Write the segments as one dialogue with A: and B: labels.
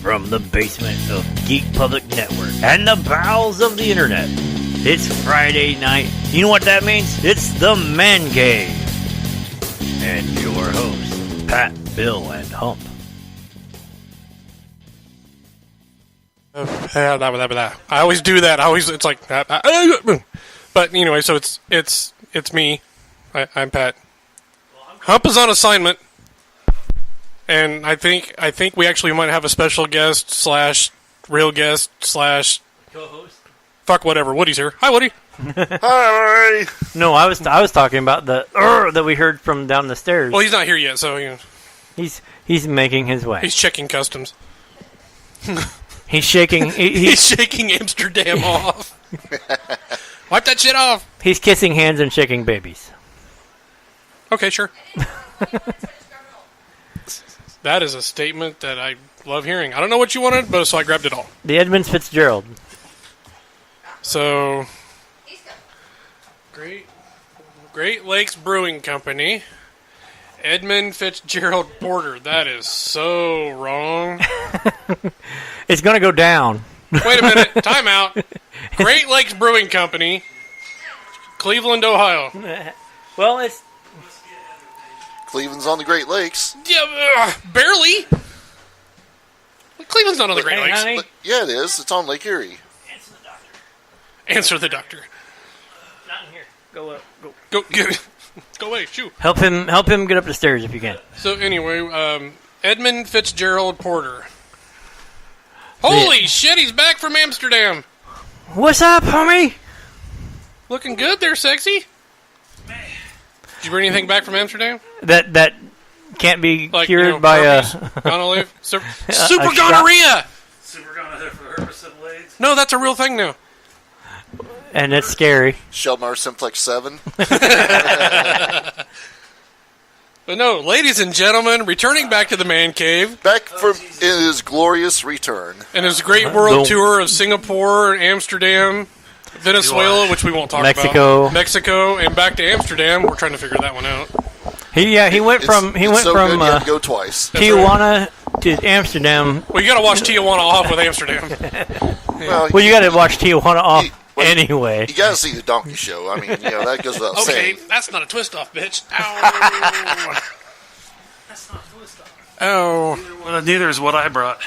A: from the basement of Geek Public Network and the bowels of the internet. It's Friday night. You know what that means? It's the Mancave. And your hosts, Pat, Bill, and Hump.
B: I always do that. It's like, but anyway, so it's me. I'm Pat. Hump is on assignment, and I think we actually might have a special guest / real guest /
A: co-host.
B: Fuck whatever. Woody's here. Hi, Woody.
C: Hi.
A: No, I was talking about the that we heard from down the stairs.
B: Well, he's not here yet, so
A: he's making his way.
B: he's checking customs.
A: He's shaking.
B: He's shaking Amsterdam off. Wipe that shit off.
A: He's kissing hands and shaking babies.
B: Okay, sure. That is a statement that I love hearing. I don't know what you wanted, but so I grabbed it all.
A: The Edmund Fitzgerald.
B: So, Great Lakes Brewing Company, Edmund Fitzgerald Porter. That is so wrong.
A: It's going to go down.
B: Wait a minute. Time out. Great Lakes Brewing Company, Cleveland, Ohio.
A: Well, it's...
C: Cleveland's on the Great Lakes.
B: Yeah, barely. Cleveland's not on the Great Lakes.
A: Honey?
C: But, yeah, it is. It's on Lake Erie.
B: Answer the doctor.
A: Not in here. Go up.
B: Go away. Shoo.
A: Help him get up the stairs if you can.
B: So anyway, Edmund Fitzgerald Porter. Holy shit, he's back from Amsterdam.
A: What's up, homie?
B: Looking good there, sexy. Did you bring anything back from Amsterdam?
A: That can't be
B: Like,
A: cured by
B: herpes, gonorrhea? Super gonorrhea!
D: Super gonorrhea for herpes AIDS.
B: No, that's a real thing now.
A: and it's scary.
C: Shelmar Simplex 7.
B: But no, ladies and gentlemen, returning back to the Man Cave
C: Back from his glorious return.
B: and his great world tour of Singapore, Amsterdam, Venezuela, which we won't talk about. Mexico, and back to Amsterdam. We're trying to figure that one out.
A: He went from
C: Good you had to go twice.
A: Tijuana to Amsterdam.
B: Well, you got to watch Tijuana off with Amsterdam.
A: Well, you got to watch Tijuana off anyway.
C: You got to see the donkey show. I mean, that goes without saying.
B: Okay, that's not a twist off, bitch. Ow.
D: That's not a twist off.
B: Ow.
D: Well, neither is what I brought.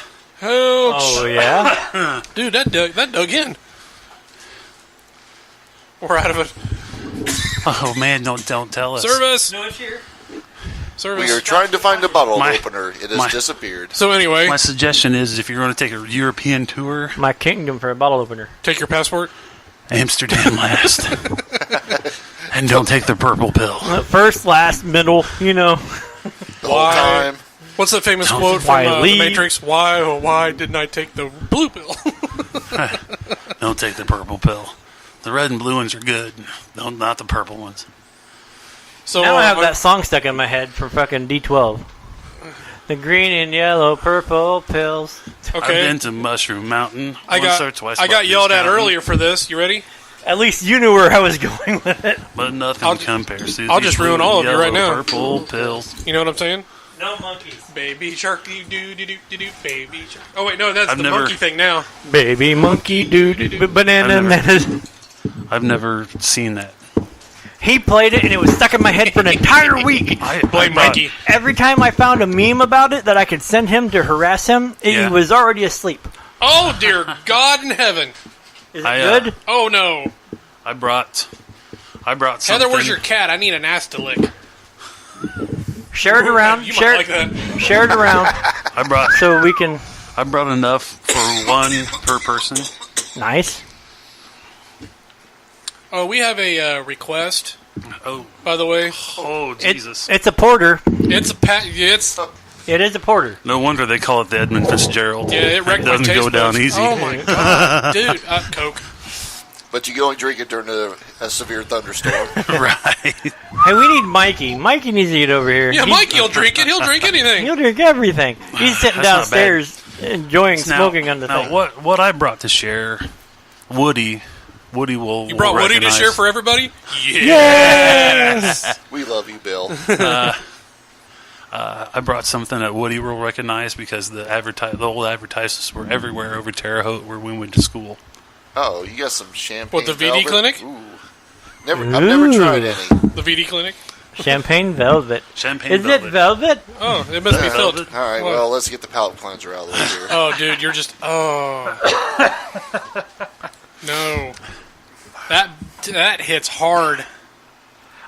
A: Oh yeah,
B: Dude, that dug in. We're out of it.
D: Oh man, don't tell us.
B: Service.
A: no, it's here.
B: Service.
C: We are trying to find a bottle
D: My-
C: opener. It has disappeared.
B: So anyway,
D: My suggestion is if you're going to take a European tour,
A: My kingdom for a bottle opener.
B: take your passport.
D: Amsterdam last. And don't take the purple pill.
A: First, last, middle.
C: The whole time.
B: What's the famous
D: Don't
B: quote
A: why
B: from The
A: leave?
B: Matrix? Why, oh why didn't I take the blue pill?
D: Don't take the purple pill. The red and blue ones are good. Not the purple ones.
B: So
A: Now I have that song stuck in my head from fucking D12. The green and yellow, purple pills.
D: I've
B: Okay,
D: been to Mushroom Mountain
B: I
D: once or twice.
B: got
D: but
B: yelled at
D: discounted,
B: earlier for this. You ready?
A: At least you knew where I was going with it.
D: But nothing
B: I'll-
D: compares to
B: I'll
D: these
B: just ruin
D: blue
B: all
D: and
B: of you right
D: yellow
B: now.
D: Purple pills.
B: You know what I'm saying?
A: No monkeys.
B: Baby shark, do do do do do baby shark. Oh wait, no, that's
D: I've
B: the
D: never-
B: monkey thing now.
A: Baby monkey banana.
D: I've never-
A: bananas.
D: I've never seen that.
A: He played it and it was stuck in my head for an entire week.
B: Blame Mikey.
A: Every time I found a meme about it that I could send him to harass him, he
D: Yeah.
A: was already asleep.
B: Oh dear God in heaven!
A: Is it
D: I,
A: good?
B: Oh no,
D: I brought something.
B: Heather, where's your cat? I need an ass to lick.
A: Share it around.
B: You
A: Share,
B: might like that.
A: share it around so we can.
D: I brought enough for one per person.
A: Nice.
B: Oh, we have a request.
D: Oh,
B: By the way,
D: oh, Jesus!
A: It's a porter.
B: it's a it's
A: It is a porter.
D: No wonder they call it the Edmund Fitzgerald.
B: yeah, it wrecked my
D: doesn't
B: taste
D: go down
B: buds.
D: easy.
B: Oh my God, dude, Coke.
C: But you can only drink it during a severe thunderstorm.
D: Right.
A: Hey, we need Mikey. Mikey needs to get over here.
B: Yeah, Mikey will drink it. He'll drink anything.
A: He'll drink everything. He's sitting
D: That's not bad.
A: downstairs enjoying smoking on the
D: now
A: thing.
D: what I brought to share, Woody will.
B: You brought
D: will
B: Woody to
D: recognize.
B: share for everybody?
A: Yes!
C: We love you, Bill.
D: I brought something that Woody will recognize because the old advertisements were everywhere over Terre Haute where we went to school.
C: Oh, you got some champagne.
B: What, the VD
C: Velvet?
B: Clinic?
C: Ooh. I've never tried any.
B: The VD Clinic?
A: Champagne Velvet.
D: Champagne
A: Is
D: Velvet.
A: it velvet?
B: Oh, it must be filled.
C: All right, well, let's get the palate cleanser out of the way here.
B: Oh, dude, you're just... Oh. No. That hits hard.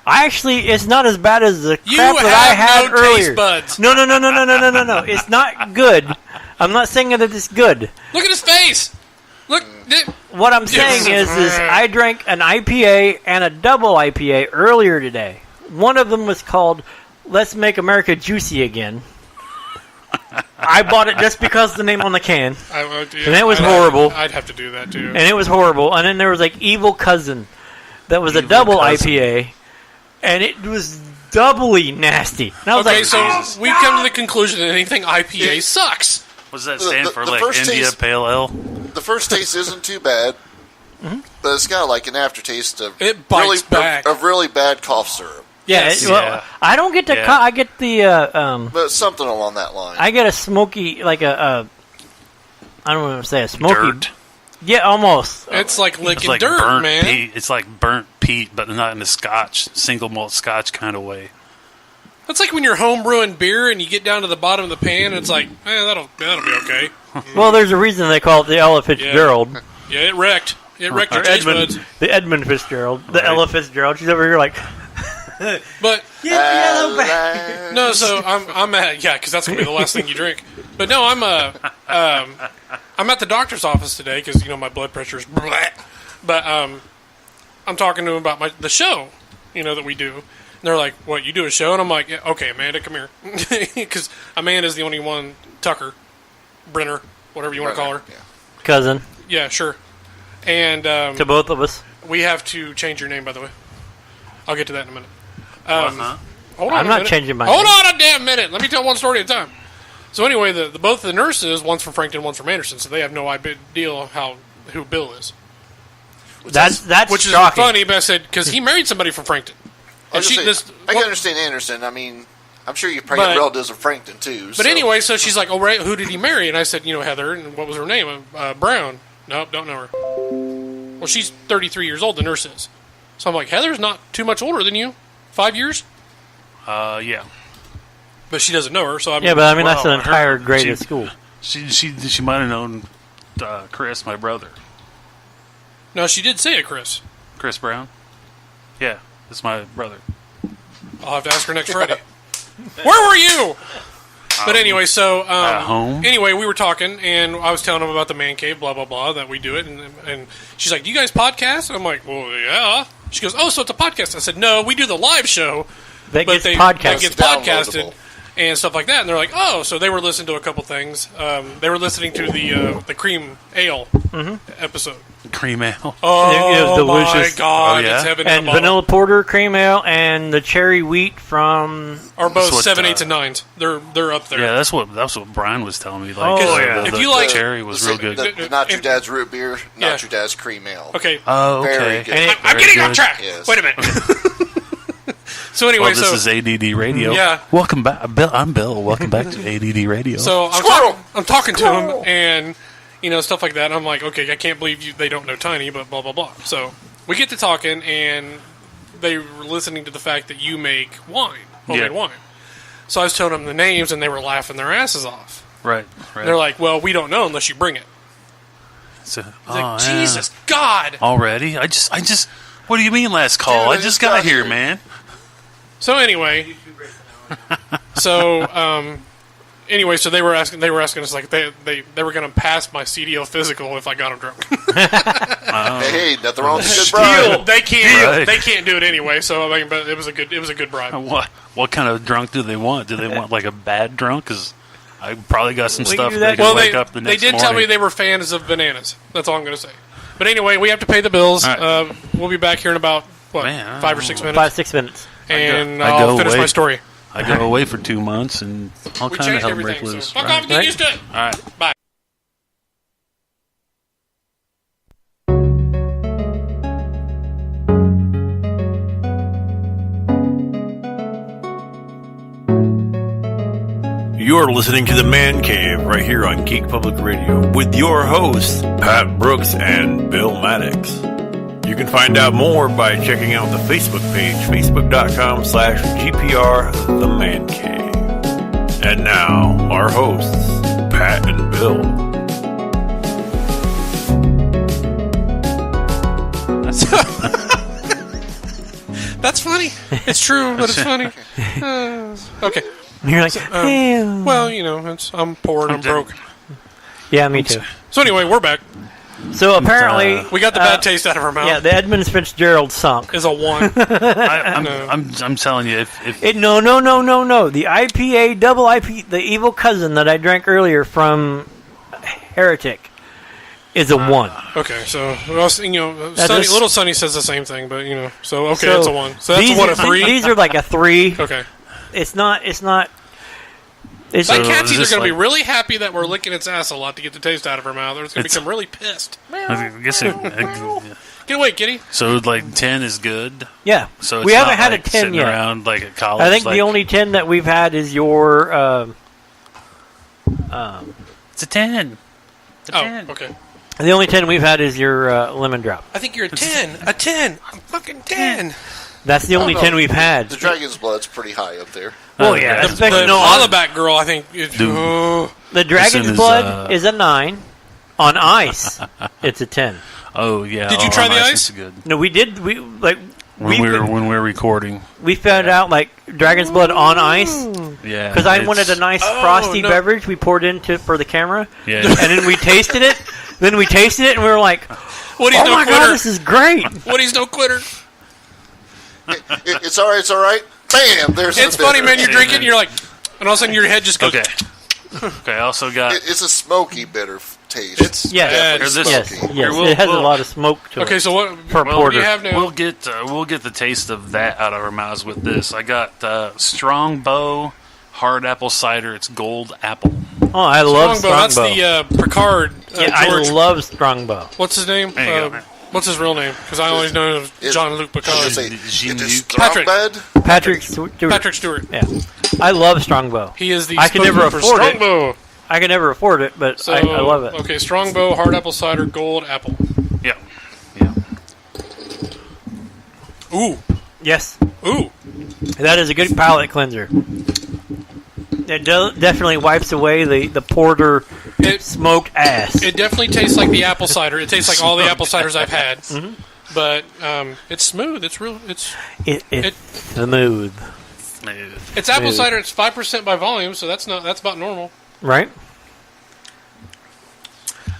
A: It's not as bad as the
B: You
A: crap that I
B: have
A: had
B: no
A: earlier.
B: taste buds.
A: No. It's not good. I'm not saying that it's good.
B: Look at his face. Look.
A: What I'm saying is I drank an IPA and a double IPA earlier today. One of them was called Let's Make America Juicy Again. I bought it just because of the name on the can. And it was horrible.
B: I'd have to do that, too.
A: And it was horrible. And then there was like Evil Cousin. That was a double IPA. And it was doubly nasty. And I was
B: Okay, so we've come to the conclusion that anything IPA sucks.
D: What does that stand for?
C: the
D: Like
C: first
D: India
C: taste-
D: Pale Ale?
C: The first taste isn't too bad, but it's got like an aftertaste of
B: It bites back.
C: of really bad cough syrup.
B: Yes.
A: Well, I don't get the...
D: Yeah.
A: I get the...
C: But something along that line.
A: I get a smoky... Like I don't want to say a smoky...
D: Dirt.
A: Yeah, almost.
B: It's like licking
D: It's like
B: dirt,
D: burnt
B: man.
D: peat. It's like burnt peat, but not in a scotch, single malt scotch kind of way.
B: That's like when you're home brewing beer and you get down to the bottom of the pan and it's like, that'll be okay.
A: Well, there's a reason they call it the Ella Fitzgerald.
B: Yeah, it wrecked. It wrecked your taste buds.
A: The Edmund Fitzgerald. The
D: Right.
A: Ella Fitzgerald. She's over here like...
B: But
A: Yellow bag.
B: no, so I'm at because that's gonna be the last thing you drink. But no, I'm at the doctor's office today because my blood pressure's blah. But I'm talking to him about the show, that we do. And they're like, "What, you do a show?" And I'm like, yeah, "Okay, Amanda, come here," because Amanda's the only one. Tucker, Brenner, whatever you want to call her.
C: Yeah.
A: Cousin.
B: Yeah, sure. And
A: To both of us.
B: we have to change your name, by the way. I'll get to that in a minute. Hold on
A: I'm
B: a
A: not
B: minute.
A: changing my
B: Hold
A: name.
B: on a damn minute. Let me tell one story at a time. So anyway, both the nurses, one's from Frankton, one's from Anderson, so they have no idea who Bill is.
A: That's
B: Which is
A: shocking.
B: funny, but I said, because he married somebody from Frankton.
C: I
B: And
C: can understand Anderson. I mean, I'm sure you've probably
B: But-
C: got relatives of Frankton too.
B: But
C: so.
B: anyway, so she's like, "Oh, right, who did he marry?" And I said, Heather. And what was her name? Brown. Nope, don't know her. Well, she's 33 years old. The nurse is. So I'm like, Heather's not too much older than you. 5 years.
D: Yeah.
B: But she doesn't know her. So
A: Yeah, but I mean, that's
D: Well,
A: an entire
D: her-
A: grade
D: she-
A: of school.
D: She might have known Chris, my brother.
B: No, she did say it, Chris.
D: Chris Brown? Yeah, that's my brother.
B: I'll have to ask her next Friday. Where were you? But anyway, so
D: at home.
B: Anyway, we were talking, and I was telling him about the Mancave, blah blah blah, that we do it, and she's like, "Do you guys podcast?" And I'm like, "Well, yeah." She goes, "Oh, so it's a podcast?" I said, "No, we do the live show,
A: That
B: but
A: gets
B: that
A: podcasted.
B: gets
C: It's
B: podcasted
C: downloadable.
B: and stuff like that." And they're like, "Oh, so they were listening to a couple things. They were listening to the cream ale episode.
D: Cream ale.
B: Oh,
A: It was delicious.
B: my god,
D: Oh, yeah?
B: it's heaven in a
A: And
B: bottle.
A: vanilla porter, cream ale, and the cherry wheat from...
B: Are both
D: That's what,
B: 7, 8s, and 9s. They're up there.
D: Yeah, that's what Brian was telling me. Like,
A: Oh,
D: the,
A: yeah.
B: If you like-
D: cherry was real good.
C: Not your dad's root beer, not
B: Yeah.
C: your dad's cream ale.
B: Okay.
D: Oh,
C: Very
D: okay.
C: good.
A: And it-
B: I'm
D: Very
B: getting off
D: good.
B: track.
C: Yes.
B: Wait a minute. So anyway,
D: Well, this
B: so
D: is ADD Radio.
B: Yeah.
D: Welcome back. I'm Bill. Welcome back to ADD Radio.
B: so I'm talking to him, and stuff like that. And I'm like, okay, I can't believe they don't know Tiny, but blah blah blah. So we get to talking, and they were listening to the fact that you make wine, homemade
D: Yeah.
B: wine. So I was telling them the names, and they were laughing their asses off.
D: right.
B: They're like, well, we don't know unless you bring it.
D: So,
B: I was like, Jesus God.
D: Already? I just. What do you mean last call?
C: Dude,
D: I just got here,
C: here.
D: man.
B: So anyway, anyway, so they were asking us like they were going to pass my CDL physical if I got them drunk.
C: Hey, nothing wrong with a good bribe.
B: They can't
D: Right.
B: they can't do it anyway. So I mean, but it was a good bribe.
D: What kind of drunk do they want? Do they want like a bad drunk? Because I probably got some
A: We
D: stuff
A: do
D: they
A: that.
D: can
B: Well,
D: wake
B: they
D: up the
B: they
D: next
B: did
D: morning.
B: tell me they were fans of bananas. That's all I'm going to say. But anyway, we have to pay the bills.
D: All right.
B: We'll be back here in about
D: Man, I
B: 5 or
D: don't
B: 6
D: know.
B: minutes,
A: 5-6 minutes.
B: and
D: I go
B: I'll finish
D: away.
B: my story.
D: I go away for 2 months and all
B: We
D: kind of
B: changed
D: hell break
B: everything.
D: loose.
B: So fuck
D: Right.
B: off and get used to it.
D: All right.
B: Bye.
A: You're listening to the Man Cave right here on Geek Public Radio with your hosts, Pat Brooks and Bill Maddox. You can find out more by checking out the Facebook page, facebook.com/GPR The Man Cave. And now, our hosts, Pat and Bill.
B: That's funny. It's true, but it's funny. Okay.
A: You're like,
B: Well, I'm poor and I'm broke.
A: Yeah, me too.
B: So anyway, we're back.
A: So apparently,
B: We got the bad taste out of our mouth.
A: yeah, the Edmund Fitzgerald sunk.
B: Is a 1.
D: I'm telling you, if
A: No. The IPA, double IP, the evil cousin that I drank earlier from Heretic is a 1.
B: Okay, so Little Sonny says the same thing, but so it's a 1. So that's
A: these
B: a 3.
A: These are like a 3.
B: Okay.
A: It's not. That
B: cat's either
D: this
B: going to be
D: like-
B: really happy that we're licking its ass a lot to get the taste out of her mouth, or it's going to become really pissed.
D: I guess
B: Get away, kitty.
D: so like 10 is good.
A: Yeah.
D: So it's
A: we haven't
D: not
A: had
D: like
A: a 10
D: sitting
A: yet.
D: around like at college.
A: I think
D: like,
A: the only 10 that we've had is your.
D: it's a 10. It's a 10.
B: Okay.
A: The only 10 we've had is your lemon drop.
B: I think you're a 10. A 10. I'm fucking 10.
A: That's the only 10 we've had.
C: The Dragon's Blood's pretty high up there.
A: Oh yeah,
B: The Hollaback girl, I think.
A: The Dragon's
D: As soon as,
A: Blood is a 9. On ice, it's a 10.
D: Oh yeah.
B: Did you try the ice?
D: Is good.
A: No, we did.
D: When we're recording.
A: We found out like Dragon's Blood on ice
D: Yeah.
A: because I
D: it's-
A: wanted a nice frosty beverage we poured into for the camera.
D: Yeah.
A: And then we tasted it. And we were like,
B: Woody's
A: "Oh
B: no
A: my
B: quitter.
A: god, this is great!"
B: Woody's no quitter.
C: It's all right. It's all right. Bam! There's.
B: It's
C: the
B: funny,
C: bitter.
B: man. You're drinking, you're like, and all of a sudden your head just goes.
D: Okay. Okay. I also got.
C: It's a smoky bitter taste.
B: It's
A: Yes.
B: bad.
D: Or this-
A: Yes,
C: Smoky.
A: yes.
D: We'll-
A: It has a
D: we'll-
A: lot of smoke to it.
B: Okay, so what?
A: For
B: What
A: porter.
B: do you have now?
D: We'll get the taste of that out of our mouths with this. I got Strombow hard apple cider. It's gold apple.
A: Oh, I love
B: Strongbow. That's
A: Strongbow.
B: the Picard.
A: Yeah,
B: George.
A: I love Strongbow.
B: What's his name?
D: There you go, man.
B: What's his real name? Because I always know him as Jean-Luc
C: I was
B: Picard.
C: gonna say,
D: Jean-Luc.
C: it is
B: Patrick.
C: Strombow.
A: Patrick Stewart.
B: Patrick Stewart.
A: Yeah, I love Strongbow.
B: He is the.
A: I can never
B: spokesman for
A: afford it.
B: Strongbow.
A: I can never afford it, but
B: So,
A: I love it.
B: Okay, Strongbow, hard apple cider, gold apple.
D: Yeah. Yeah.
B: Ooh,
A: Yes,
B: ooh.
A: that is a good palate cleanser. It definitely wipes away the porter
B: It
A: smoked ass.
B: it definitely tastes like the apple cider. It tastes like all the apple ciders I've had. But it's smooth. It's real. It's
A: smooth,
B: apple
A: Smooth.
B: cider. It's 5% by volume, so that's about normal.
A: right?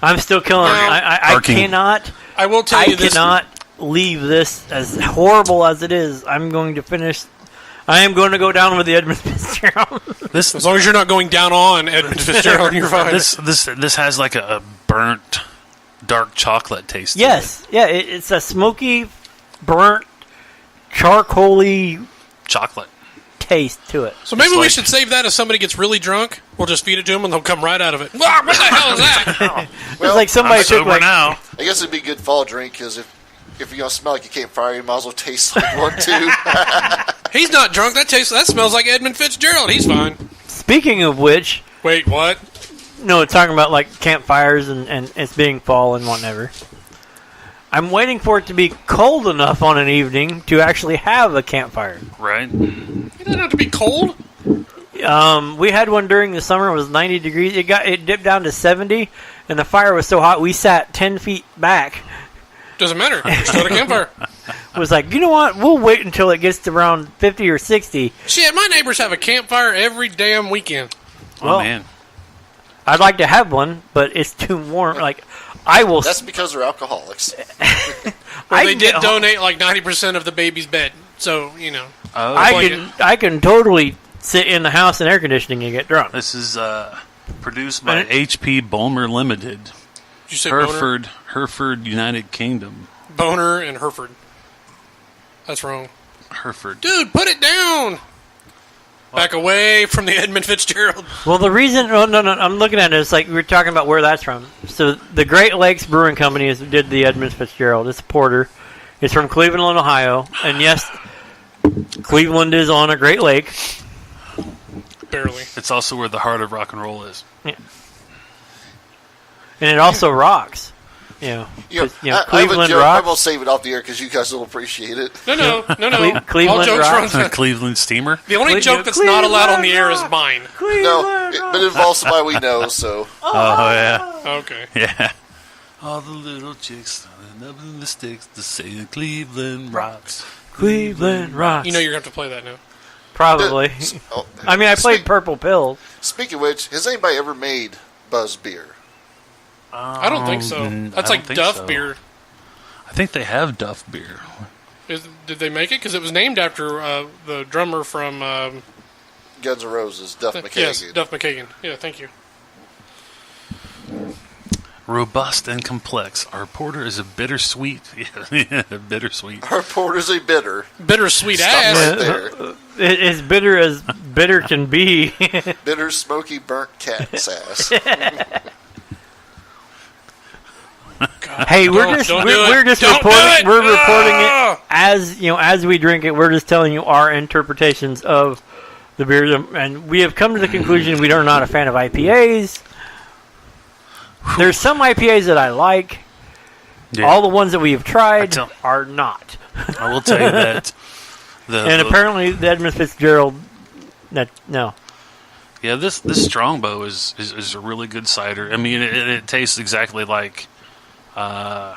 A: I'm still killing.
B: Now-
A: I
D: Barking.
A: cannot.
B: I will tell
A: I
B: you this.
A: cannot leave this as horrible as it is. I'm going to finish. I am going to go down with the Edmund Fitzgerald.
D: This
B: As long as you're not going down on Edmund Fitzgerald, you're fine.
D: this has like a burnt dark chocolate taste. to
A: Yes, yeah, it's a smoky, burnt, charcoaly
D: it. Chocolate.
A: taste to it.
B: So maybe
D: It's
B: we
D: like-
B: should save that if somebody gets really drunk. We'll just feed it to them and they'll come right out of it. Wow, what the hell is that?
A: It's like somebody
D: I'm
A: took
D: sober
A: like
D: now.
C: I guess it'd be a good fall drink because if you're gonna smell like a campfire, you might as well taste like one too.
B: He's not drunk. That smells like Edmund Fitzgerald. He's fine.
A: Speaking of which,
B: Wait, what?
A: no, talking about like campfires and it's being fall and whatever. I'm waiting for it to be cold enough on an evening to actually have a campfire.
D: Right.
B: It doesn't have to be cold.
A: We had one during the summer. It was 90 degrees. It dipped down to 70, and the fire was so hot we sat 10 feet back.
B: Doesn't matter. We're still at a campfire.
A: It was like, you know what? We'll wait until it gets to around 50 or 60.
B: Shit, my neighbors have a campfire every damn weekend.
A: Well,
D: Oh man.
A: I'd like to have one, but it's too warm. Like, I will.
C: That's because they're alcoholics.
B: Well, they
A: can
B: did
A: get-
B: donate like 90% of the baby's bed. So,
D: Oh,
A: I can totally sit in the house in air conditioning and get drunk.
D: this is produced by HP Bulmer Limited,
B: Did you say Boner?
D: Hereford, United Kingdom.
B: Boner and Hereford. That's wrong.
D: Hereford.
B: Dude, put it down! Back away from the Edmund Fitzgerald.
A: Well, the reason... Oh, no, I'm looking at it. It's like we were talking about where that's from. So the Great Lakes Brewing Company did the Edmund Fitzgerald. It's a porter. It's from Cleveland, Ohio. And yes, Cleveland is on a Great Lake.
B: Barely.
D: It's also where the heart of rock and roll is.
A: Yeah. And it also rocks.
C: I
A: Cleveland
C: have a joke. I
A: rocks.
C: will save it off the air because you guys will appreciate it.
B: No.
A: Cleveland
B: All jokes are on
A: rocks.
D: A Cleveland steamer.
B: The only joke that's not allowed on the air is mine.
C: But it involves somebody we know, so.
D: Oh, yeah.
B: Okay.
D: Yeah. All the little chicks standing up in the sticks to say Cleveland rocks.
A: Cleveland rocks.
B: You know you're going to have to play that now.
A: Probably. I mean, I played Purple Pill.
C: Speaking of which, has anybody ever made Buzz beer?
B: I don't think so. That's like Duff beer.
D: I think they have Duff beer.
B: Did they make it? Because it was named after the drummer from...
C: Guns N' Roses, Duff McKagan.
B: Yes, Duff McKagan. Yeah, thank you.
D: Robust and complex. Our porter is a bittersweet. Yeah, bittersweet.
C: Our porter's a bitter.
B: Bittersweet
C: Stop
B: ass.
C: right there.
A: As bitter as bitter can be.
C: Bitter, smoky, burnt cat sass.
B: God,
A: Hey, we're
B: don't
A: just
B: do
A: we're
B: it.
A: just
B: Don't
A: reporting.
B: do it.
A: We're reporting
B: Ah!
A: it as we drink it. We're just telling you our interpretations of the beers, and we have come to the conclusion we are not a fan of IPAs. There's some IPAs that I like.
D: Yeah.
A: All the ones that we have tried are not.
D: I will tell you that.
A: And apparently, the Edmund Fitzgerald. No.
D: Yeah, this Strongbow is a really good cider. I mean, it tastes exactly like.
B: Oh,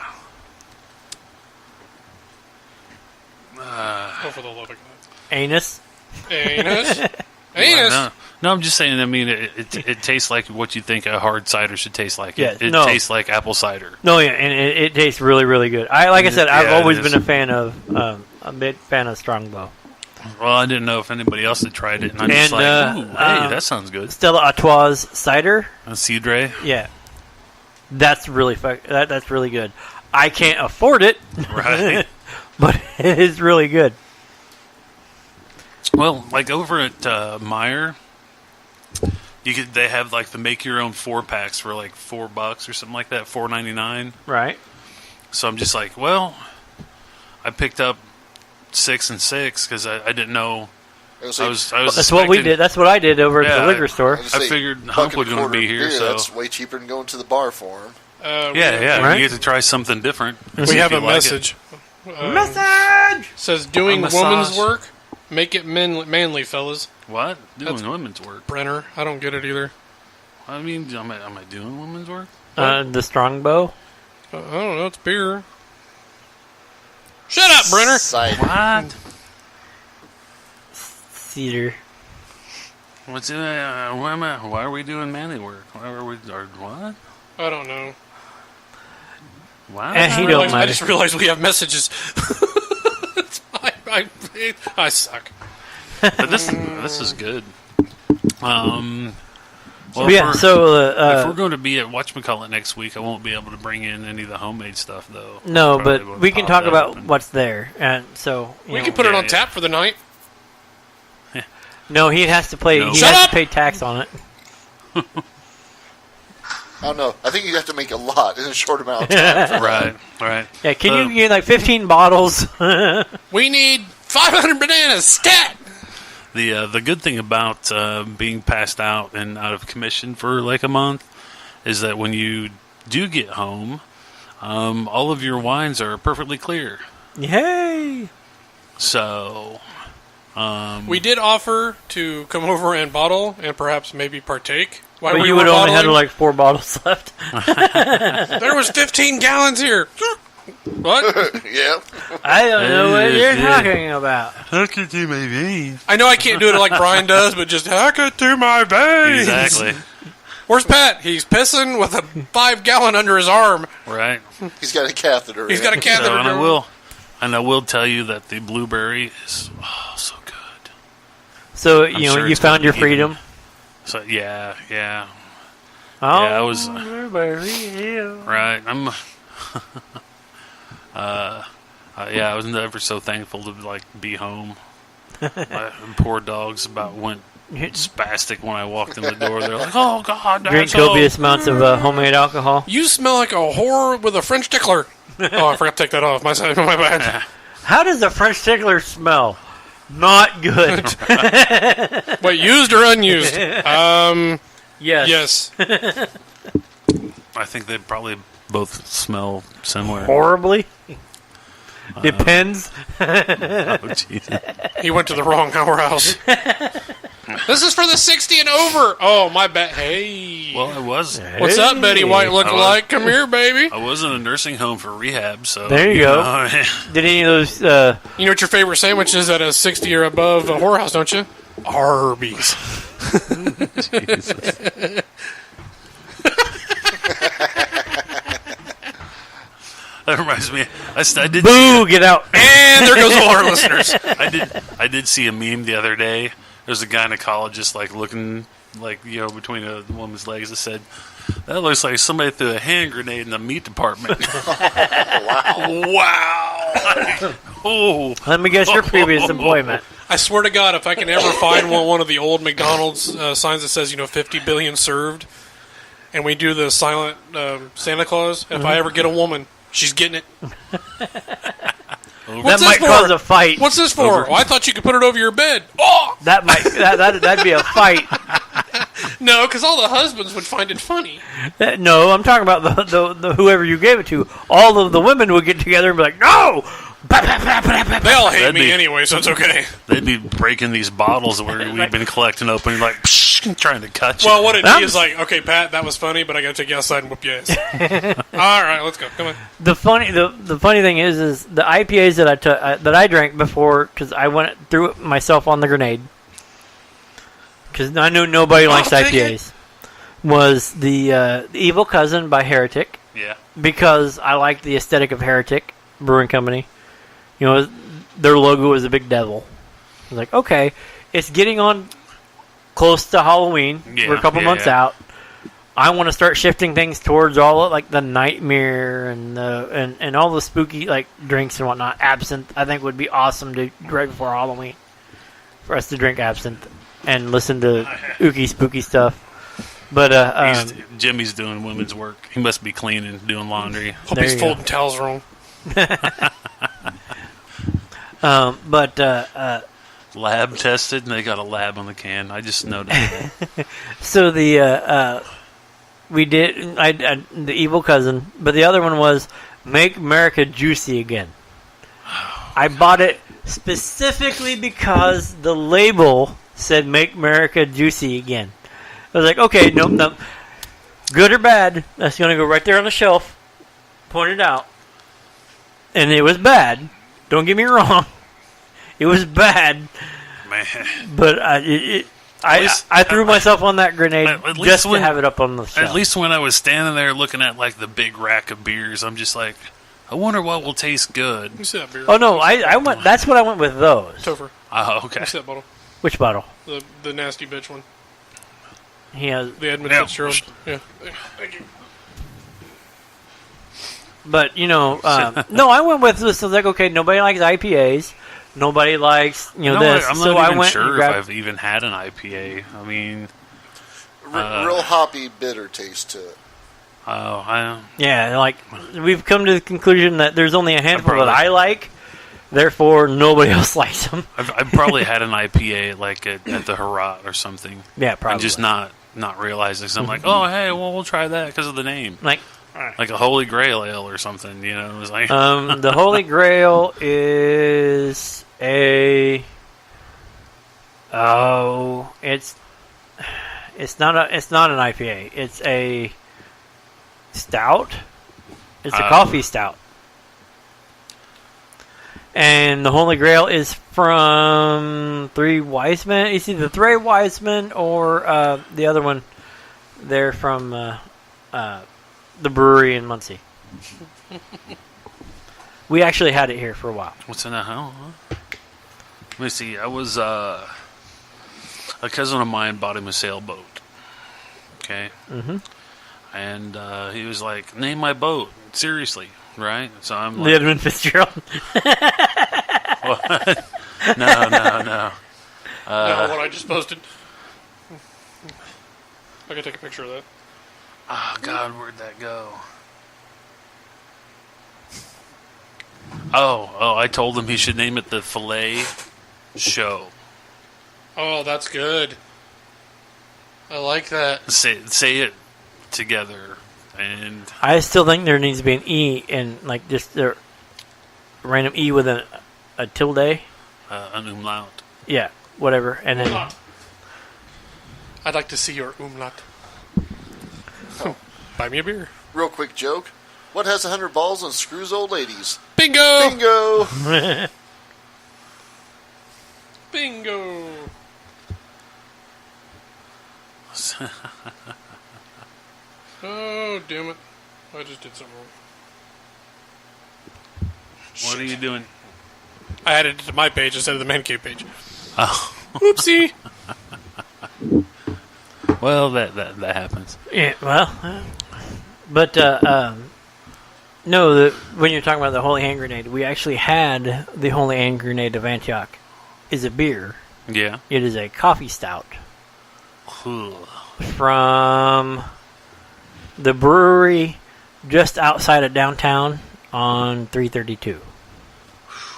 B: for the love of God.
A: Anus.
B: Anus.
D: No, I'm just saying. I mean, it tastes like what you think a hard cider should taste like.
A: Yes,
D: It
A: no.
D: tastes like apple cider.
A: No, yeah, and it tastes really, really good. I said, I've
D: Yeah, it
A: always
D: is.
A: been a big fan of Strongbow.
D: Well, I didn't know if anybody else had tried it, and I'm
A: And,
D: just like, ooh, hey, that sounds good.
A: Stella Artois cider.
D: Cidre.
A: Yeah, that's really that's really good. I can't afford it,
D: Right.
A: but it is really good.
D: Well, like over at Meyer, they have like the make your own 4-packs for like $4 or something like that, $4.99.
A: Right.
D: So I'm just like, well, I picked up 6 and 6 because I didn't know. I was
A: That's what we did. That's what I did over at the liquor store.
D: I figured Hump was going to be here, so
C: that's way cheaper than going to the bar for him.
A: Right?
D: You get to try something different.
B: We have a message.
A: Message
B: Says doing
D: A massage.
B: woman's work, make it manly, fellas.
D: What? Doing
B: That's-
D: women's work?
B: Brenner, I don't get it either.
D: I mean, am I doing women's work?
A: the Strongbow.
B: I don't know. It's beer. Shut up, Brenner.
C: Cider.
D: What?
A: Cedar.
D: What's it? Why are we doing manly work? Why are we? Or what?
B: I don't know.
D: Why?
A: And he don't
B: I
A: matter.
B: just realized we have messages. I suck.
D: But this is good. Well,
A: Yeah.
D: if
A: So
D: we're going to be at Whatchamacallit next week, I won't be able to bring in any of the homemade stuff, though.
A: no,
D: Probably
A: but
D: won't
A: we can
D: pop
A: talk
D: that
A: about
D: open.
A: what's there, and so
B: We can put it on tap for the night.
A: No, he has to pay.
D: No.
A: He
B: Shut
A: has
B: up!
A: to pay tax on it.
C: I don't know. I think you have to make a lot in a short amount of time.
D: Right.
A: Yeah, can you get like 15 bottles?
B: We need 500 bananas. Stat.
D: The good thing about being passed out and out of commission for like a month is that when you do get home, all of your wines are perfectly clear.
A: Yay!
D: So,
B: We did offer to come over and bottle and perhaps maybe partake. While
A: But
B: we
A: you
B: were
A: would only have
B: bottling.
A: like 4 bottles left.
B: There was 15 gallons here. What?
C: Yeah.
A: I don't know what you're
D: Yeah.
A: talking about.
D: how could you maybe?
B: I know I can't do it like Brian does, but just hack it through my veins.
D: Exactly.
B: Where's Pat? He's pissing with a 5-gallon under his arm.
D: Right.
C: He's got a catheter.
B: He's got a catheter.
D: So, and
B: going.
D: I will tell you that the blueberry is so good.
A: So,
D: I'm
A: you know,
D: sure
A: you
D: it's gonna
A: found your
D: be even-
A: freedom.
D: So yeah.
A: Oh,
D: I was-
A: Blueberry Hill.
D: Right. I'm. I was never so thankful to like be home. My poor dogs about went spastic when I walked in the door. They're like, "Oh God,
A: Drink
D: Dad's home."
A: copious amounts of homemade alcohol.
B: You smell like a whore with a French tickler. Oh, I forgot to take that off. My bad.
A: How does a French tickler smell? Not good.
B: Wait, used or unused?
A: Yes.
B: Yes.
D: I think they probably both smell similar.
A: Horribly. Depends.
D: Oh, Jesus.
B: He went to the wrong house. This is for the 60 and over. Oh, my bad. Hey.
D: Well, I was.
B: What's up, Betty White lookalike? Come here, baby.
D: I was in a nursing home for rehab, so
A: There you go.
D: know,
A: Did any of those...
B: You know what your favorite sandwich is at a 60 or above a whorehouse, don't you? Arby's.
D: that reminds me. I did.
A: Boo! Get out.
B: And there goes all our listeners.
D: I did see a meme the other day. There's a gynecologist like looking like between a woman's legs that said, "That looks like somebody threw a hand grenade in the meat department." Wow. Oh.
A: Let me guess your previous employment.
B: I swear to God, if I can ever find one of the old McDonald's signs that says 50 billion served, and we do the silent Santa Claus, if I ever get a woman, she's getting it.
A: That might cause a fight.
B: What's this for? Oh, I thought you could put it over your bed. Oh!
A: That'd be a fight.
B: No, because all the husbands would find it funny.
A: No, I'm talking about the whoever you gave it to. All of the women would get together and be like, "No!"
B: They all hate me anyway, so it's okay.
D: They'd be breaking these bottles where we've been collecting open, like trying to cut you.
B: Well, what it'd be is like, okay, Pat, that was funny, but I got to take you outside and whoop your ass. All right, let's go. Come on.
A: The funny thing is the IPAs that I drank before, because I went through it myself on the grenade, because I knew nobody likes IPAs, was the Evil Cousin by Heretic.
D: Yeah.
A: Because I like the aesthetic of Heretic Brewing Company. Their logo is a big devil. I was like, okay, it's getting on close to Halloween. We're a couple months out. I want to start shifting things towards all like the Nightmare and all the spooky like drinks and whatnot. Absinthe, I think, would be awesome to right before Halloween for us to drink absinthe and listen to ooky spooky stuff. But
D: Jimmy's doing women's work. He must be cleaning, doing laundry.
B: Hope he's folding towels wrong.
D: Lab tested, and they got a lab on the can. I just noticed that.
A: So we did the Evil Cousin, but the other one was Make America Juicy Again. I bought it specifically because the label said Make America Juicy Again. I was like, okay, nope. Good or bad, that's going to go right there on the shelf, pointed out. And it was bad. Don't get me wrong. It was bad.
D: Man.
A: But I threw myself on that grenade just to have it up on the shelf.
D: At least when I was standing there looking at like the big rack of beers, I'm just like, I wonder what will taste good.
B: You see that beer?
A: Oh no, I went. That's what I went with those.
B: Topher.
D: Oh, okay.
B: You see that bottle?
A: Which bottle?
B: The nasty bitch one.
A: He has
B: the Edmund Fitzgerald. Yeah. Thank you.
A: But no, I went with this. I was like, okay, nobody likes IPAs. Nobody likes this.
D: I'm
A: so
D: not
A: I
D: even
A: went
D: sure
A: and
D: if I've even had an IPA. I mean,
C: real hoppy, bitter taste to it.
A: Yeah, like we've come to the conclusion that there's only a handful that I like. Therefore, nobody else likes them.
D: I've probably had an IPA like at the Herat or something.
A: Yeah, probably.
D: And just not realizing. So I'm like, oh, hey, well, we'll try that because of the name.
A: Like
D: a Holy Grail ale or something, It was like
A: the Holy Grail is it's not an IPA. It's a stout. It's a coffee stout. And the Holy Grail is from Three Wise Men. It's either Three Wise Men or the other one. They're from the brewery in Muncie. We actually had it here for a while.
D: What's in that? Let me see. I was a cousin of mine bought him a sailboat. Okay. Mm-hmm. And he was like, "Name my boat." Seriously, right? So I'm like,
A: Edmund Fitzgerald.
D: What? No.
B: No, what I just posted. I can take a picture of that.
D: Oh, God, where'd that go? Oh, I told him he should name it the Filet show.
B: Oh, that's good. I like that.
D: Say it together. And
A: I still think there needs to be an E and like just a random E with a tilde.
D: an umlaut.
A: Yeah, whatever. And then
B: Umlaut. I'd like to see your umlaut. Buy me a beer.
C: Real quick joke. What has 100 balls and screws old ladies?
B: Bingo!
C: Bingo!
B: Bingo! Oh, damn it. I just did something wrong.
D: What are you doing?
B: I added it to my page instead of the Mancave page.
D: Oh,
B: Oopsie!
D: well, that happens.
A: yeah, well, but no, when you're talking about the Holy Hand Grenade, we actually had the Holy Hand Grenade of Antioch. Is a beer.
D: Yeah.
A: It is a coffee stout
D: Ugh.
A: from the brewery just outside of downtown on 332.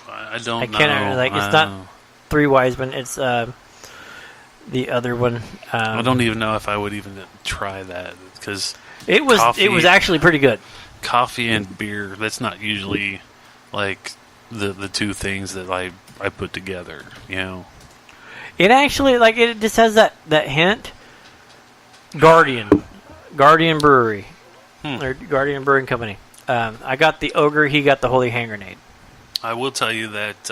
D: I don't
A: I
D: know.
A: can't remember, like, it's not Three Wiseman. It's the other one.
D: I don't even know if I would even try that because
A: It was actually pretty good.
D: coffee and beer. That's not usually like the two things that I put together. You know.
A: It actually, like, it just has that hint. Guardian Brewery, or Guardian Brewing Company. I got the Ogre. He got the Holy Hand Grenade.
D: I will tell you that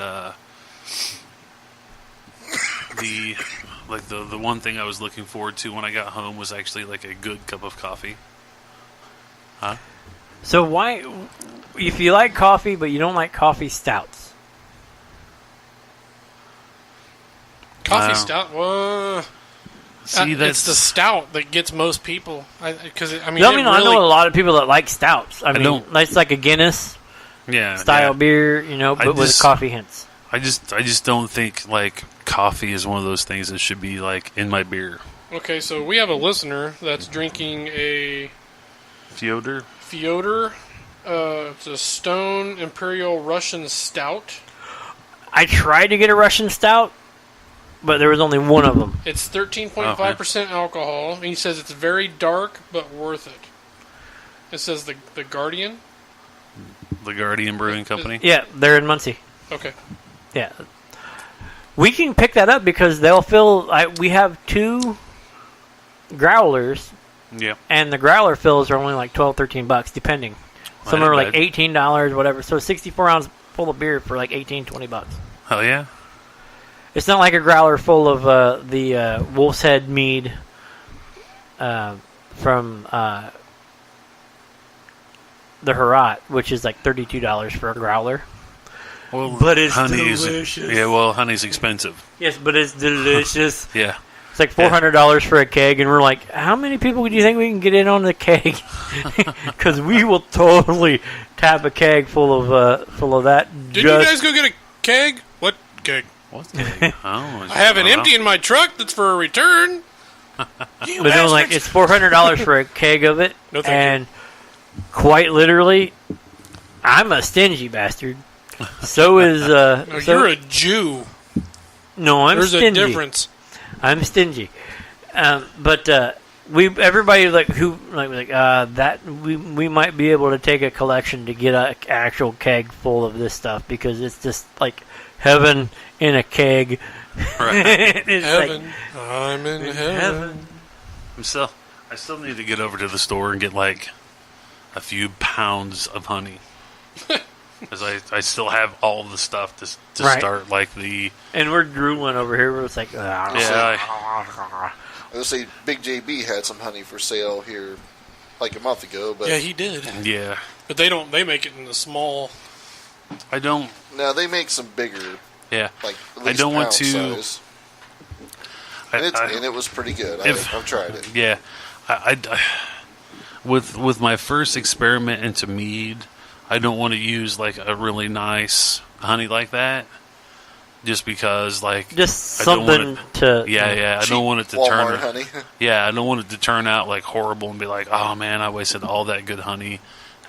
D: the one thing I was looking forward to when I got home was actually like a good cup of coffee. Huh?
A: So why, if you like coffee but you don't like coffee stouts?
B: Coffee stout?
D: See,
B: it's the stout that gets most people. I
A: I know a lot of people that like stouts. I mean,
D: don't-
A: it's like a Guinness
D: yeah,
A: style
D: yeah.
A: beer, but with coffee hints.
D: I just don't think like coffee is one of those things that should be like in my beer.
B: Okay, so we have a listener that's drinking a
D: Fyodor?
B: it's a Stone Imperial Russian Stout.
A: I tried to get a Russian stout, but there was only one of them.
B: It's 13.5% alcohol. And he says it's very dark, but worth it. It says the Guardian.
D: The Guardian Brewing Company?
A: Yeah, they're in Muncie.
B: Okay.
A: Yeah. We can pick that up because they'll fill... we have 2 growlers,
D: Yeah.
A: and the growler fills are only like $12, $13, depending. Some
D: Not
A: are like
D: bad.
A: $18, whatever. So 64 ounce full of beer for like $18, $20.
D: Hell yeah.
A: It's not like a growler full of the Wolf's Head mead from the Herat, which is like $32 for a growler.
D: Well,
A: But it's
D: honey's,
A: delicious.
D: Yeah, well, honey's expensive.
A: Yes, but it's delicious.
D: Yeah.
A: It's like $400 for a keg, and we're like, how many people do you think we can get in on the keg? Because we will totally tap a keg full of that.
B: Did you guys go get a keg? What keg?
D: What? I
B: I have an empty in my truck that's for a return.
A: But then, like, it's $400 for a keg of it,
B: No, thank
A: and quite literally, I'm a stingy bastard. So is
B: No, you're a Jew.
A: no, I'm
B: There's
A: stingy.
B: a difference.
A: I'm stingy, but everybody that we might be able to take a collection to get an actual keg full of this stuff because it's just like heaven in a keg.
D: Right.
A: It's
B: Heaven.
A: like,
B: I'm in heaven.
D: I still need to get over to the store and get like a few pounds of honey. Because I still have all the stuff to
A: Right.
D: start like the...
A: and we're drooling over here. We're just like,
D: Yeah,
C: I was say Big JB had some honey for sale here like a month ago, but
B: Yeah, he did.
D: yeah.
B: But they don't. They make it in the small.
D: I don't...
C: now they make some bigger,
D: Yeah.
C: like at
D: I
C: least
D: don't want
C: pound
D: to...
C: size.
D: I-
C: And it was pretty good. I've tried it.
D: Yeah, with my first experiment into mead, I don't want to use like a really nice honey like that, just because like
A: just
D: I don't
A: something
D: want
A: to
D: yeah, I don't want it to
C: Walmart
D: turn
C: honey.
D: I don't want it to turn out like horrible and be like, oh man, I wasted all that good honey,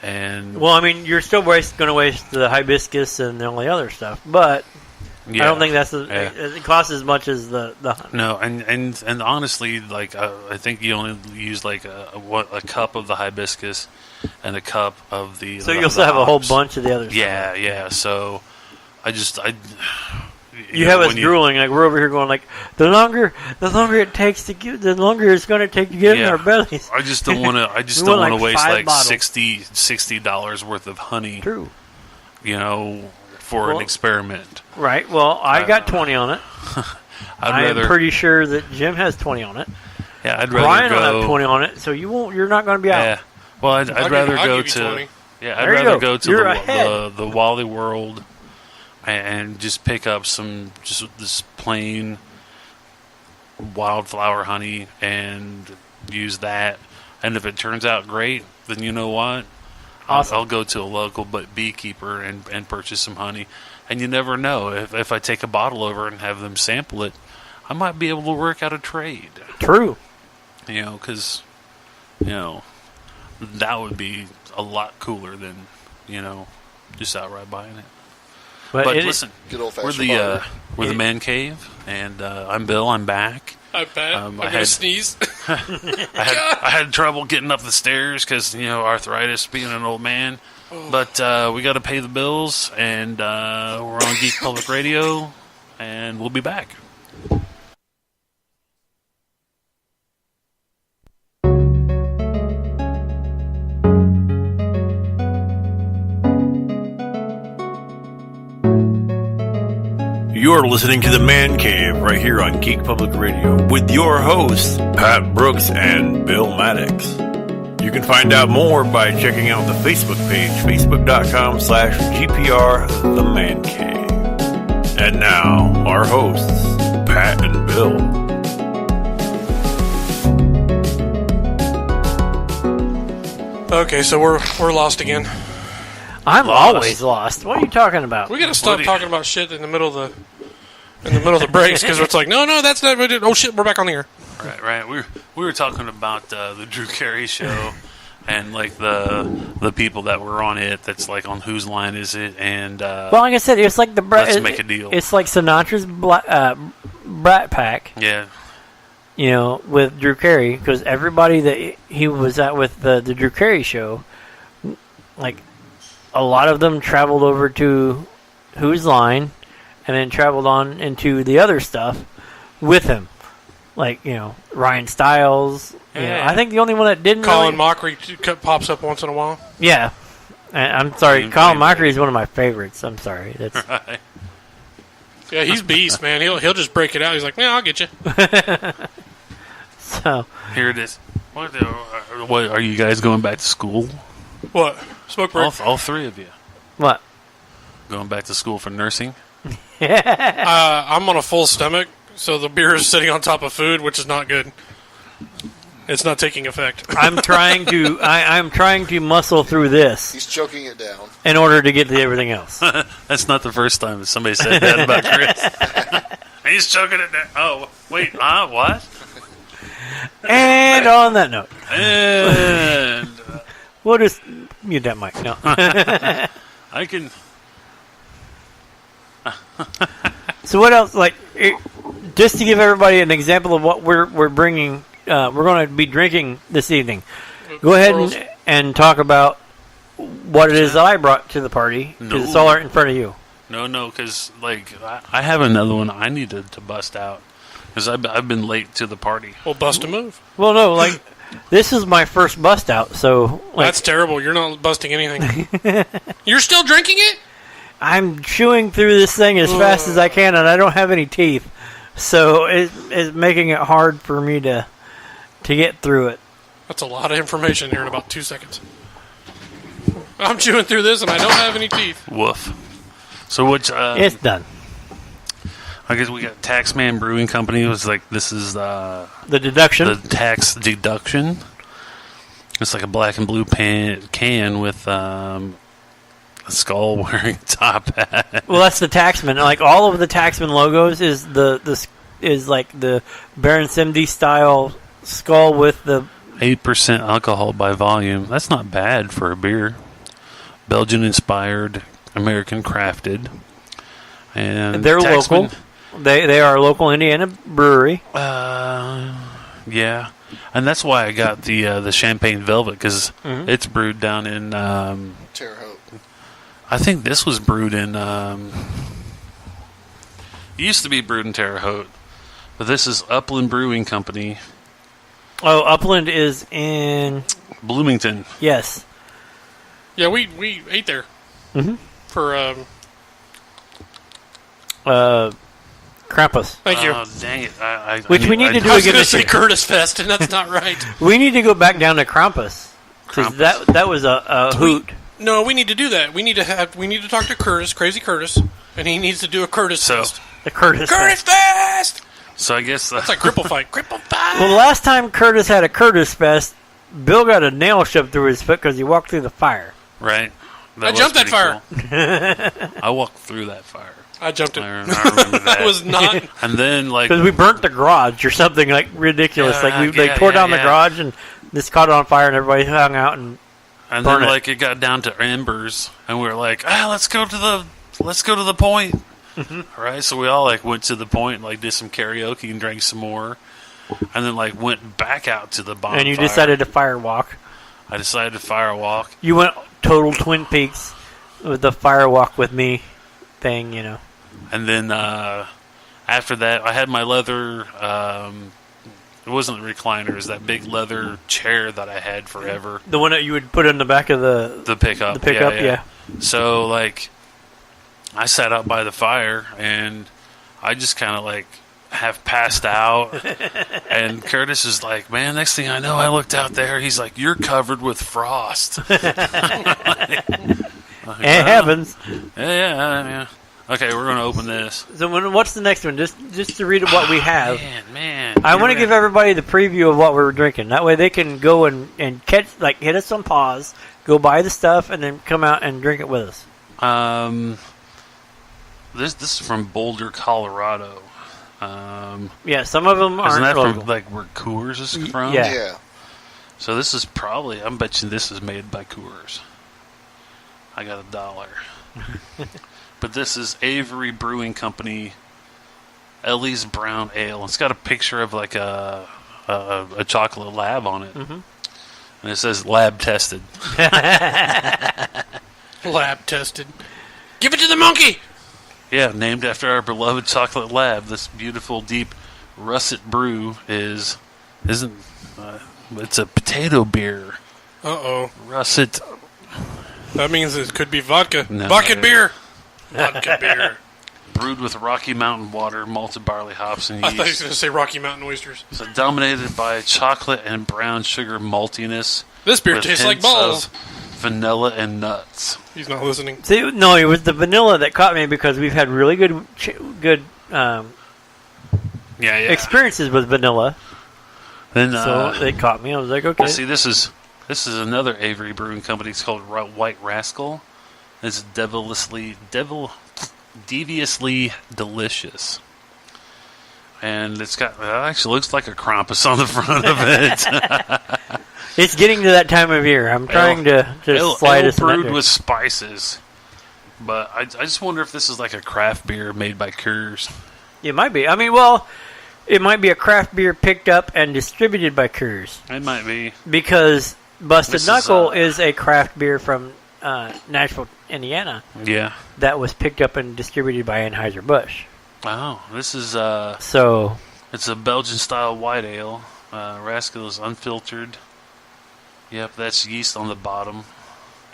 D: and
A: Well, I mean, you're still going to waste the hibiscus and all the other stuff, but I don't think it costs as much as the
D: No, and honestly, like I think you only use like a cup of the hibiscus and a cup of the.
A: So you also have a whole bunch of the other stuff.
D: Yeah. So
A: you have us drooling, like we're over here going like the longer it takes to get, the longer it's going to take to get in our bellies.
D: I just don't want to. I just don't want to waste like
A: bottles.
D: $60 worth of honey.
A: True.
D: For an experiment.
A: Right. Well, I got 20 on it. I'm pretty sure that Jim has 20 on it.
D: Yeah, I'd rather
A: Brian
D: go.
A: will have 20 on it, so you won't. You're not going to be out.
D: Yeah. Well, I'd rather go to. Yeah, I'd rather go to the Wally World and just pick up just this plain wildflower honey and use that. And if it turns out great, then you know what?
A: Awesome.
D: I'll go to a local beekeeper and purchase some honey. And you never know. If I take a bottle over and have them sample it, I might be able to work out a trade.
A: True.
D: Because, that would be a lot cooler than, just outright buying it. But listen,
C: we're
D: the Man Cave, and I'm Bill. I'm back.
B: I bet. I'm going to sneeze.
D: I had trouble getting up the stairs because, arthritis, being an old man. Oh. But we got to pay the bills, and we're on Geek Public Radio, and we'll be back.
A: You're listening to the Man Cave right here on Geek Public Radio with your hosts, Pat Brooks and Bill Maddox. You can find out more by checking out the Facebook page, facebook.com/GPR The Man Cave. And now, our hosts, Pat and Bill.
B: Okay, so we're lost again.
A: I'm always lost. What are you talking about?
B: We gotta stop talking about shit in the middle of the breaks because it's like, no, that's not. Oh shit, we're back on the air.
D: Right. We were talking about the Drew Carey show and like the people that were on it. That's like on Whose Line Is It? And
A: well, like I said, it's like
D: Let's Make a Deal.
A: It's like Sinatra's Brat Pack.
D: Yeah.
A: With Drew Carey, because everybody that he was at with the Drew Carey show, like. A lot of them traveled over to Whose Line and then traveled on into the other stuff with him. Like, Ryan Stiles.
B: Yeah.
A: I think the only one that didn't
B: Colin Mockery pops up once in a while.
A: Yeah. I'm sorry. Colin Mockery is one of my favorites. I'm sorry. That's
D: right.
B: Yeah, he's beast, man. He'll just break it out. He's like, I'll get you.
A: So.
D: Here it is. What are you guys going back to school?
B: What? Smoke break?
D: All three of you.
A: What?
D: Going back to school for nursing?
B: I'm on a full stomach, so the beer is sitting on top of food, which is not good. It's not taking effect.
A: I'm trying to muscle through this.
C: He's choking it down
A: in order to get to everything else.
D: That's not the first time that somebody said that about Chris. He's choking it down. Oh, wait, what?
A: And on that note,
D: and
A: we'll just mute that mic. No,
D: I can.
A: So what else? Just to give everybody an example of what we're bringing, we're going to be drinking this evening. Go ahead and talk about what it is that I brought to the party, because it's all right in front of you.
D: No, because I have another one I needed to bust out because I've been late to the party.
B: Well, bust a move.
A: Well, no, this is my first bust out, so
B: that's terrible. You're not busting anything. You're still drinking it?
A: I'm chewing through this thing as fast as I can, and I don't have any teeth, so it's making it hard for me to get through it.
B: That's a lot of information here in about 2 seconds. I'm chewing through this, and I don't have any teeth.
D: Woof. So which?
A: It's done.
D: I guess we got Taxman Brewing Company. It was this is the
A: deduction.
D: The tax deduction. It's like a black and blue can with a skull wearing a top hat.
A: Well, that's the Taxman. All of the Taxman logos is the Baron Simdi style skull with the
D: 8% alcohol by volume. That's not bad for a beer. Belgian inspired, American crafted. And
A: They're
D: Taxman,
A: local. They are a local Indiana brewery.
D: Yeah, and that's why I got the Champaign Velvet, because it's brewed down in.
C: Terre Haute.
D: I think this was brewed in. It used to be brewed in Terre Haute, but this is Upland Brewing Company,
A: Oh, Upland is in...
D: Bloomington.
A: Yes.
B: Yeah, we ate there.
A: Mhm.
B: For
A: Krampus.
B: thank you.
D: Oh, dang it! I
A: Which we need to do
B: I was
A: again
B: going to
A: this
B: say
A: year.
B: Curtis Fest, and that's not right.
A: We need to go back down to Krampus. 'Cause
D: Krampus.
A: that was a hoot.
B: No, we need to do that. We need to talk to Curtis, Crazy Curtis, and he needs to do a Curtis Fest.
A: The Curtis.
B: Curtis Fest!
D: So I guess
B: It's like Cripple Fight. Cripple Fight!
A: Well, the last time Curtis had a Curtis Fest, Bill got a nail shoved through his foot because he walked through the fire.
D: right.
B: I
D: was
B: jumped that
D: pretty
B: fire.
D: cool. I walked through that fire.
B: I jumped it.
D: I remember that.
B: That was not...
D: And then like
A: Because we burnt the garage or something like ridiculous.
D: Yeah,
A: Like they tore down the
D: yeah.
A: garage and this caught on fire and everybody hung out and
D: And
A: burn
D: then,
A: it.
D: like, it got down to embers, and we were like, let's go to the point.
A: Mm-hmm.
D: All right, so we all like went to the point, and, like, did some karaoke and drank some more, and then like went back out to the bonfire.
A: and you decided to fire walk.
D: I decided to fire walk.
A: You went total Twin Peaks with the fire walk with me thing, you know.
D: And then after that, I had my leather. It wasn't a recliner; it was that big leather chair that I had forever.
A: The one that you would put in the back of
D: The pickup.
A: the pickup, yeah.
D: So, like, I sat out by the fire, and I just kind of, like, half passed out. And Curtis is like, man, next thing I know, I looked out there. He's like, you're covered with frost.
A: It happens.
D: Yeah. Okay, we're going to open this.
A: So what's the next one? Just to read what we have.
D: Man.
A: I want to give everybody the preview of what we're drinking. That way they can go and catch, like, hit us on pause, go buy the stuff, and then come out and drink it with us.
D: This is from Boulder, Colorado.
A: Yeah, some of them
D: Isn't
A: aren't
D: that
A: local.
D: from, like, where Coors is from?
A: Yeah.
C: Yeah.
D: So this is probably, I'm betting this is made by Coors. I got $1. But this is Avery Brewing Company, Ellie's Brown Ale. It's got a picture of like a chocolate lab on it. And it says lab tested.
B: Lab tested. Give it to the monkey!
D: Yeah, named after our beloved chocolate lab. This beautiful, deep russet brew it's a potato beer.
B: Uh-oh.
D: Russet.
B: That means it could be vodka.
D: No.
B: Vodka beer! Vodka beer.
D: Brewed with Rocky Mountain water, malted barley hops, and
B: I
D: yeast.
B: thought he was going to say Rocky Mountain oysters.
D: So dominated by chocolate and brown sugar maltiness.
B: This beer
D: with
B: tastes like
D: hints
B: balls.
D: of vanilla and nuts.
B: He's not listening.
A: See, no, it was the vanilla that caught me because we've had really good
D: Yeah.
A: experiences with vanilla.
D: Then,
A: So it caught me. I was like, okay.
D: well, see, this is another Avery Brewing Company. It's called White Rascal. It's deviously delicious. And it actually looks like a Krampus on the front of it.
A: It's getting to that time of year. I'm trying to slide us in that
D: brewed
A: direction.
D: with spices. But I just wonder if this is like a craft beer made by Coors.
A: It might be. I mean, well, it might be a craft beer picked up and distributed by Coors.
D: It might be.
A: Because Busted
D: This
A: Knuckle
D: is,
A: is a craft beer from Nashville, Indiana,
D: Yeah.
A: that was picked up and distributed by Anheuser-Busch.
D: Oh, this is
A: So,
D: it's a Belgian style white ale. Rascal is unfiltered. Yep, that's yeast on the bottom,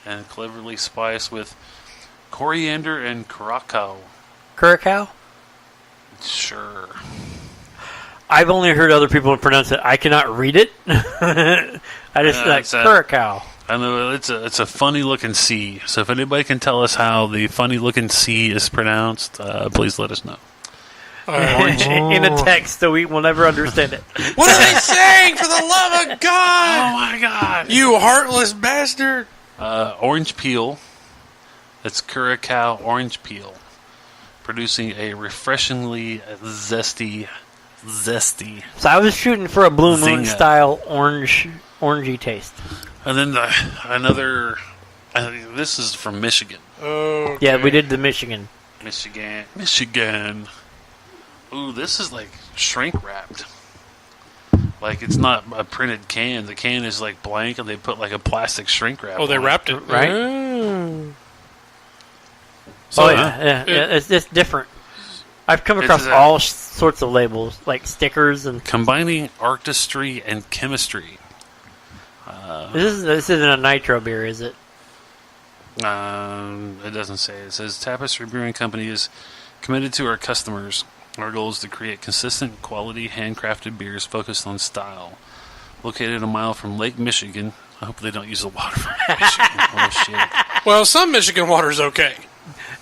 D: and cleverly spiced with coriander and curacao.
A: Curacao?
D: Sure.
A: I've only heard other people pronounce it. I cannot read it. I just like
D: it's a-
A: Curacao.
D: I know it's a funny looking C. So if anybody can tell us how the funny looking C is pronounced, please let us know.
A: In a text, so we will never understand it.
B: What are they saying, for the love of God?
D: Oh my God!
B: You heartless bastard!
D: Orange peel. It's Curacao orange peel, producing a refreshingly zesty.
A: So I was shooting for a Blue Moon
D: Zinga.
A: style orangey taste.
D: And then another. This is from Michigan.
B: Okay.
A: Yeah, we did the Michigan.
D: Michigan. Ooh, this is like shrink wrapped. Like it's not a printed can. The can is like blank, and they put like a plastic shrink wrap.
B: Oh, they
D: on
B: wrapped it,
E: Right.
B: So,
E: yeah. It's different. I've come across all sorts of labels, like stickers and.
D: Combining artistry and chemistry.
E: This isn't a nitro beer, is it?
D: It doesn't say. It says Tapistry Brewing Company is committed to our customers. Our goal is to create consistent, quality, handcrafted beers focused on style. Located a mile from Lake Michigan. I hope they don't use the water from Michigan. Oh, shit.
B: well, some Michigan water's okay.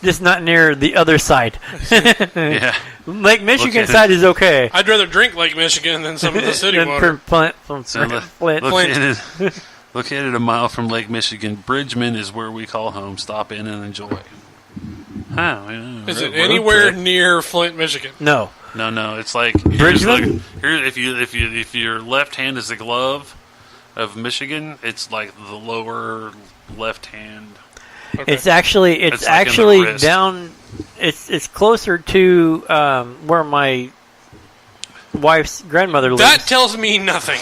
E: Just not near the other side.
D: Yeah.
E: Lake Michigan side is okay.
B: I'd rather drink Lake Michigan than some of the city
E: Than
B: water.
D: Located a mile from Lake Michigan, Bridgman is where we call home. Stop in and enjoy.
B: Is it anywhere near Flint, Michigan?
E: No.
D: No. It's like
E: Bridgman?
D: If your left hand is the glove of Michigan, it's like the lower left hand.
B: Okay.
E: It's actually
D: It's like in the wrist.
E: down. It's closer to where my wife's grandmother lives,
B: That tells me nothing.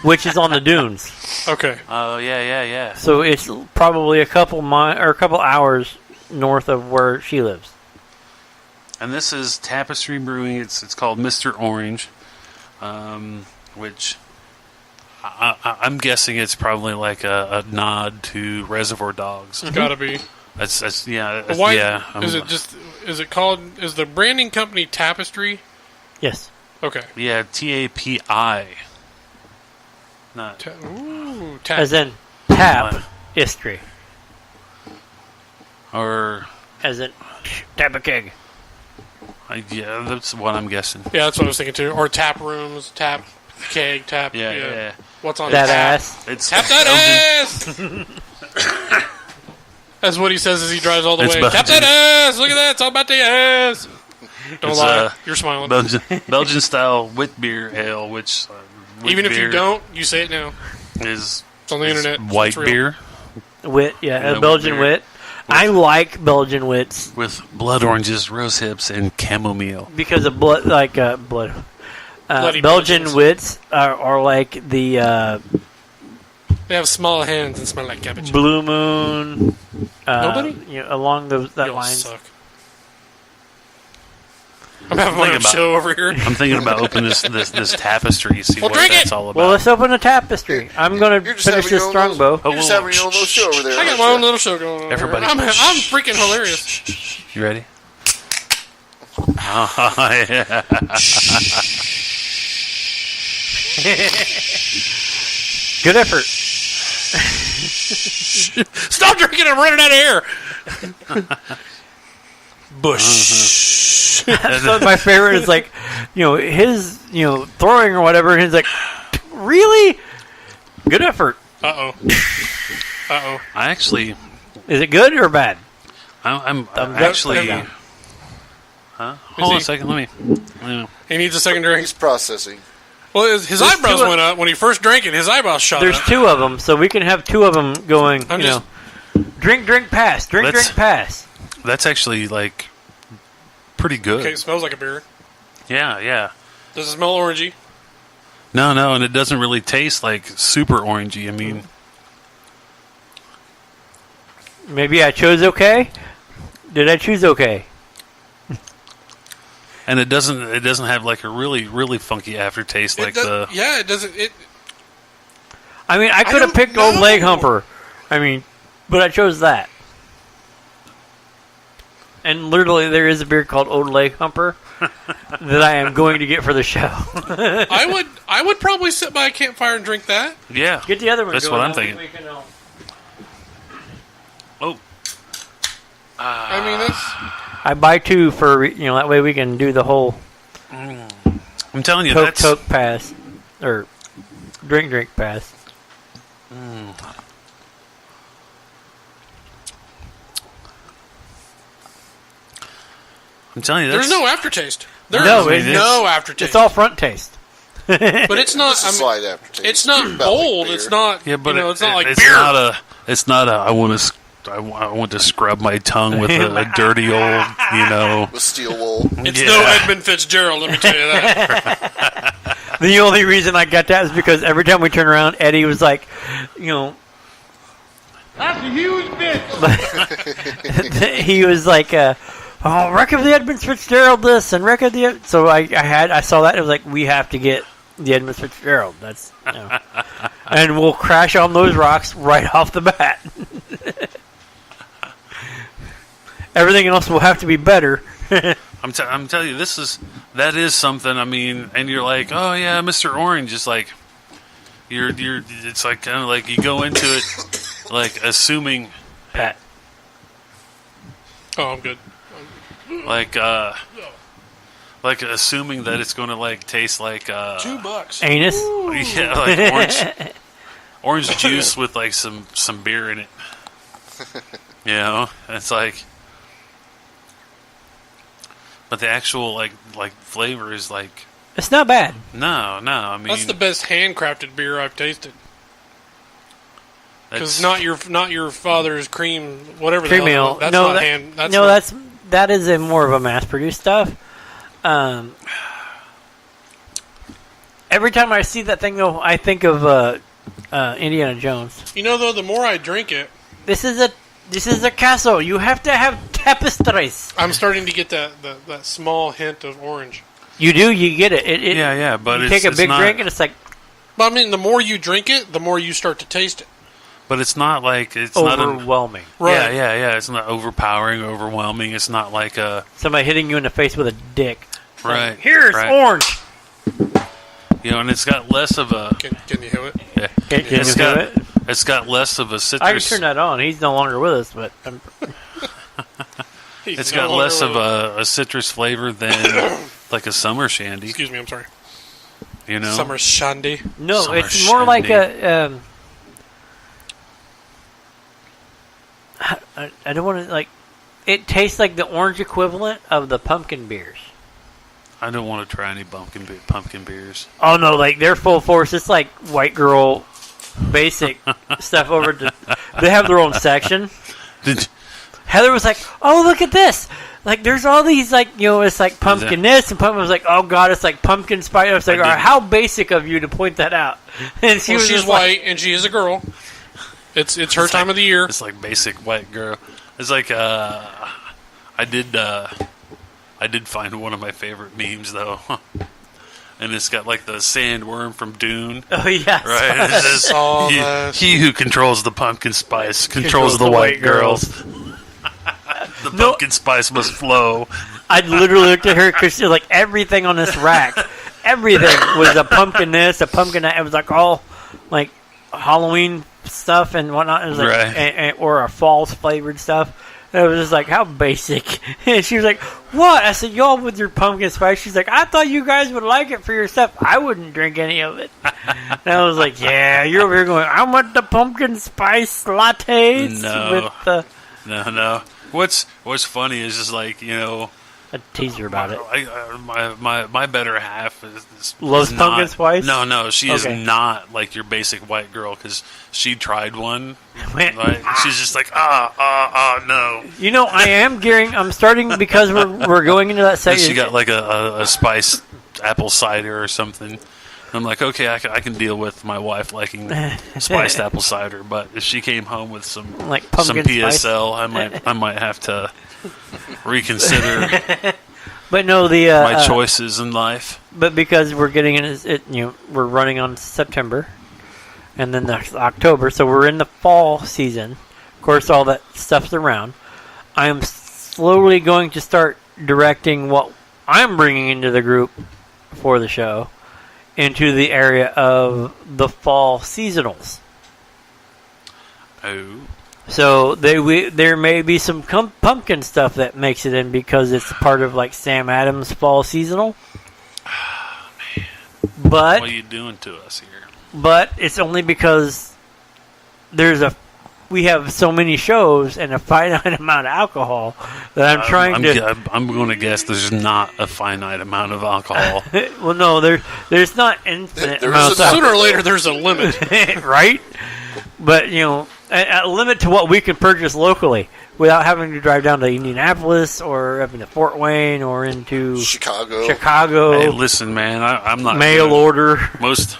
E: which is on the dunes.
B: Okay.
D: Oh yeah.
E: So it's probably a couple hours north of where she lives.
D: And this is Tapistry Brewing. It's called Mr. Orange, which I'm guessing it's probably like a nod to Reservoir Dogs.
B: It's gotta be.
D: That's yeah.
B: But why,
D: yeah.
B: is it called, is the branding company Tapestry?
E: Yes.
B: Okay.
D: Yeah, TAPI. Not
E: As in tap history.
D: or
E: As in tap a keg.
D: yeah, that's what I'm guessing.
B: Yeah, that's what I was thinking too. Or tap rooms, tap keg, tap.
D: Yeah.
B: What's on
E: That
B: tap?
E: ass.
D: It's
B: Tap that ass! That's what he says as he drives all the
D: It's
B: way.
D: Belgian.
B: Tap that ass! Look at that, it's all about the ass! Don't
D: It's,
B: lie, you're smiling.
D: Belgian style wit beer ale, which wit
B: Even if you
D: beer
B: don't, you say it now.
D: is
B: It's on the internet.
D: white
B: It's real.
D: beer
E: Wit, yeah,
D: wit
E: Belgian
D: beer.
E: wit. I like Belgian wits
D: with blood oranges, rose hips, and chamomile.
E: because of blood.
B: Bloody
E: Belgian
B: Belgians.
E: wits are like the
B: They have small hands and smell like cabbage.
E: Blue Moon.
B: Nobody?
E: Along that
B: Y'all
E: lines.
B: suck. I'm having my own
D: about-
B: show over here.
D: I'm thinking about opening this tapestry, see
B: Well,
D: what
B: drink
D: that's
B: it!
D: all about.
E: Well, let's open a tapestry. I'm going
C: You're
E: to
C: just
E: finish
C: having
E: this
C: your own little-
E: Strongbow.
D: Oh,
C: You're just
D: whoa,
C: having your own little show over there.
B: I got my own little show going on.
D: Everybody-
B: I'm freaking hilarious.
D: You ready? Oh, yeah.
E: Good effort.
B: Stop drinking! I'm running out of air. Bush.
E: So my favorite is like, his, throwing or whatever, and he's like, really? Good effort.
B: Uh oh.
D: I actually,
E: Is it good or bad?
D: I'm
E: Thumbs up,
D: actually.
E: thumbs down.
D: Huh? Hold on
B: he-
D: a second. Let me.
B: He needs a second drink.
C: He's processing.
B: Well, his eyebrows went up when he first drank it. His eyebrows shot
E: There's
B: up.
E: two of them, so we can have two of them going,
B: I'm just-
E: drink, pass, drink, pass.
D: That's actually like pretty good.
B: Okay, it smells like a beer.
D: Yeah.
B: Does it smell orangey?
D: No, and it doesn't really taste like super orangey. I mean,
E: Maybe I chose okay? Did I choose okay?
D: and it doesn't have like a really, really funky aftertaste like the.
B: Yeah, it doesn't.
E: I mean, I could have
B: don't
E: picked Old
B: know.
E: Leg Humper. But I chose that. And literally, there is a beer called Old Leg Humper that I am going to get for the show.
B: I would probably sit by a campfire and drink that.
D: Yeah,
E: Get the other one
D: That's
E: going.
D: what I'm
E: That way
D: thinking.
E: we can,
D: Oh,
B: I mean, that's.
E: I buy two for, that way we can do the whole
D: I'm telling you,
E: Coke pass. Or drink pass.
D: I'm telling you,
B: There's
D: that's
B: no aftertaste. There
E: No,
B: is
E: it
B: no aftertaste.
E: It's all front taste.
B: but it's not.
C: It's a slight aftertaste.
B: It's not
C: About like
B: bold.
C: beer.
B: it's not.
D: yeah, but
B: it's not like
D: it's
B: beer.
D: It's not a. I want to I want to scrub my tongue with a dirty old,
C: with steel wool.
B: It's no Edmund Fitzgerald, let me tell you that.
E: The only reason I got that is because every time we turn around, Eddie was like,
F: That's a huge bitch.
E: he was like, record of the Edmund Fitzgerald this and record the. So I saw that. It was like, we have to get the Edmund Fitzgerald. That's and we'll crash on those rocks right off the bat. Everything else will have to be better.
D: I'm telling you, that is something. I mean, and you're like, oh yeah, Mr. Orange is like, it's like kind of like you go into it like assuming,
E: Pat.
B: Oh, I'm good.
D: like assuming that it's going to like taste like
B: $2.
E: Anus.
D: yeah, like orange juice with like some beer in it. It's like. But the actual like flavor is like
E: It's not bad.
D: no. I mean
B: That's the best handcrafted beer I've tasted. Because not your father's cream, whatever.
E: Cream
B: the hell.
E: ale.
B: That's
E: No,
B: not
E: that-
B: hand. That's
E: no,
B: not,
E: that is a more of a mass-produced stuff. Every time I see that thing, though, I think of Indiana Jones.
B: though. The more I drink it,
E: This is a castle. You have to have tapestries.
B: I'm starting to get that small hint of orange.
E: You do. You get it.
D: yeah, but
E: you
D: it's,
E: take a
D: it's
E: big
D: not,
E: drink and it's like
B: But I mean, the more you drink it, the more you start to taste it.
D: But it's not like it's not
E: overwhelming.
B: Right.
D: Yeah. It's not overpowering, overwhelming. It's not like a
E: Somebody hitting you in the face with a dick.
D: right.
E: Here's
D: right.
E: orange.
D: And it's got less of a.
B: Can you hear it?
D: Yeah,
E: Can you
D: it's
E: do
D: got
E: it?
D: it's got less of a citrus.
E: I can turn that on. He's no longer with us, but
D: It's got less of a citrus flavor than like a summer shandy.
B: Excuse me, I'm sorry.
D: Summer.
B: Summer shandy.
E: no,
D: Summer
E: it's more like
D: shandy.
E: a. I don't want to like. It tastes like the orange equivalent of the pumpkin beers.
D: I don't want to try any pumpkin beers.
E: Oh no, like they're full force. It's like white girl basic stuff over to. They have their own section. Heather was like, "Oh, look at this! Like, there's all these like, it's like pumpkin this and pumpkin." I was like, "Oh God, it's like pumpkin spice." I was like, "All right, how basic of you to point that out." And
B: She's
E: just
B: white and she is a girl. It's her time of the year.
D: It's like basic white girl. It's like I did find one of my favorite memes though, and it's got like the sandworm from Dune.
E: Oh yeah,
D: Right. It says,
B: Oh,
D: he who controls the pumpkin spice controls the white girls. The pumpkin spice must flow.
E: I literally looked at her because she was like everything on this rack, everything was a pumpkin this, a pumpkin that. It was like all like Halloween stuff and whatnot. It was like
D: Right.
E: or a false flavored stuff. And it was just like, how basic. And she was like, what? I said, y'all with your pumpkin spice. She's like, I thought you guys would like it for your stuff. I wouldn't drink any of it. And I was like, yeah, you're over here going, I want the pumpkin spice lattes with the...
D: No. What's funny is just like,
E: a teaser about it.
D: My better half is
E: Loves
D: is
E: pumpkin
D: not,
E: spice?
D: No, she is
E: Okay.
D: not like your basic white girl because she tried one.
E: Went,
D: Right? She's just like, no.
E: I'm starting because we're going into that
D: And
E: segment.
D: she got like a spiced apple cider or something. I'm like, okay, I can deal with my wife liking spiced apple cider, but if she came home with some
E: Like pumpkin
D: PSL, I might have to reconsider
E: But no, the
D: my choices in life.
E: But because we're getting in, we're running on September, and then the October, so we're in the fall season. Of course, all that stuff's around. I am slowly going to start directing what I'm bringing into the group for the show into the area of the fall seasonals.
D: Oh,
E: So there may be some pumpkin stuff that makes it in because it's part of like Sam Adams' fall seasonal. But
D: what are you doing to us here?
E: But it's only because we have so many shows and a finite amount of alcohol that I'm trying to.
D: I'm going to guess there's not a finite amount of alcohol.
E: Well, no, there's not infinite
C: There
E: amounts
C: is
E: of
B: Sooner or later, there's a limit.
E: right? But a limit to what we can purchase locally without having to drive down to Indianapolis or up into Fort Wayne or into
C: Chicago.
E: Chicago.
D: Hey, listen, man, I'm not
E: mail
D: doing-
E: order.
D: Most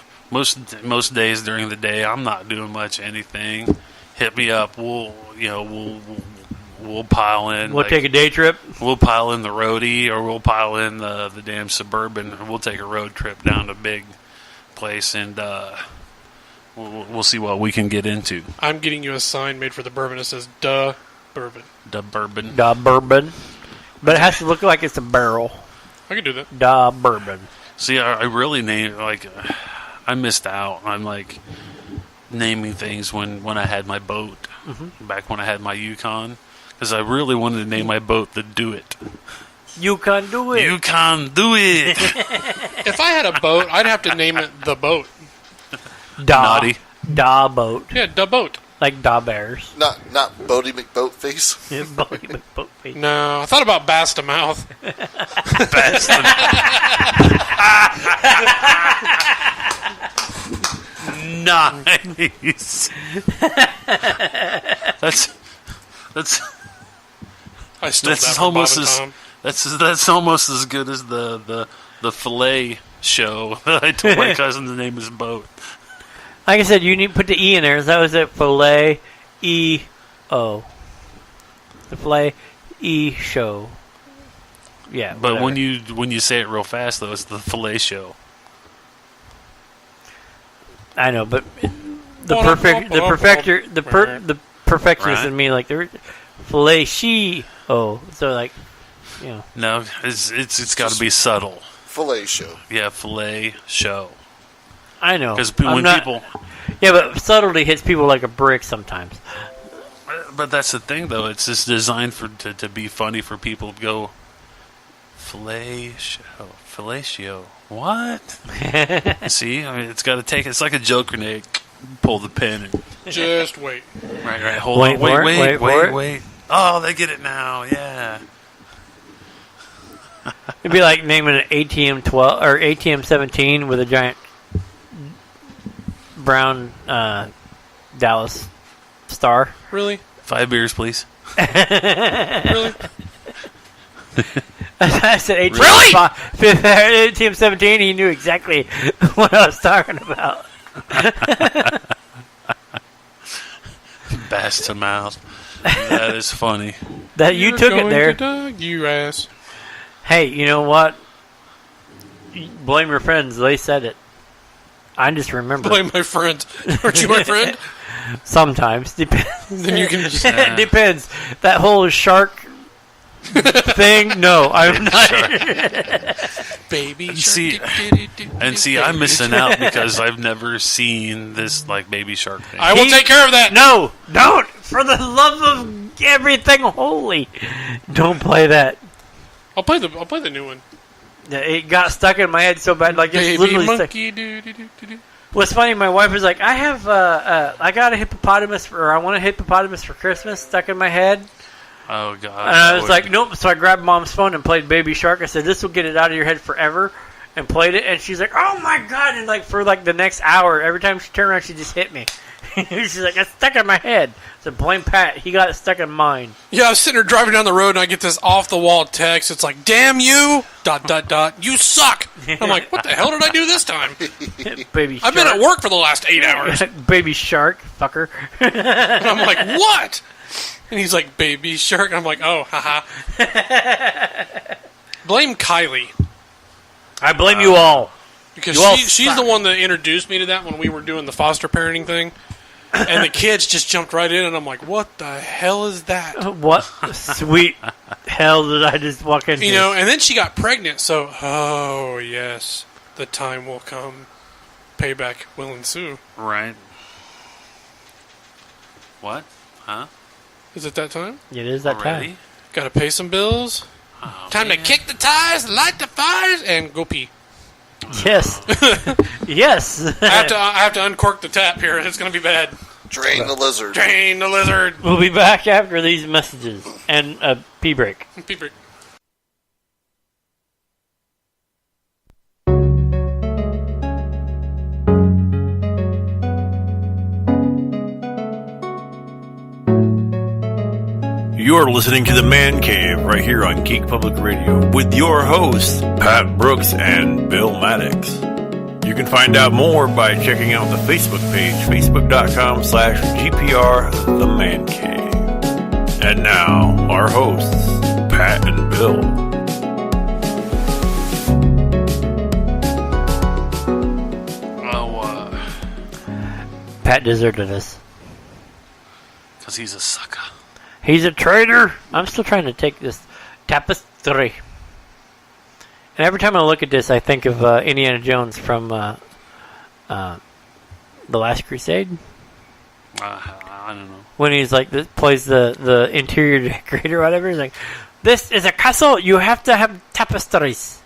D: days during the day, I'm not doing much anything. Hit me up. We'll pile in.
E: We'll take a day trip.
D: We'll pile in the roadie, or we'll pile in the damn Suburban. We'll take a road trip down to big place, and we'll see what we can get into.
B: I'm getting you a sign made for the bourbon that says "Duh Bourbon."
D: The bourbon.
E: Da bourbon. But it has to look like it's a barrel.
B: I can do that.
E: Da bourbon.
D: See, I really I missed out on naming things when I had my boat, back when I had my Yukon, because I really wanted to name my boat the Do It.
E: You can do it.
D: You can do it.
B: If I had a boat, I'd have to name it the boat.
E: Da.
D: Naughty.
E: Da boat.
B: Yeah, the boat.
E: Like Da Bears.
C: Not Bodie McBoatface.
E: Yeah, boat face.
B: No, I thought about Bass to Mouth.
D: Bastard. Nice. That's
B: I stole
D: That's
B: that from
D: almost
B: Bob and
D: as-
B: Tom.
D: that's almost as good as the fillet show that I told my cousin to name his boat.
E: Like I said, you need to put the E in there. That was it. Filet E-O. The filet E-show. Yeah.
D: But
E: whatever.
D: when you say it real fast though, it's the fillet show.
E: I know, but the perfectionist
D: Right.
E: in me, like, there filet she-o. So, like, you know.
D: No, it's got to be subtle.
C: Filet show.
D: Yeah, fillet show.
E: I know.
D: Because
E: I'm
D: when
E: not-
D: people,
E: Yeah, but subtlety hits people like a brick sometimes.
D: but that's the thing though. It's just designed to be funny for people to go. Fellatio. What? See, I mean, it's got to take. It's like a joke grenade. Pull the pin. And,
B: Just wait.
D: right. Hold
E: Wait
D: on.
E: for it, wait for it.
D: Wait. Oh, they get it now. Yeah.
E: It'd be like naming an ATM 12 or ATM 17 with a giant brown Dallas star.
B: Really?
D: 5 beers, please.
B: Really?
E: I said ATM,
D: Really?
E: ATM 17. He knew exactly what I was talking about.
D: Bass to mouth. That is funny.
E: That you
B: You're
E: took it
B: going
E: there.
B: to die, you ass.
E: Hey, you know what? Blame your friends. They said it. I just remember.
B: Blame my friend. Aren't you my friend?
E: Sometimes depends.
B: Then you can just.
E: It depends. That whole shark thing. No, I'm not.
B: Baby.
D: See,
B: shark,
D: I'm missing out because I've never seen this Baby Shark thing.
B: I will take care of that.
E: No, don't. For the love of everything holy, don't play that.
B: I'll play the new one.
E: It got stuck in my head so bad, like it's
B: Baby
E: literally stuck.
B: monkey. Do.
E: What's funny, my wife was like, I got a hippopotamus, or I want a hippopotamus for Christmas stuck in my head.
D: Oh God!
E: And I was like, nope. So I grabbed Mom's phone and played Baby Shark. I said, this will get it out of your head forever. And played it. And she's like, oh my God. And like for like the next hour, every time she turned around, she just hit me. She's like, it's stuck in my head. So blame Pat. He got it stuck in mine.
B: Yeah, I was sitting there driving down the road and I get this off the wall text. It's like, damn you, ... you suck. I'm like, what the hell did I do this time?
E: Baby Shark.
B: I've been at work for the last 8 hours.
E: Baby Shark, fucker.
B: And I'm like, what? And he's like, Baby Shark. I'm like, oh, haha. Blame Kylie.
E: I blame you all.
B: Because
E: You all
B: she's
E: suck.
B: the one that introduced me to that when we were doing the foster parenting thing. And the kids just jumped right in, and I'm like, what the hell is that?
E: What sweet hell did I just walk into?
B: You know, and then she got pregnant, so, oh, yes, the time will come. Payback will ensue.
D: right. What? Huh?
B: Is it that time?
E: It is that
D: Already?
E: time.
B: Gotta pay some bills.
D: Oh,
B: Time to
D: man.
B: kick the tires, light the fires, and go pee.
E: Yes. Yes.
B: I have to uncork the tap here. It's gonna be bad.
C: Drain the lizard.
B: Drain the lizard.
E: We'll be back after these messages and a pee break.
B: Pee break.
A: You're listening to the Man Cave right here on Geek Public Radio with your hosts, Pat Brooks and Bill Maddox. You can find out more by checking out the Facebook page, facebook.com/GPR The Man Cave. And now, our hosts, Pat and Bill.
E: Pat deserted us.
D: Because he's a sucker.
E: He's a traitor. I'm still trying to take this tapestry. And every time I look at this, I think of Indiana Jones from The Last Crusade.
D: I don't know.
E: When he's like, plays the interior decorator or whatever. He's like, this is a castle. You have to have tapestries.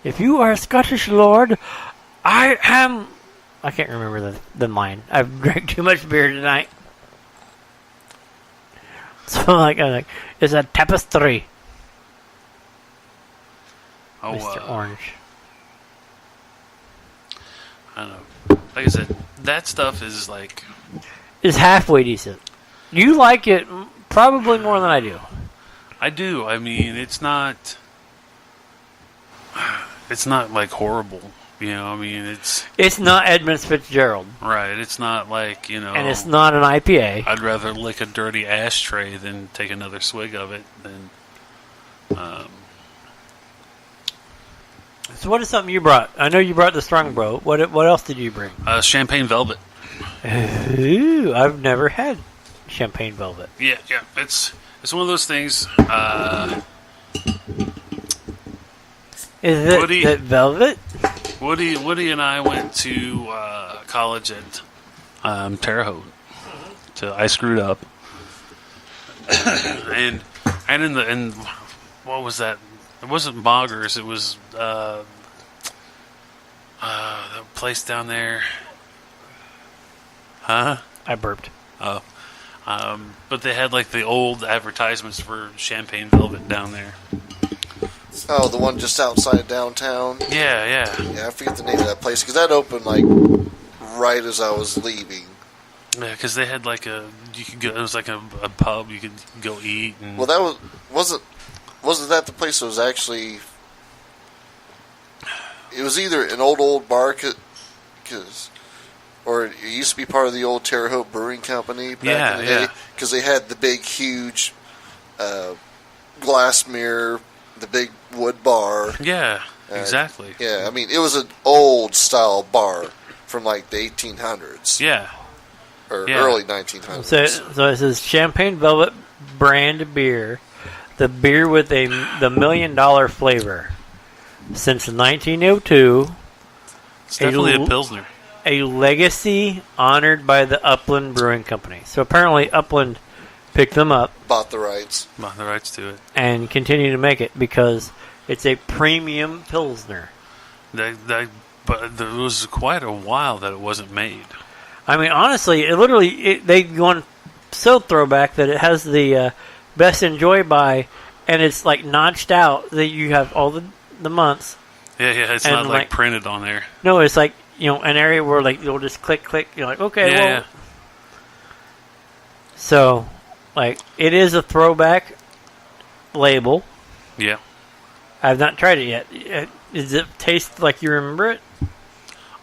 E: If you are a Scottish lord, I am... I can't remember the line. I've drank too much beer tonight. So I'm like, it's a tapestry.
D: Oh,
E: Mr. Orange.
D: I don't know. Like I said, that stuff is like...
E: It's halfway decent. You like it probably more than I do.
D: I do. I mean, it's not... It's not, like, horrible. You know, I mean,
E: It's not Edmund Fitzgerald.
D: Right, it's not like, you know...
E: And it's not an IPA.
D: I'd rather lick a dirty ashtray than take another swig of it than...
E: So what is something you brought? I know you brought the Strombows. What else did you bring?
D: Champaign Velvet.
E: Ooh, I've never had Champaign Velvet.
D: Yeah, it's one of those things...
E: Is it
D: Woody-
E: that Velvet?
D: Woody and I went to college at Terre Haute. So I screwed up, and in what was that? It wasn't Boggers. It was the place down there. Huh?
E: I burped.
D: Oh, but they had like the old advertisements for Champagne Velvet down there.
C: Oh, the one just outside downtown?
D: Yeah.
C: Yeah, I forget the name of that place, because that opened, like, right as I was leaving.
D: Yeah, because they had like you could go, it was like a pub, you could go eat. And
C: Well, that wasn't that the place that was actually... It was either an old bar, or it used to be part of the old Terre Haute Brewing Company back in the day, because they had the big, huge glass mirror, the big wood bar.
D: Yeah, exactly.
C: Yeah, I mean, it was an old-style bar from, like, the 1800s.
D: Yeah.
C: Or early 1900s.
E: So it says Champagne Velvet brand beer, the beer with the $1 million flavor. Since 1902,
D: It's definitely a Pilsner.
E: A legacy honored by the Upland Brewing Company. So apparently Upland picked them up.
C: Bought the rights.
D: Bought the rights to it.
E: And continue to make it because it's a premium Pilsner.
D: But there was quite a while that it wasn't made.
E: I mean, honestly, they've gone so throwback that it has the best enjoy by, and it's like notched out that you have all the months.
D: Yeah, it's
E: and
D: not like printed on there.
E: No, it's like, an area where like you'll just click, you're like, okay,
D: Yeah.
E: So, like, it is a throwback label.
D: Yeah.
E: I've not tried it yet. Does it taste like you remember it?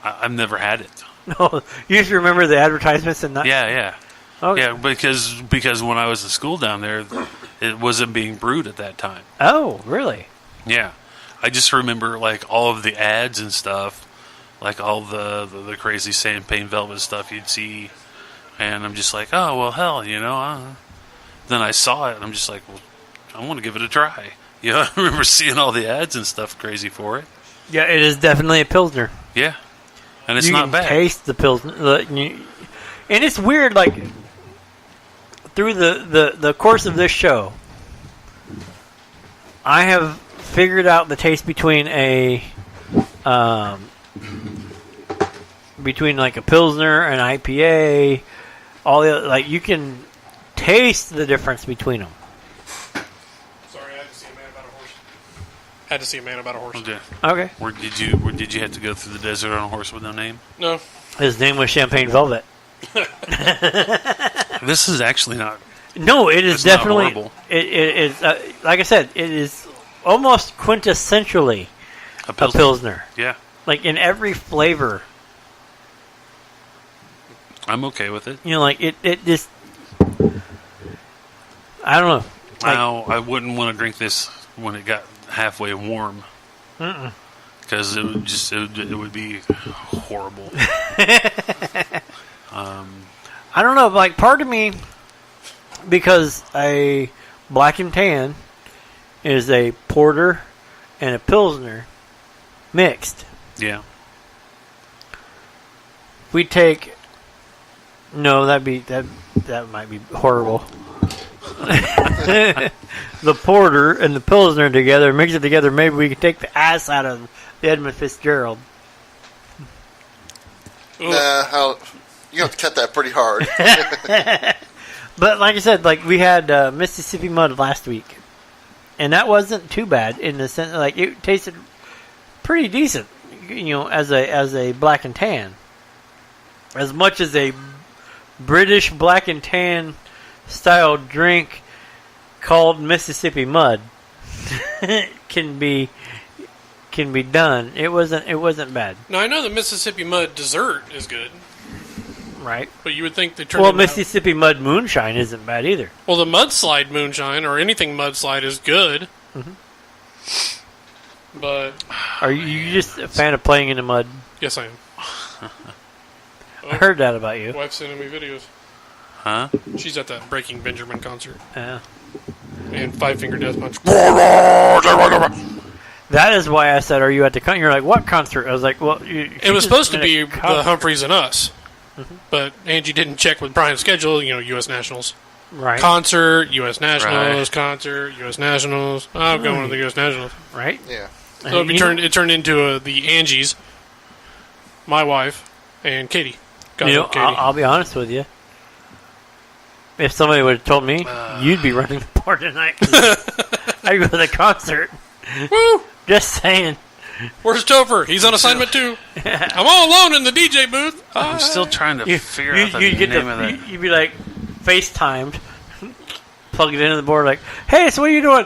D: I've never had it.
E: No, you just remember the advertisements and not.
D: Yeah.
E: Okay.
D: Yeah, because when I was at school down there, it wasn't being brewed at that time.
E: Oh, really?
D: Yeah, I just remember like all of the ads and stuff, like all the crazy Champagne Velvet stuff you'd see, and I'm just like, oh well, hell, Then I saw it, and I'm just like, well, I want to give it a try. I remember seeing all the ads and stuff crazy for it.
E: Yeah, it is definitely a Pilsner.
D: Yeah, and it's
E: you
D: not
E: can
D: bad.
E: Taste the Pilsner, and it's weird. Like through the course of this show, I have figured out the taste between between like a Pilsner and IPA. All the other, like you can taste the difference between them.
B: Sorry, I had to see a man about a horse. Had to see a man about a horse.
D: Okay.
E: Okay.
D: Where did you have to go through the desert on a horse with no name?
B: No.
E: His name was Champagne Velvet.
D: This is actually not
E: No, it is
D: It's not
E: definitely.
D: horrible.
E: It is like I said. It is almost quintessentially
D: A
E: a
D: Pilsner.
E: pilsner,
D: Yeah,
E: like in every flavor.
D: I'm okay with it.
E: You know, like it just. I don't know. Like,
D: Now, I wouldn't want to drink this when it got halfway warm. Because it would be horrible.
E: I don't know. Like part of me, because a black and tan is a porter and a pilsner mixed.
D: Yeah.
E: We take. No, that might be horrible. The porter and the pilsner together, mix it together. Maybe we could take the ass out of the Edmund Fitzgerald.
C: Nah, you have to cut that pretty hard.
E: But like I said, like we had Mississippi Mud last week, and that wasn't too bad in the sense like it tasted pretty decent, as a black and tan. As much as a British black and tan style drink called Mississippi Mud can be done. It wasn't bad,
B: Now, I know the Mississippi Mud dessert is good,
E: right?
B: but you would think they turn
E: Well,
B: it out.
E: Mississippi Mud moonshine isn't bad either.
B: Well, the mudslide moonshine or anything mudslide is good. But,
E: Are you just a fan of playing in the mud?
B: yes, I am.
E: I heard that about you.
B: Wife's sending me videos.
D: Huh?
B: She's at that Breaking Benjamin concert.
E: Yeah.
B: And Five Finger Death Punch.
E: That is why I said, "Are you at the concert?" You're like, "What concert?" I was like, "Well,
B: It was supposed to be the Humphreys and Us. But Angie didn't check with Brian's schedule, U.S. Nationals.
E: right,
B: Concert, U.S. Nationals,
D: Right.
B: concert, U.S. Nationals. I'm going to the U.S. Nationals.
E: right."
C: Yeah.
B: So
E: You know-
B: it turned into the Angies, my wife, and Katie. God help Katie.
E: I'll be honest with you. If somebody would have told me, you'd be running the bar tonight. I go to the concert.
B: Woo!
E: Just saying.
B: Where's Topher? He's on assignment too. I'm all alone in the DJ booth.
D: I'm still trying to figure out the
E: You'd
D: name of that.
E: You'd be like FaceTimed, plug it into the board, like, "Hey, so what are you doing?"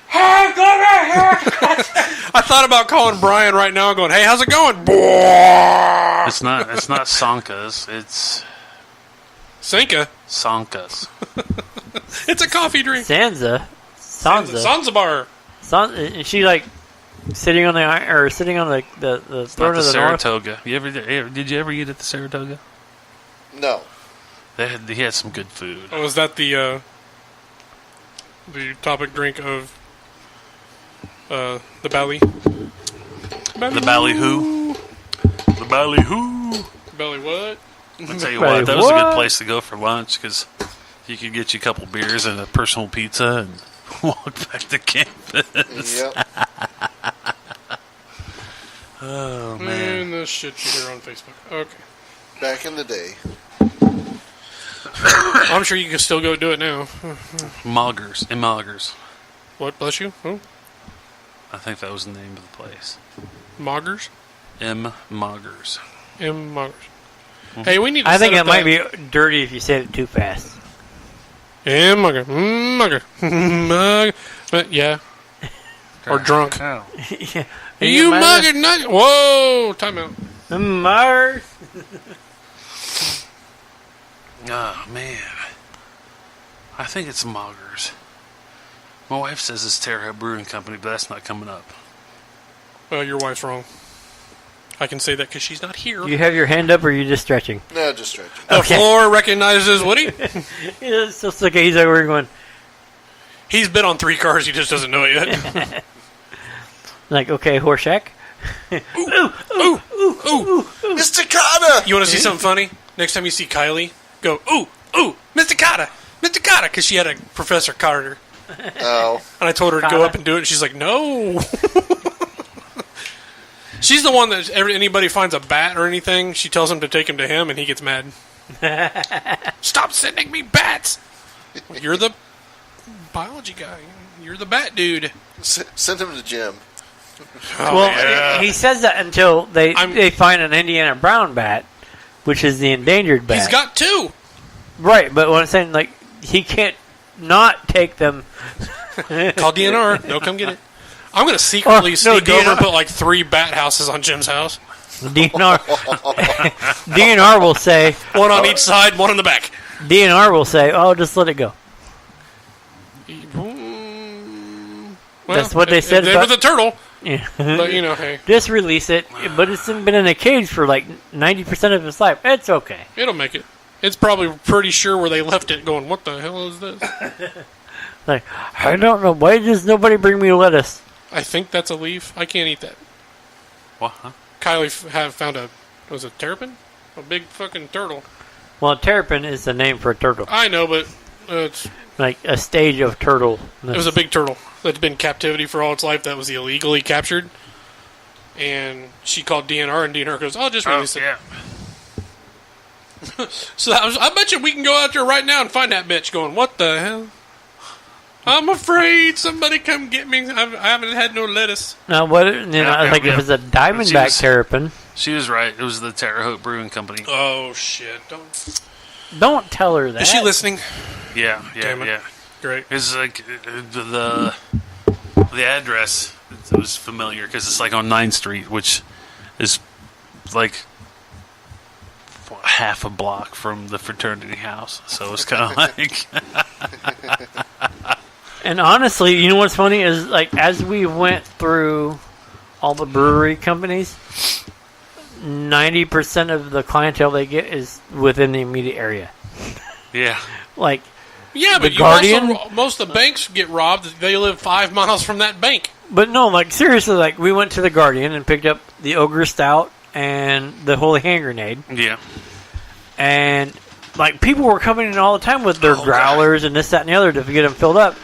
E: "Hey, go right here."
B: I thought about calling Brian right now and going, "Hey, how's it going?"
D: It's not Sankas. It's
B: Sanka.
D: Sankas.
B: It's a coffee drink.
E: Sansa.
B: Zanzibar.
E: And she like sitting on the
D: It's not
E: throne
D: the
E: of the north.
D: Saratoga. Did you ever eat at the Saratoga?
C: No.
D: He had some good food.
B: Oh, is that the topic drink of the Bally?
D: The ballyhoo. The ballyhoo.
B: Belly what?
D: I'll tell you
E: Ballyhoo
D: what, that was a good
E: what?
D: place to go for lunch because you could get you a couple beers and a personal pizza and walk back to campus.
C: Yep.
D: Oh, man.
B: And the shit you hear on Facebook. Okay.
C: Back in the day.
B: I'm sure you can still go do it now.
D: Moggers. In Moggers.
B: What, bless you? Oh,
D: I think that was the name of the place.
B: Moggers?
D: M. Moggers.
B: M. Moggers. Hey, we need to
E: I think
B: set
E: it
B: up
E: might
B: that-
E: be dirty if you said it too fast.
B: M. Mugger. Mugger. Mugger. Yeah. Or drunk.
D: Oh.
E: Yeah.
B: You mugger nugget. Whoa, time out.
E: Mars.
D: Oh, man. I think it's Moggers. My wife says it's Terre Haute Brewing Company, but that's not coming up.
B: Your wife's wrong. I can say that because she's not here.
E: You have your hand up, or are you just stretching?
C: No, just stretching.
B: The
E: Okay.
B: floor recognizes Woody.
E: Yeah, so it's okay. He's over here going
B: He's been on 3 cars. He just doesn't know it yet.
E: like, "Okay, Horshack."
C: Mr. Carter!
B: You want to see something funny? Next time you see Kylie, go, ooh, ooh, Mr. Carter, because she had a Professor Carter.
C: Oh.
B: And I told her to go
E: Carter.
B: up and do it, and she's like, no. She's the one that anybody finds a bat or anything, she tells him to take him to him, and he gets mad. Stop sending me bats! You're the biology guy. You're the bat dude.
C: Send him to the gym.
B: Oh,
E: Well,
B: yeah.
E: he says that until they
B: I'm-
E: find an Indiana brown bat, which is the endangered bat.
B: He's got 2.
E: Right, but what I'm saying, like, he can't not take them.
B: Call DNR. They'll come get it. I'm going to secretly sneak over and put like 3 bat houses on Jim's house.
E: DNR will say...
B: One on each side, one in the back.
E: DNR will say, oh, just let it go.
B: Well,
E: that's what they said
B: with the turtle.
E: Yeah.
B: But, hey.
E: Just release it. But it's been in a cage for like 90% of its life. It's okay.
B: It'll make it. It's probably pretty sure where they left it going, what the hell is this?
E: Like, I don't know. Why does nobody bring me lettuce?
B: I think that's a leaf. I can't eat that.
D: What? Huh?
B: Kylie found was it terrapin? A big fucking turtle.
E: Well, a terrapin is the name for a turtle.
B: I know, but it's...
E: Like a stage of turtle.
B: It was a big turtle that's been in captivity for all its life that was illegally captured. And she called DNR, and DNR goes, I'll just release it.
D: Yeah.
B: So I bet you we can go out there right now and find that bitch going, what the hell? I'm afraid somebody come get me. I haven't had no lettuce.
E: Now, what? If it's a diamondback terrapin.
D: She was right. It was the Terre Haute Brewing Company.
B: Oh, shit.
E: Don't tell her that.
B: Is she listening?
D: Yeah.
B: Great.
D: It's like the address. It was familiar because it's like on 9th Street, which is like half a block from the fraternity house. So it's kind of like...
E: And honestly, you know what's funny is, like, as we went through all the brewery companies, 90% of the clientele they get is within the immediate area.
D: Yeah.
E: Like,
B: yeah, but most of the banks get robbed. They live 5 miles from that bank.
E: But no, like, seriously, like, we went to the Guardian and picked up the Ogre Stout and the Holy Hand Grenade.
D: Yeah.
E: And, like, people were coming in all the time with their growlers and this, that, and the other to get them filled up.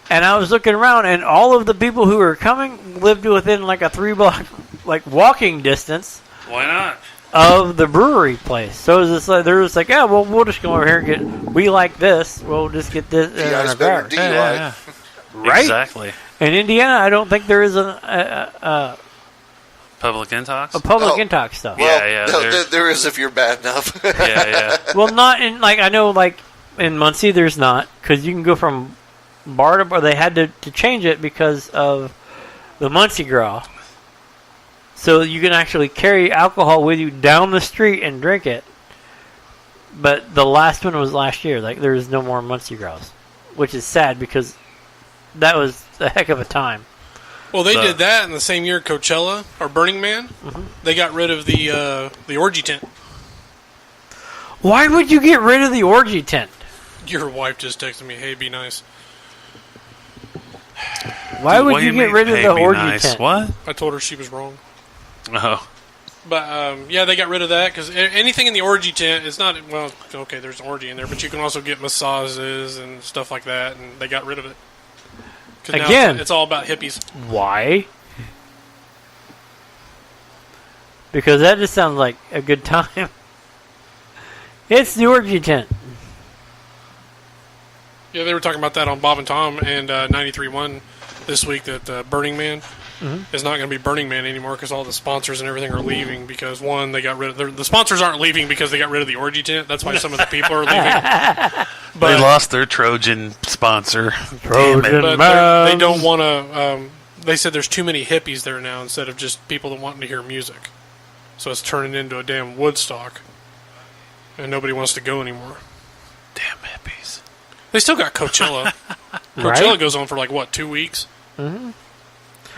E: And I was looking around, and all of the people who were coming lived within, like, a 3-block, like, walking distance.
D: Why not?
E: Of the brewery place. So it was just like, they're just like, yeah, well, we'll just go over here and get, we like this, we'll just get this.
C: Yeah, better do you like.
E: Right?
D: Exactly.
E: In Indiana, I don't think there is a
D: Public intox?
E: public intox stuff.
C: Well, there is if you're bad enough.
D: Yeah.
E: Well, not in, like, I know, like, in Muncie, there's not, because you can go from bar to bar. They had to change it because of the Muncie Gras. So you can actually carry alcohol with you down the street and drink it. But the last one was last year. Like, there's no more Muncie Gras, which is sad because that was a heck of a time.
B: Well, they did that in the same year Coachella or Burning Man. Mm-hmm. They got rid of the orgy tent.
E: Why would you get rid of the orgy tent?
B: Your wife just texted me, "Hey, be nice."
E: Why would you get rid of the orgy tent?
D: What?
B: I told her she was wrong.
D: Oh.
B: But, they got rid of that because anything in the orgy tent is not... Well, okay, there's an orgy in there, but you can also get massages and stuff like that, and they got rid of it.
E: Again,
B: it's all about hippies.
E: Why? Because that just sounds like a good time. It's the orgy tent.
B: Yeah, they were talking about that on Bob and Tom and 93.1 this week, that Burning Man is not going to be Burning Man anymore because all the sponsors and everything are leaving because, one, they got rid of... The sponsors aren't leaving because they got rid of the orgy tent. That's why some of the people are leaving. But
D: they lost their Trojan sponsor.
E: Trojan
B: but they don't want to... they said there's too many hippies there now instead of just people that want to hear music. So it's turning into a damn Woodstock. And nobody wants to go anymore.
D: Damn hippies.
B: They still got Coachella.
E: Right?
B: Coachella goes on for 2 weeks?
E: Mm-hmm.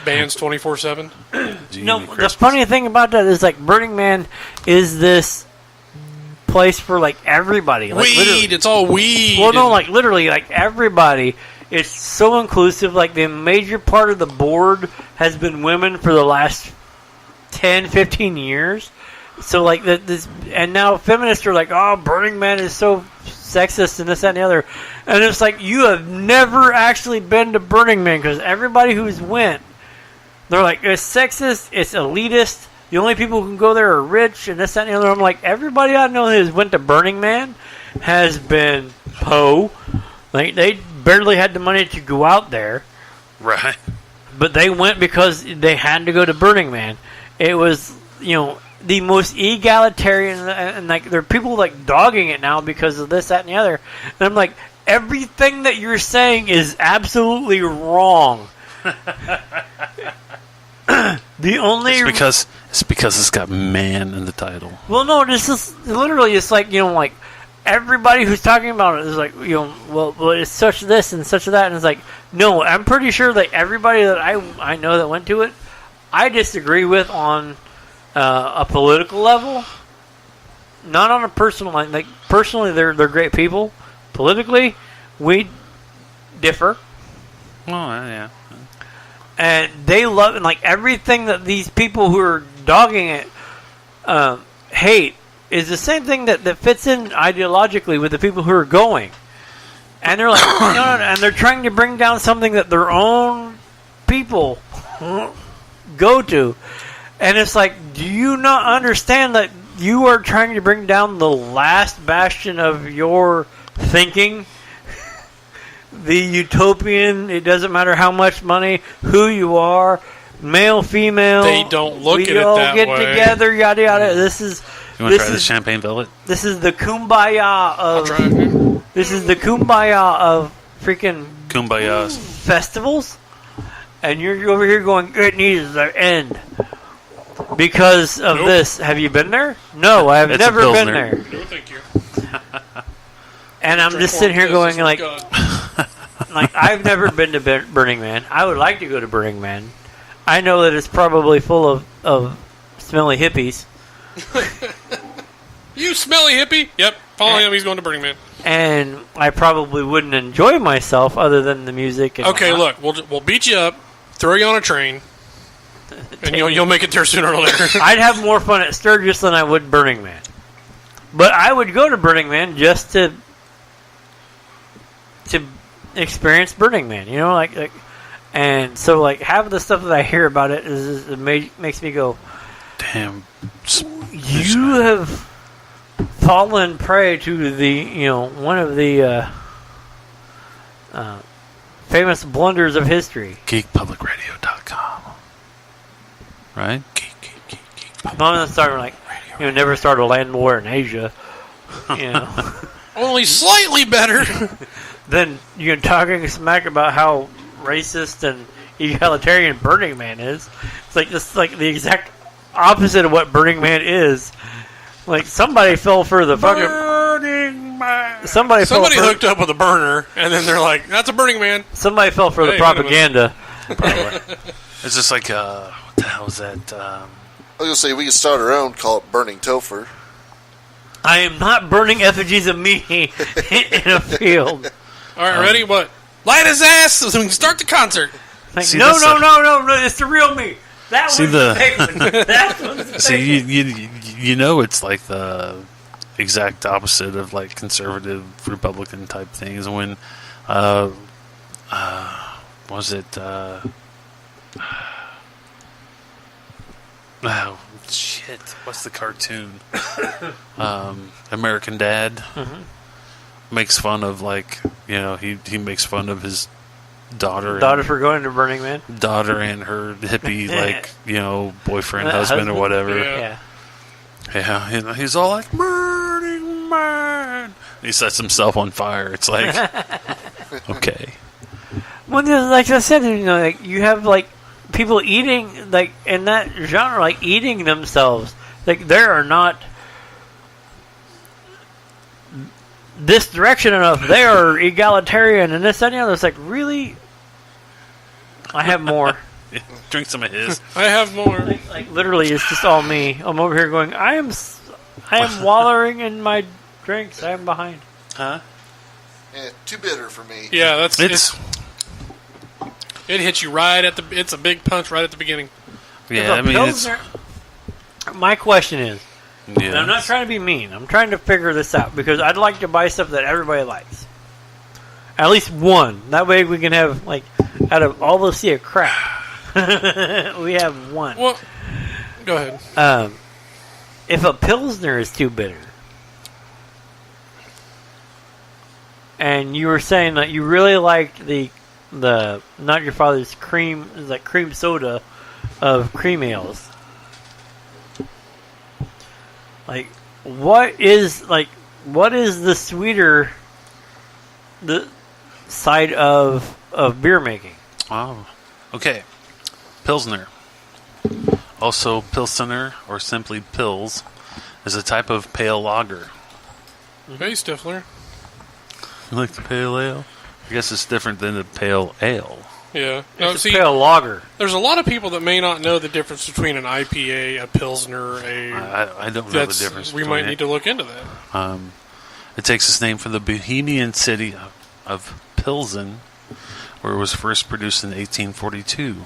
B: Bands 24/7.
E: No, the funny thing about that is, like, Burning Man is this place for, like, everybody. Like,
B: weed! It's all weed!
E: Well, no, like, literally, like, everybody. It's so inclusive. Like, the major part of the board has been women for the last 10, 15 years. So, like, and now feminists are like, oh, Burning Man is so sexist and this, that, and the other. And it's like, you have never actually been to Burning Man because everybody who's went, they're like, it's sexist, it's elitist, the only people who can go there are rich, and this, that, and the other. I'm like, everybody I know who's went to Burning Man has been po. Like, they barely had the money to go out there.
D: Right.
E: But they went because they had to go to Burning Man. It was, the most egalitarian, and like there are people like dogging it now because of this, that, and the other. And I'm like, everything that you're saying is absolutely wrong. The only
D: it's because it's got man in the title.
E: well, no, this is literally it's like like everybody who's talking about it is like well, it's such this and such that, and it's like no, I'm pretty sure that everybody that I know that went to it, I disagree with on a political level, not on a personal line. Like personally, they're great people. Politically, we differ.
D: Oh yeah.
E: And they love and like everything that these people who are dogging it hate is the same thing that fits in ideologically with the people who are going. And they're like, no, and they're trying to bring down something that their own people go to. And it's like, do you not understand that you are trying to bring down the last bastion of your thinking? The utopian, it doesn't matter how much money, who you are, male, female.
B: They don't look at it
E: We all
B: that
E: get
B: way.
E: together, yada yada. This is
D: You want to try the Champaign Velvet?
E: this is the kumbaya of this is the kumbaya of freaking
D: Kumbayas.
E: festivals, and you're over here going, it needs to end because of
B: Nope.
E: this. Have you been there? No, I have
D: It's a
E: never been
D: Pilsner.
E: there.
B: No, thank you.
E: And I'm just sitting here going like, I've never been to Burning Man. I would like to go to Burning Man. I know that it's probably full of smelly hippies.
B: You smelly hippie. Yep, follow him. He's going to Burning Man.
E: And I probably wouldn't enjoy myself other than the music. And
B: Okay, look, we'll beat you up, throw you on a train, and you'll make it there sooner or later.
E: I'd have more fun at Sturgis than I would Burning Man. But I would go to Burning Man just to experience Burning Man, like, and so like half of the stuff that I hear about it it makes me go,
D: Damn.
E: you have fallen prey to the one of the famous blunders of history.
D: GeekPublicRadio.com. Right? Geek.
E: I'm gonna start like never start a land war in Asia,
B: Only slightly better.
E: Then you're talking smack about how racist and egalitarian Burning Man is. It's like this, like the exact opposite of what Burning Man is. Like somebody fell for the fucking
B: Burning Man.
E: somebody
B: hooked up with a burner, and then they're like, "That's a Burning Man."
E: Somebody fell for the
B: Hey, wait a minute.
E: propaganda.
D: It's just like, what the hell was that?
C: I was gonna say we could start our own, call it Burning Topher.
E: I am not burning effigies of me in a field.
B: All right, ready? What? Light his ass so we can start the concert.
E: Like,
D: See,
E: no,
D: that's
E: it's the real me. That
D: See,
E: was the fake one. That was the
D: See,
E: fake one.
D: it's like the exact opposite of like conservative Republican type things. When, was it? Oh shit! What's the cartoon? American Dad makes fun of he makes fun of his daughter
E: For going to Burning Man.
D: daughter and her hippie boyfriend, husband or whatever.
B: Yeah.
D: Yeah, he's all like Burning Man. He sets himself on fire. It's like okay.
E: Well, like I said, like you have like people eating like in that genre, like eating themselves. Like there are not this direction enough. They are egalitarian and this and the other. It's like really, I have more.
D: Drink some of his.
B: I have more.
E: Like literally, it's just all me. I'm over here going. I am wallowing in my drinks. I am behind.
D: Huh?
C: Yeah, too bitter for me.
B: Yeah,
D: It's
B: it hits you right at the. It's a big punch right at the beginning.
D: yeah. I mean, it's
E: My question is, and I'm
D: yeah.
E: not trying to be mean. I'm trying to figure this out because I'd like to buy stuff that everybody likes. At least one. That way we can have like out of all the sea of crap, we have one.
B: Well, go ahead.
E: If a Pilsner is too bitter, and you were saying that you really liked the Not Your Father's cream, like cream soda of cream ales. Like, what is the sweeter the side of beer making.
D: Oh, okay. Pilsner. Also, Pilsener, or simply Pils, is a type of pale lager.
B: Hey, Stifler.
D: You like the pale ale? I guess it's different than the pale ale.
B: Yeah. No,
E: It's a pale lager.
B: there's a lot of people that may not know the difference between an IPA, a Pilsner,
D: I don't know the difference.
B: We might need to look into that.
D: It takes its name from the Bohemian city of Pilsen, where it was first produced in 1842.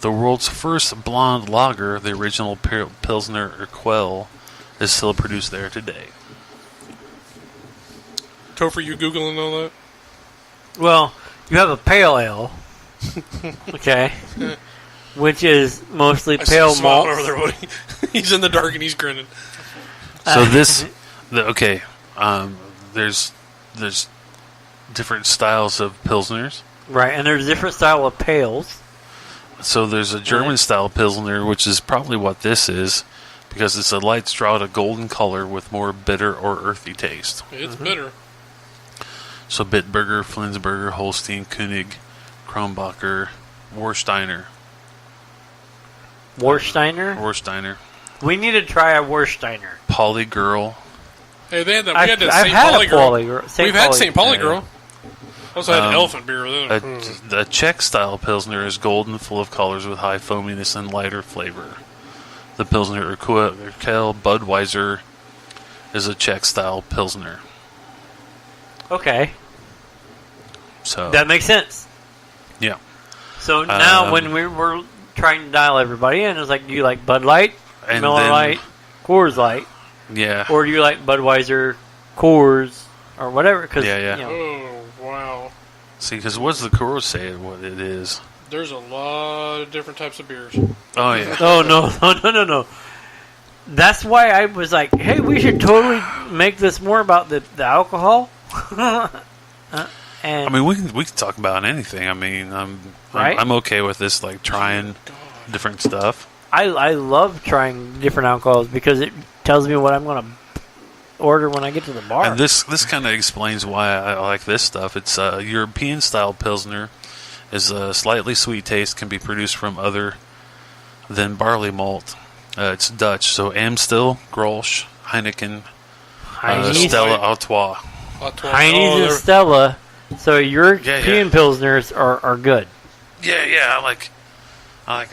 D: The world's first blonde lager, the original Pilsner Urquell, is still produced there today.
B: Topher, you Googling all that?
E: Well, you have a pale ale, okay, which is mostly
B: I see
E: pale
B: a smile
E: malt.
B: over there, Woody. He's in the dark and he's grinning.
D: So there's different styles of Pilsners.
E: Right, and there's different style of pales.
D: So there's a German style Pilsner, which is probably what this is, because it's a light straw to golden color with more bitter or earthy taste.
B: It's bitter.
D: So Bitburger, Flensburger, Holstein, König, Kronbacher, Warsteiner.
E: Warsteiner? We need to try a Warsteiner.
D: Polly Girl.
B: Hey, they had that. We had that
E: I've
B: St.
E: had
B: Pauli
E: a
B: girl.
E: Pauli girl.
B: We've had St. Pauli
D: Yeah.
B: girl. Also had elephant beer with it.
D: The Czech style Pilsner is golden, full of colors with high foaminess and lighter flavor. The Pilsner Urquell Budweiser is a Czech style Pilsner.
E: Okay,
D: So
E: that makes sense.
D: yeah.
E: So now when we were trying to dial everybody in, it was like, do you like Bud Light,
D: And
E: Miller
D: then-
E: Lite, Coors Light,
D: Yeah.
E: or do you like Budweiser, Coors, or whatever? Cause,
D: Yeah, yeah.
E: You know,
B: Oh, wow.
D: See, because what's the Coors say what it is?
B: There's a lot of different types of beers.
D: Oh, yeah.
E: oh, no. That's why I was like, hey, we should totally make this more about the alcohol. And
D: I mean, we can talk about anything. I mean,
E: Right?
D: I'm okay with this, like, trying different stuff.
E: I love trying different alcohols because it tells me what I'm going to order when I get to the bar.
D: And this kind of explains why I like this stuff. It's a European-style Pilsner. Is a slightly sweet taste, can be produced from other than barley malt. It's Dutch, so Amstel, Grolsch, Heineken,
E: Heine's,
D: Stella Artois.
E: Heine's and Stella. So European Pilsners are good.
D: Yeah, I like.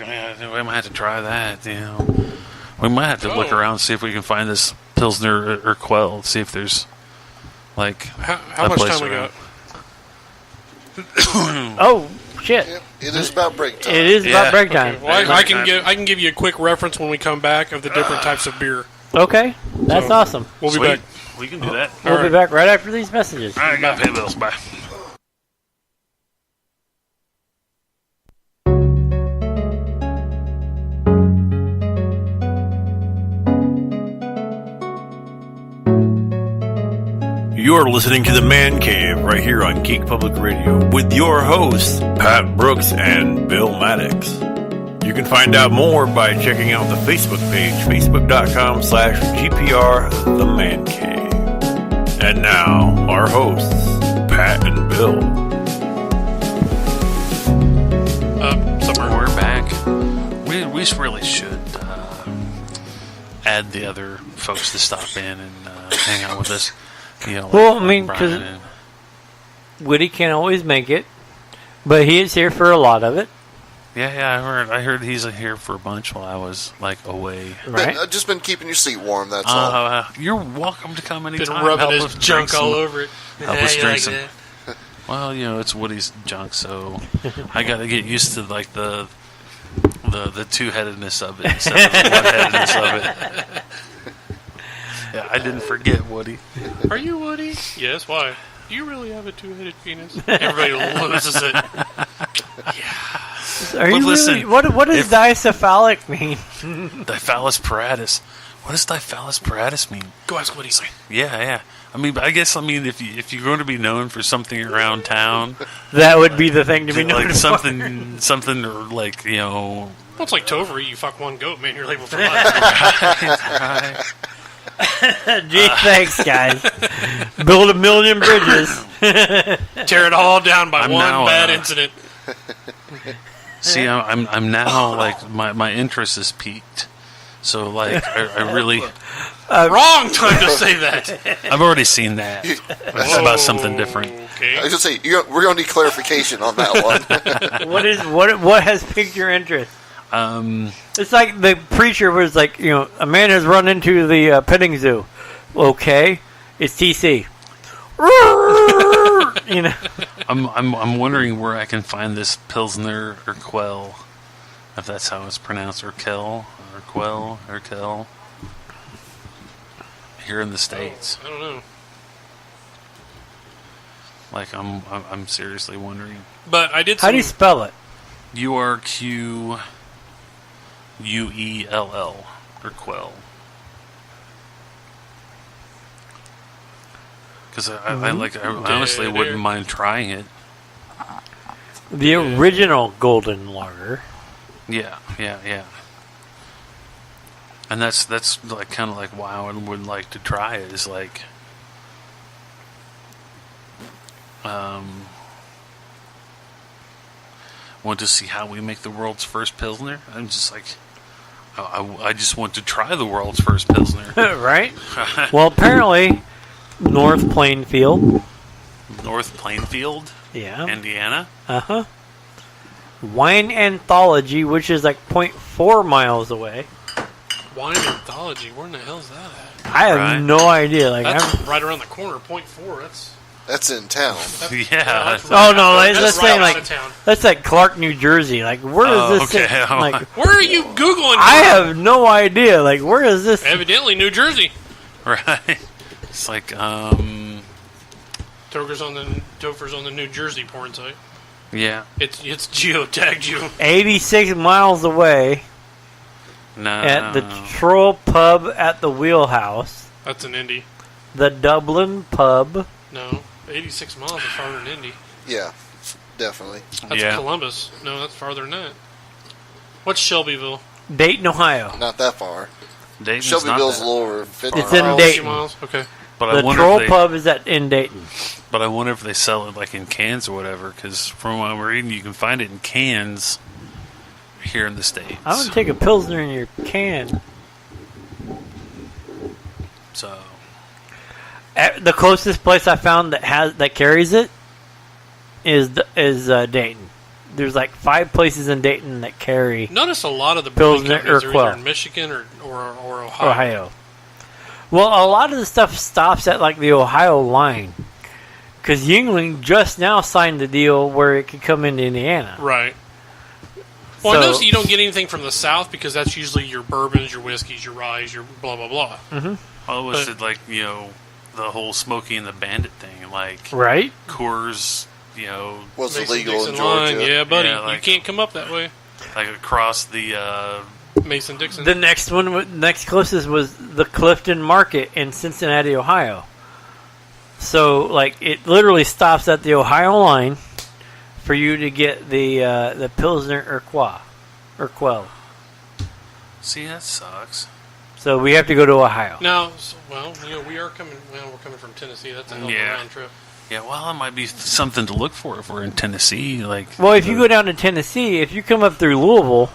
D: Man, we might have to try that. You know, we might have to look around and see if we can find this Pilsner Urquell. See if there's like
B: How
D: a
B: much
D: place
B: time we
D: around.
B: got?
E: Oh shit!
C: Yep, it is about break time.
E: It is about break time.
B: Okay, well, I can give you a quick reference when we come back of the different types of beer.
E: Okay, that's
B: So-
E: awesome.
B: We'll be
D: Sweet.
B: back.
D: We can do that.
E: We'll be back right after these messages.
D: All right, gotta pay bills. Bye.
A: You're listening to the Man Cave right here on Geek Public Radio with your hosts, Pat Brooks and Bill Maddox. You can find out more by checking out the Facebook page, facebook.com/GPR The Man Cave. And now, our hosts, Pat and Bill.
D: We're back. We really should add the other folks to stop in and hang out with us. You know,
E: Well, I mean,
D: Brian
E: 'cause
D: and-
E: Woody can't always make it, but he is here for a lot of it,
D: yeah, I heard he's here for a bunch while I was like away.
E: right?
C: I've just been keeping your seat warm, that's all.
D: You're welcome to come anytime.
B: Been rubbing
D: Help
B: his
D: us drink
B: junk all
D: some-
B: over it.
D: Help us drink some. Well, you know, it's Woody's junk, so I got to get used to like the two-headedness of it instead of the one-headedness of it. Yeah, I didn't forget Woody.
B: Are you Woody? Yes. Why? Do you really have a two-headed penis? Everybody loses it.
E: Are you
D: listen,
E: really? What does dicephalic mean?
D: Diphallus paratus. What does diphallus paratus mean?
B: Go ask Woody.
D: Yeah. I mean, if you're going to be known for something around town,
E: That would be the thing to be known
D: like
E: for.
D: something or like, you know.
B: Well, it's like Topher. You fuck one goat, man. You're labeled for life.
D: Right.
E: Gee, thanks, guys. Build a million bridges.
B: Tear it all down by
D: I'm
B: one
D: now,
B: bad incident.
D: See, I'm now like my interest is peaked. So like I really
B: Wrong time to say that.
D: I've already seen that. It's about something different.
B: Okay.
C: I was going to say, we're going to need clarification on that one.
E: What has piqued your interest? It's like the preacher was like, a man has run into the petting zoo. Okay, it's TC.
D: I'm wondering where I can find this Pilsner or Quell, if that's how it's pronounced, or Kel, or Quell, or Kel, here in the States.
B: I don't know.
D: Like I'm seriously wondering.
B: But I did.
E: How do you spell it?
D: URQUELL or Quell. Because I honestly wouldn't mind trying it.
E: The original Golden Lager.
D: Yeah. And that's like kind of like why I would like to try it. Is like, want to see how we make the world's first Pilsner. I'm just like, I just want to try the world's first Pilsner.
E: Right? Well, apparently, North Plainfield.
D: North Plainfield,
E: Yeah.
D: Indiana.
E: Uh-huh. Wine Anthology, which is like 0.4 miles away.
B: Wine Anthology. Where in the hell is that at?
E: I have no idea. Like,
B: That's right around the corner. 0.4.
C: That's in town.
D: Yeah.
E: Oh no! Let's say
B: right
E: like
B: out of town.
E: that's like Clark, New Jersey. Like, where is this?
D: okay.
E: thing? Like,
B: Where are you Googling?
E: I have no idea. Like, where is this?
B: Evidently, New Jersey.
D: Right. It's like
B: Topher's on the New Jersey porn site.
D: yeah.
B: It's geotagged you.
E: 86 miles away
D: No.
E: at the Troll Pub at the Wheelhouse,
B: That's an Indy.
E: the Dublin Pub.
B: No, 86 miles is farther than Indy.
C: Yeah, definitely.
B: That's
D: Yeah.
B: Columbus. No, that's farther than that. What's Shelbyville?
E: Dayton, Ohio.
C: Not that far.
D: Dayton's
C: Shelbyville's
D: not
C: a little over 50
E: It's in
C: miles.
E: Dayton.
B: miles. Okay.
D: But I
E: The
D: wonder
E: Troll
D: if they,
E: Pub is in Dayton.
D: But I wonder if they sell it like in cans or whatever. Because from what I'm reading, you can find it in cans here in the States.
E: I want to take a Pilsner in your can.
D: So
E: The closest place I found that carries it is Dayton. There's like 5 places in Dayton that carry
B: Notice a lot of the brewing
E: Pilsner
B: companies
E: or
B: are
E: Quell.
B: either in Michigan or Ohio.
E: Ohio. Well, a lot of the stuff stops at like the Ohio line, because Yuengling just now signed the deal where it could come into Indiana.
B: Right. Well,
E: So-
B: I notice that you don't get anything from the South because that's usually your bourbons, your whiskeys, your rye, your blah, blah, blah.
D: I always did like the whole Smokey and the Bandit thing, like
E: Right?
D: Coors,
C: Was
B: Mason
C: illegal in
B: Dixon line.
C: Georgia.
B: Yeah, buddy.
D: Yeah, like-
B: you can't come up that way.
D: like across the
B: Mason-Dixon.
E: The next closest was the Clifton Market in Cincinnati, Ohio. So, like, it literally stops at the Ohio line for you to get the Pilsner or Quell.
D: See, that sucks.
E: So we have to go to Ohio.
B: Now, we are coming. Well, we're coming from Tennessee. That's a hell of a
D: Yeah.
B: round trip.
D: Yeah, well, it might be something to look for if we're in Tennessee. Like,
E: Well, if you go down to Tennessee, if you come up through Louisville,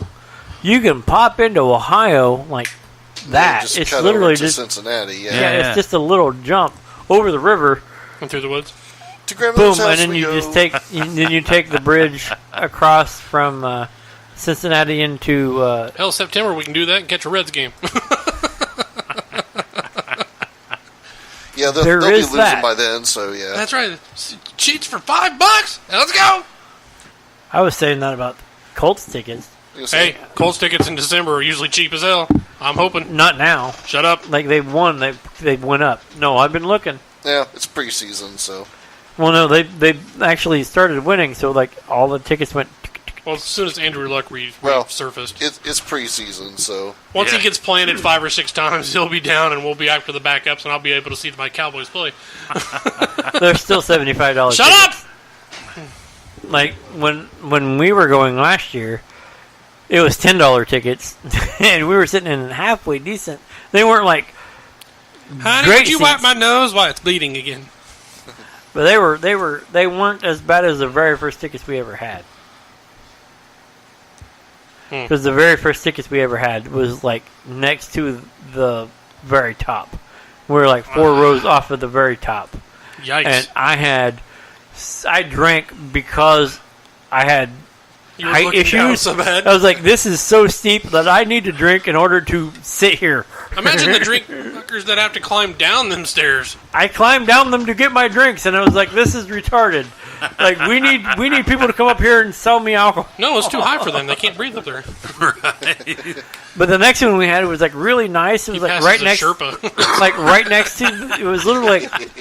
E: you can pop into Ohio like that.
C: Just
E: It's
C: cut
E: literally
C: over to
E: just
C: Cincinnati.
E: yeah,
D: Yeah.
E: it's just a little jump over the river.
B: Went through the woods.
C: To grandmother's
E: Boom,
C: house
E: and then
C: we
E: you
C: go.
E: just take the bridge across from Cincinnati into
B: Hell, September we can do that and catch a Reds game.
C: Yeah, they'll
E: There
C: be
E: is
C: losing
E: that.
C: by then, so yeah.
B: That's right. Cheats for $5. Let's go.
E: I was saying that about Colts tickets.
C: You say,
B: Hey, Colts tickets in December are usually cheap as hell. I'm hoping.
E: Not now.
B: Shut up.
E: Like they won, they went up. No, I've been looking.
C: yeah, it's preseason, so.
E: Well, no, they actually started winning, so like all the tickets went.
B: Well, as soon as Andrew Luck
C: Well,
B: resurfaced.
C: It's preseason, so.
B: Once
D: Yeah.
B: he gets planted 5 or 6 times, he'll be down, and we'll be after the backups, and I'll be able to see my Cowboys play.
E: They're still $75.
B: Shut up!
E: Like when we were going last year, it was $10 tickets, and we were sitting in halfway decent. They weren't like
B: Honey,
E: Great
B: would you wipe
E: seats.
B: my nose while it's bleeding again?
E: But they weren't as bad as the very first tickets we ever had. Because the very first tickets we ever had was like next to the very top. We were like 4 rows off of the very top.
B: Yikes!
E: And I drank because I had height issues.
B: So bad.
E: I was like, this is so steep that I need to drink in order to sit here.
B: Imagine the drink fuckers that have to climb down them stairs.
E: I climbed down them to get my drinks, and I was like, this is retarded. Like, we need people to come up here and sell me alcohol.
B: No, it's too high for them. They can't breathe up there.
D: Right.
E: But the next one we had was like really nice. It was like right next,
B: Sherpa.
E: like right next to. It was literally like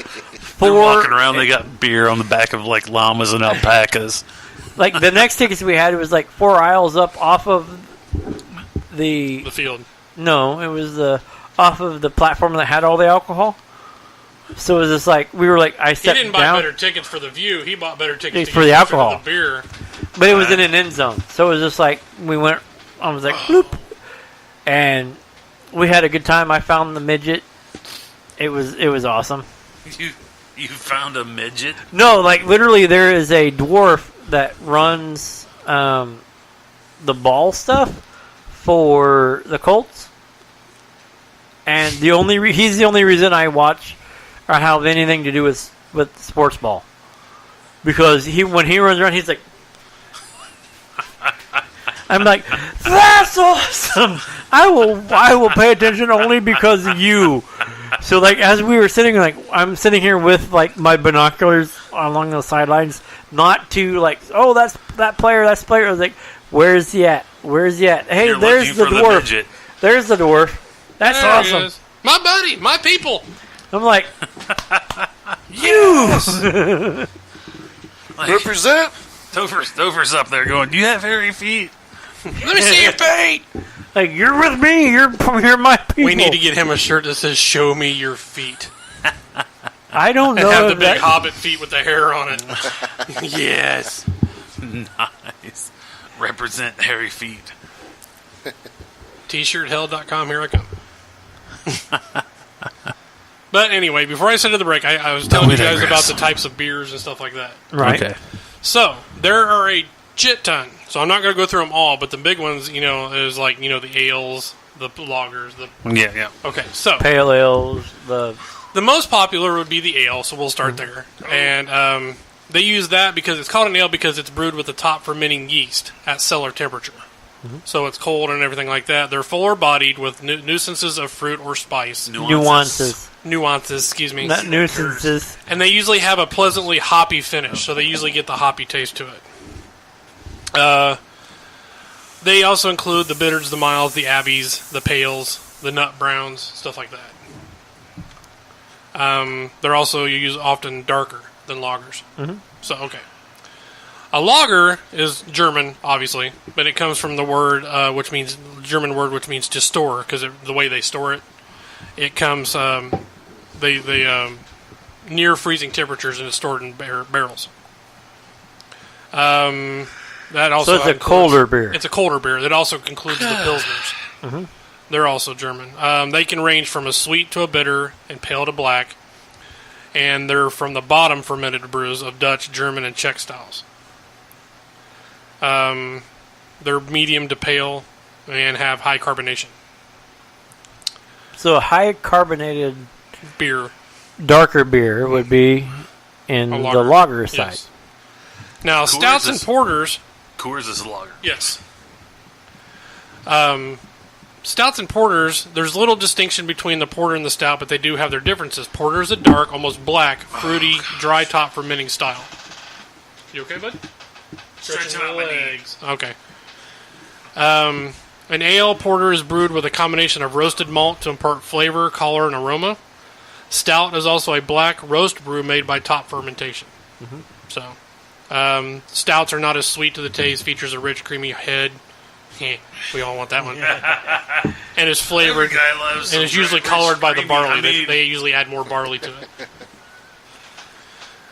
D: They're
E: 4.
D: walking around. They got beer on the back of like llamas and alpacas.
E: Like the next tickets we had, it was like 4 aisles up off of
B: The field.
E: No, it was off of the platform that had all the alcohol. So it was just like we were like I
B: He
E: sat
B: didn't buy
E: down,
B: better tickets for the view. He bought better tickets
E: For the alcohol.
B: the beer.
E: but it was in an end zone. So it was just like we went. I was like bloop, and we had a good time. I found the midget. It was awesome.
D: You found a midget?
E: No, like literally, there is a dwarf that runs the ball stuff for the Colts, and he's the only reason I watch or have anything to do with sports ball, because when he runs around, he's like, I'm like, that's awesome. I will pay attention only because of you. So like as we were sitting, like I'm sitting here with like my binoculars along the sidelines, not to like, oh that's that player. I was like, where's he at? Hey,
D: You're
E: there's the
D: looking for
E: dwarf.
D: midget.
E: There's the dwarf. That's
B: There he
E: awesome.
B: is. My buddy, my people.
E: I'm like, you.
D: Like,
C: Represent.
D: Topher's up there going, "Do you have hairy feet?"
B: Let me see your feet.
E: Like you're with me. You're my people.
B: We need to get him a shirt that says "Show me your feet."
E: I don't know.
B: And have the
E: if
B: big
E: that-
B: hobbit feet with the hair on it. Yes.
D: Nice. Represent hairy feet.
B: T-shirthell.com. Here I come. But anyway, before I send to the break, I was telling you guys about the types of beers and stuff like that.
E: Right.
D: Okay.
B: So there are a shit ton. So I'm not going to go through them all, but the big ones, is like the ales, the lagers,
D: Yeah.
B: Okay, so
E: Pale ales.
B: the most popular would be the ale. So we'll start there, and they use that because it's called an ale because it's brewed with the top fermenting yeast at cellar temperature. So it's cold and everything like that. They're fuller bodied with nuisances of fruit or spice.
E: Nuances.
B: Excuse me.
E: Not nuisances.
B: And they usually have a pleasantly hoppy finish, so they usually get the hoppy taste to it. They also include the bitters, the milds, the abbeys, the pales, the nut browns, stuff like that. They're also used often darker than lagers. So, okay. A lager is German, obviously, but it comes from the word, German word, which means to store, because the way they store it, it comes, near freezing temperatures and is stored in barrels. That also
E: So it's a colder beer.
B: It's a colder beer. That also includes the Pilsners. They're also German. They can range from a sweet to a bitter and pale to black, and they're from the bottom fermented brews of Dutch, German, and Czech styles. They're medium to pale and have high carbonation.
E: So a high carbonated
B: Beer.
E: darker beer would be in
B: A
E: the lager side.
B: Yes. Now,
D: Coors
B: stouts and
D: is-
B: porters...
D: Coors is a lager.
B: Yes. Stouts and porters, there's little distinction between the porter and the stout, but they do have their differences. Porter is a dark, almost black, fruity, dry top fermenting style. You okay, bud?
D: Stretching out my
B: legs. Okay. An ale porter is brewed with a combination of roasted malt to impart flavor, color, and aroma. Stout is also a black roast brew made by top fermentation. So, stouts are not as sweet to the taste. Features a rich, creamy head. We all want that one. And is flavored.
D: Every guy loves
B: And it's
D: some
B: usually
D: rich,
B: colored by the
D: creamy-
B: barley.
D: I mean-
B: They usually add more barley to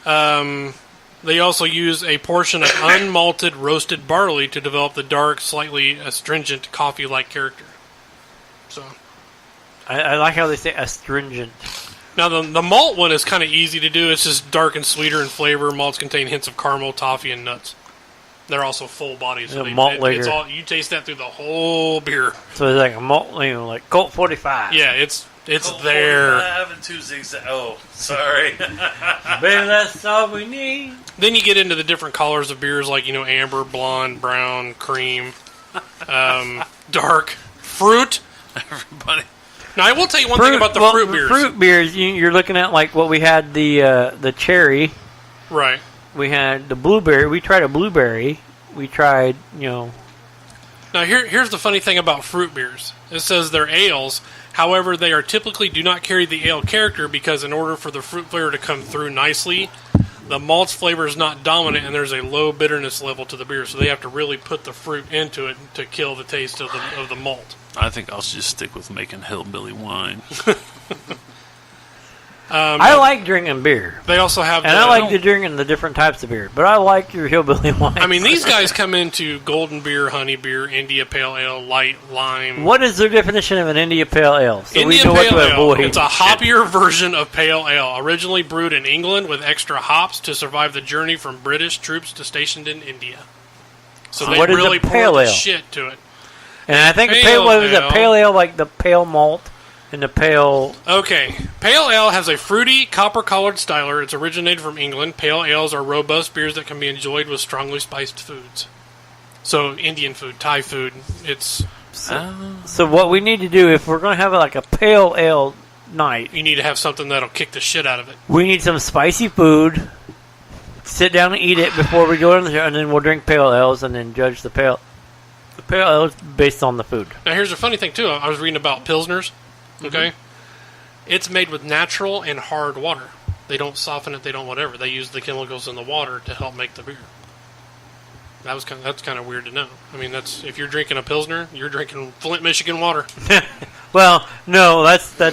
B: it. They also use a portion of unmalted roasted barley to develop the dark, slightly astringent coffee-like character. So,
E: I like how they say astringent.
B: Now, the malt one is kind of easy to do. It's just dark and sweeter in flavor. Malts contain hints of caramel, toffee, and nuts. They're also full bodies. So
E: malt liquor.
B: It's all, you taste that through the whole beer.
E: So it's like a malt, like Colt 45.
B: Yeah, it's
D: Colt
B: there.
D: 45 and 2 zigzag. Oh, sorry.
E: Baby, that's all we need.
B: Then you get into the different colors of beers, like amber, blonde, brown, cream, dark, fruit.
D: Everybody.
B: Now, I will tell you one thing about the fruit beers.
E: Fruit beers, you're looking at like what we had the cherry.
B: Right.
E: We had the blueberry. We tried a blueberry. We tried,
B: Now, here's the funny thing about fruit beers. It says they're ales. However, they are typically do not carry the ale character because in order for the fruit flavor to come through nicely, the malt's flavor is not dominant and there's a low bitterness level to the beer. So they have to really put the fruit into it to kill the taste of the malt.
D: I think I'll just stick with making hillbilly wine.
E: I like drinking beer.
B: They also have,
E: and I like drinking the different types of beer. But I like your hillbilly wine.
B: I mean, these guys come into golden beer, honey beer, India Pale Ale, light lime.
E: What is their definition of an India Pale Ale? So
B: India
E: we know
B: Pale
E: what to
B: Ale.
E: avoid.
B: It's a hoppier version of Pale Ale, originally brewed in England with extra hops to survive the journey from British troops stationed in India. So they
E: what is
B: really
E: a pale
B: poured the
E: ale?
B: shit to it.
E: And I think
B: Pale
E: is a
B: ale.
E: pale ale like the pale malt and the pale.
B: Okay, Pale Ale has a fruity, copper-colored styler. It's originated from England. Pale ales are robust beers that can be enjoyed with strongly spiced foods. So Indian food, Thai food. It's
E: So what we need to do if we're going to have like a pale ale night,
B: you need to have something that'll kick the shit out of it.
E: we need some spicy food. Sit down and eat it before we go in there, and then we'll drink pale ales and then judge the pale. The pale ale is based on the food.
B: Now here's a funny thing too. I was reading about Pilsners. Okay, it's made with natural and hard water. They don't soften it. They don't whatever. They use the chemicals in the water to help make the beer. That's kind of weird to know. I mean, that's if you're drinking a Pilsner, you're drinking Flint, Michigan water.
E: Well, no, that's a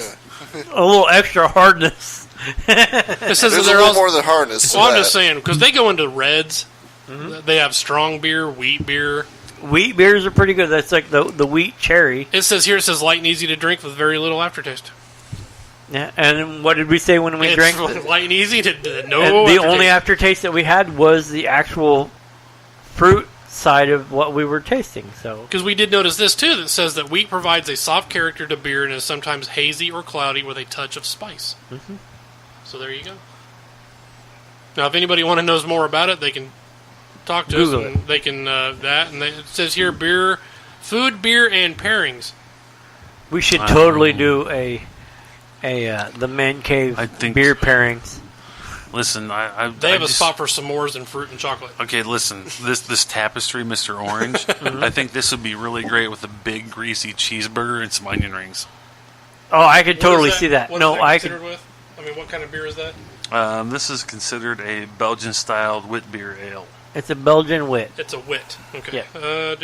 E: little extra hardness.
B: It says
C: There's
B: that
C: a
B: they're
C: little
B: also,
C: more than hardness.
B: well, I'm just saying because they go into reds. They have strong beer, wheat beer.
E: Wheat beers are pretty good. That's like the wheat cherry.
B: It says light and easy to drink with very little aftertaste.
E: Yeah, and what did we say when we
B: It's
E: drank?
B: light and easy to no.
E: And the
B: aftertaste.
E: only aftertaste that we had was the actual fruit side of what we were tasting. So
B: Because we did notice this too, that says that wheat provides a soft character to beer and is sometimes hazy or cloudy with a touch of spice. Mm-hmm. So there you go. Now, if anybody knows more about it, they can talk to
E: Google
B: us, and they can it says here food, beer, and pairings.
E: we should totally do the Mancave
D: I think-
E: beer pairings.
D: Listen,
B: They have a spot for s'mores and fruit and chocolate.
D: Okay, listen. This Tapistry Mr. Orange, I think this would be really great with a big greasy cheeseburger and some onion rings.
E: Oh, I could totally
B: What is
E: see that.
B: What
E: No,
B: is that
E: I
B: considered
E: could.
B: with? I mean, what kind of beer is that?
D: This is considered a Belgian-styled wit beer ale.
E: It's a Belgian wit.
B: It's a wit. Okay.
E: Yeah.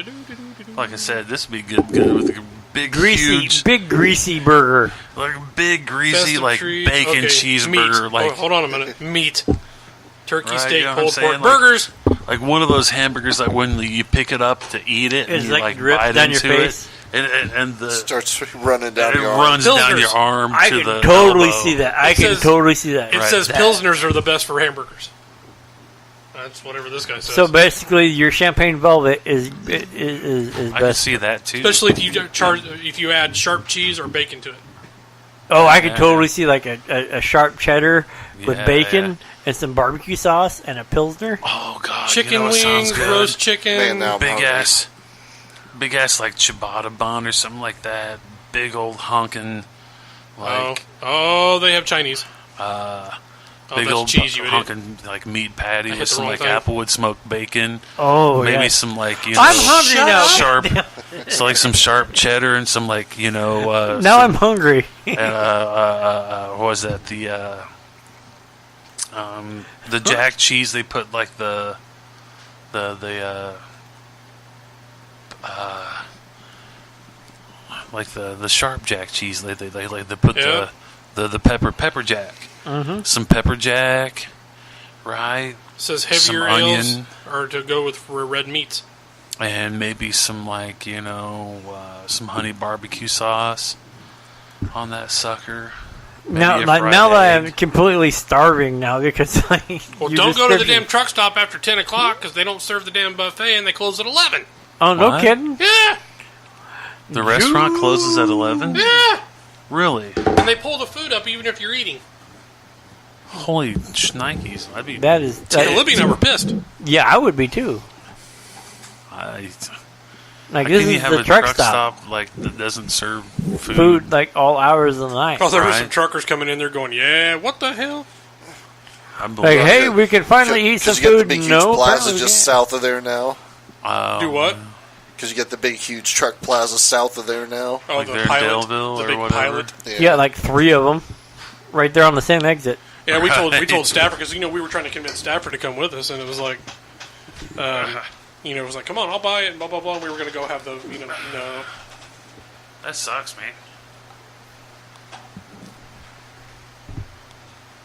D: Like I said, this would be good with a big, huge,
E: Big greasy burger.
D: like a big, greasy,
B: Festive
D: like
B: treats.
D: bacon
B: Okay,
D: cheeseburger,
B: meat.
D: like
B: Hold on a minute. Meat. Turkey
D: Right,
B: steak,
D: you know what I'm
B: pulled
D: saying?
B: pork,
D: Like-
B: burgers.
D: like one of those hamburgers that when you pick it up to eat it, and
E: It's
D: you
E: like
D: like
E: drips
D: bite
E: down your
D: into
E: face.
D: it, and the
C: Starts running down
D: it
C: your arm.
D: runs down
B: Pilsners.
D: your arm
E: I
D: to
E: can
D: the
E: totally
D: elbow.
E: see that. I
B: It
E: can
B: says-
E: totally see that.
B: It
D: Right.
B: says
E: That.
B: Pilsners are the best for hamburgers. That's whatever this guy says.
E: So basically, your Champaign Velvet is
D: I can
E: best.
B: Uh,
D: see that too.
B: Especially if you add sharp cheese or bacon to it.
E: Oh, I could totally see like a sharp cheddar with
D: Yeah,
E: bacon and some barbecue sauce and a Pilsner.
D: oh god,
B: Chicken
D: you know what sounds
B: wings,
D: good?
B: roast chicken.
C: Man, now I'm
D: big
C: hungry.
D: ass like ciabatta bun or something like that. Big old honking, like
B: They have Chinese.
D: big
B: that's
D: old
B: cheese, you idiot.
D: honking like meat patty
B: I hit
D: with
B: the
D: some
B: wrong
D: like
B: thing.
D: applewood smoked bacon.
E: Oh,
D: Maybe
E: yeah.
D: some like
E: I'm hungry now.
D: sharp, so like some sharp cheddar and some like
E: Now
D: some,
E: I'm hungry.
D: what was that the jack cheese they put like the like the sharp jack cheese they put
B: Yeah.
D: the pepper jack some pepper jack right
B: It says
D: Some
B: heavier ales
D: onion.
B: are to go with for red meats.
D: and maybe some like some honey barbecue sauce on that sucker.
E: Now,
D: a
E: like
D: fried
E: now that I'm
D: egg.
E: completely starving now because like
B: Well,
E: your
B: don't go to the
E: description-
B: damn truck stop after 10 o'clock because they don't serve the damn buffet and they close at 11.
E: Oh, no
D: What?
E: kidding.
B: Yeah,
D: The restaurant closes at 11?
B: yeah.
D: Really?
B: And they pull the food up even if you're eating.
D: Holy shnikes. I'd be...
E: That is.
B: Yeah, Libby and I were pissed.
E: Yeah, I would be too. Like
D: How
E: this
D: can you
E: is
D: have
E: the
D: a
E: truck stop.
D: like that doesn't serve food?
E: Food like all hours of the night.
B: Oh, there were some
D: Right.
B: truckers coming in there going, yeah, what the hell?
E: Like,
D: Unbelievable.
E: hey, we can finally eat some
C: Because you got the
E: food.
C: big huge
E: No,
C: plaza
E: apparently we
C: just
E: can't.
C: south of there now.
B: Do what?
C: Because you got the big huge truck plaza south of there now.
B: Oh,
D: Like
B: the
D: they're in
B: pilot.
D: Daleville
B: The
D: or
B: big
D: whatever.
B: pilot.
E: Yeah, like 3 of them, right there on the same exit.
B: Yeah, we told
D: Right.
B: Stafford because we were trying to convince Stafford to come with us, and it was like, it was like, come on, I'll buy it, and blah blah blah. And we were going to go have the, no.
D: That sucks, man.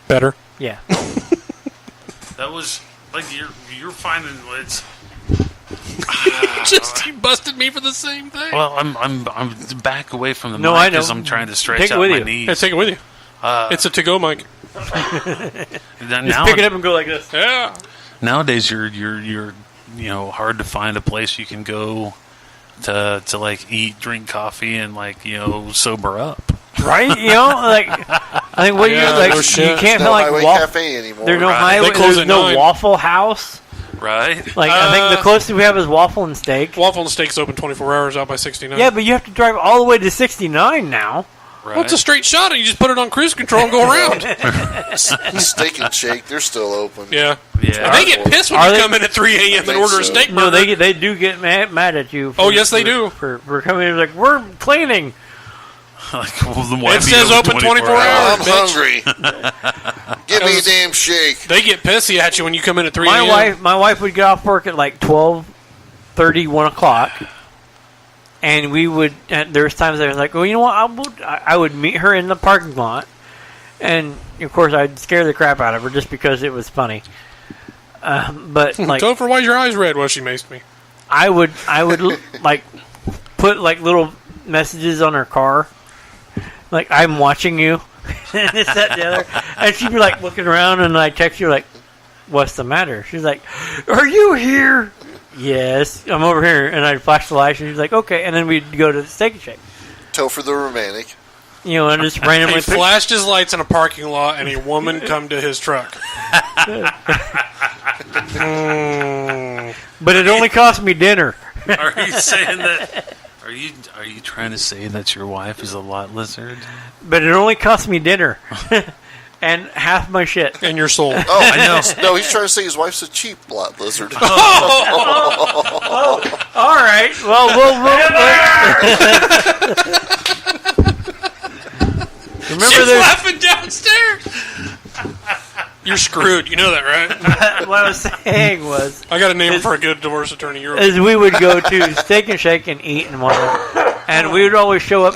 B: Better.
E: Yeah.
D: That was like you're finding it's.
B: He busted me for the same thing.
D: Well, I'm back away from the
E: No,
D: mic
E: I know.
D: because I'm trying to stretch
E: Take it
D: out
E: with
D: my
E: you.
D: knees.
B: Yeah, take it with you. It's a to-go mic.
E: Just pick it up and go like this.
B: Yeah.
D: Nowadays, you're hard to find a place you can go to like eat, drink coffee, and like sober up.
E: Right? Like I think what
B: Yeah,
E: you're like
B: no shit.
E: you can't
C: no
E: feel like
C: Highway
E: waffle.
C: Cafe anymore.
E: There's no
D: Right.
E: highway.
B: They close
E: There's
B: at
E: no
B: 9.
E: Waffle House.
D: Right?
E: Like I think the closest we have is Waffle and Steak.
B: Waffle and Steak's open 24 hours out by 69.
E: Yeah, but you have to drive all the way to 69 now.
D: Right.
B: Well, it's a straight shot, and you just put it on cruise control and go around.
C: Steak and Shake, they're still open.
B: Yeah.
D: Yeah.
B: And they get pissed when
E: Are
B: you
E: they-
B: come in at 3 a.m. and
C: think
B: order a
C: so.
B: steak
E: No,
B: burger.
E: they do get mad at you.
B: Oh, yes, they do.
E: For coming in like we're cleaning.
D: Like, well, then why
B: It
D: be
B: says open 24 hours.
C: I'm hungry. Give me a damn shake.
B: They get pissy at you when you come in at 3
E: My
B: a.m.
E: wife would get off work at like 12:30, 1 o'clock, and we would. And there's times I was like, well, you know what? I would meet her in the parking lot, and of course I'd scare the crap out of her just because it was funny. But like
B: Topher, why's your eyes red? Well, she maced me.
E: I would like put like little messages on her car, like I'm watching you, and this, that, and the other, and she'd be like looking around, and I text you like, "What's the matter?" She's like, "Are you here?" Yes, I'm over here, and I'd flash the lights, and she's like, "Okay," and then we'd go to the Steak and Shake,
C: Topher the romantic.
E: and just randomly.
B: He flashed his lights in a parking lot, and a woman come to his truck.
E: But it only cost me dinner.
D: Are you saying that? Are you trying to say that your wife is a lot lizard?
E: But it only cost me dinner. And half my shit.
B: And your soul.
C: Oh, I know. No, he's trying to say his wife's a cheap lot lizard.
E: All right. Well, remember
B: She's
E: there's
B: laughing downstairs. You're screwed. You know that, right?
E: what I was saying was
B: I got a name for a good divorce attorney. You're
E: is we would go to Steak and Shake and eat and whatnot, and we would always show up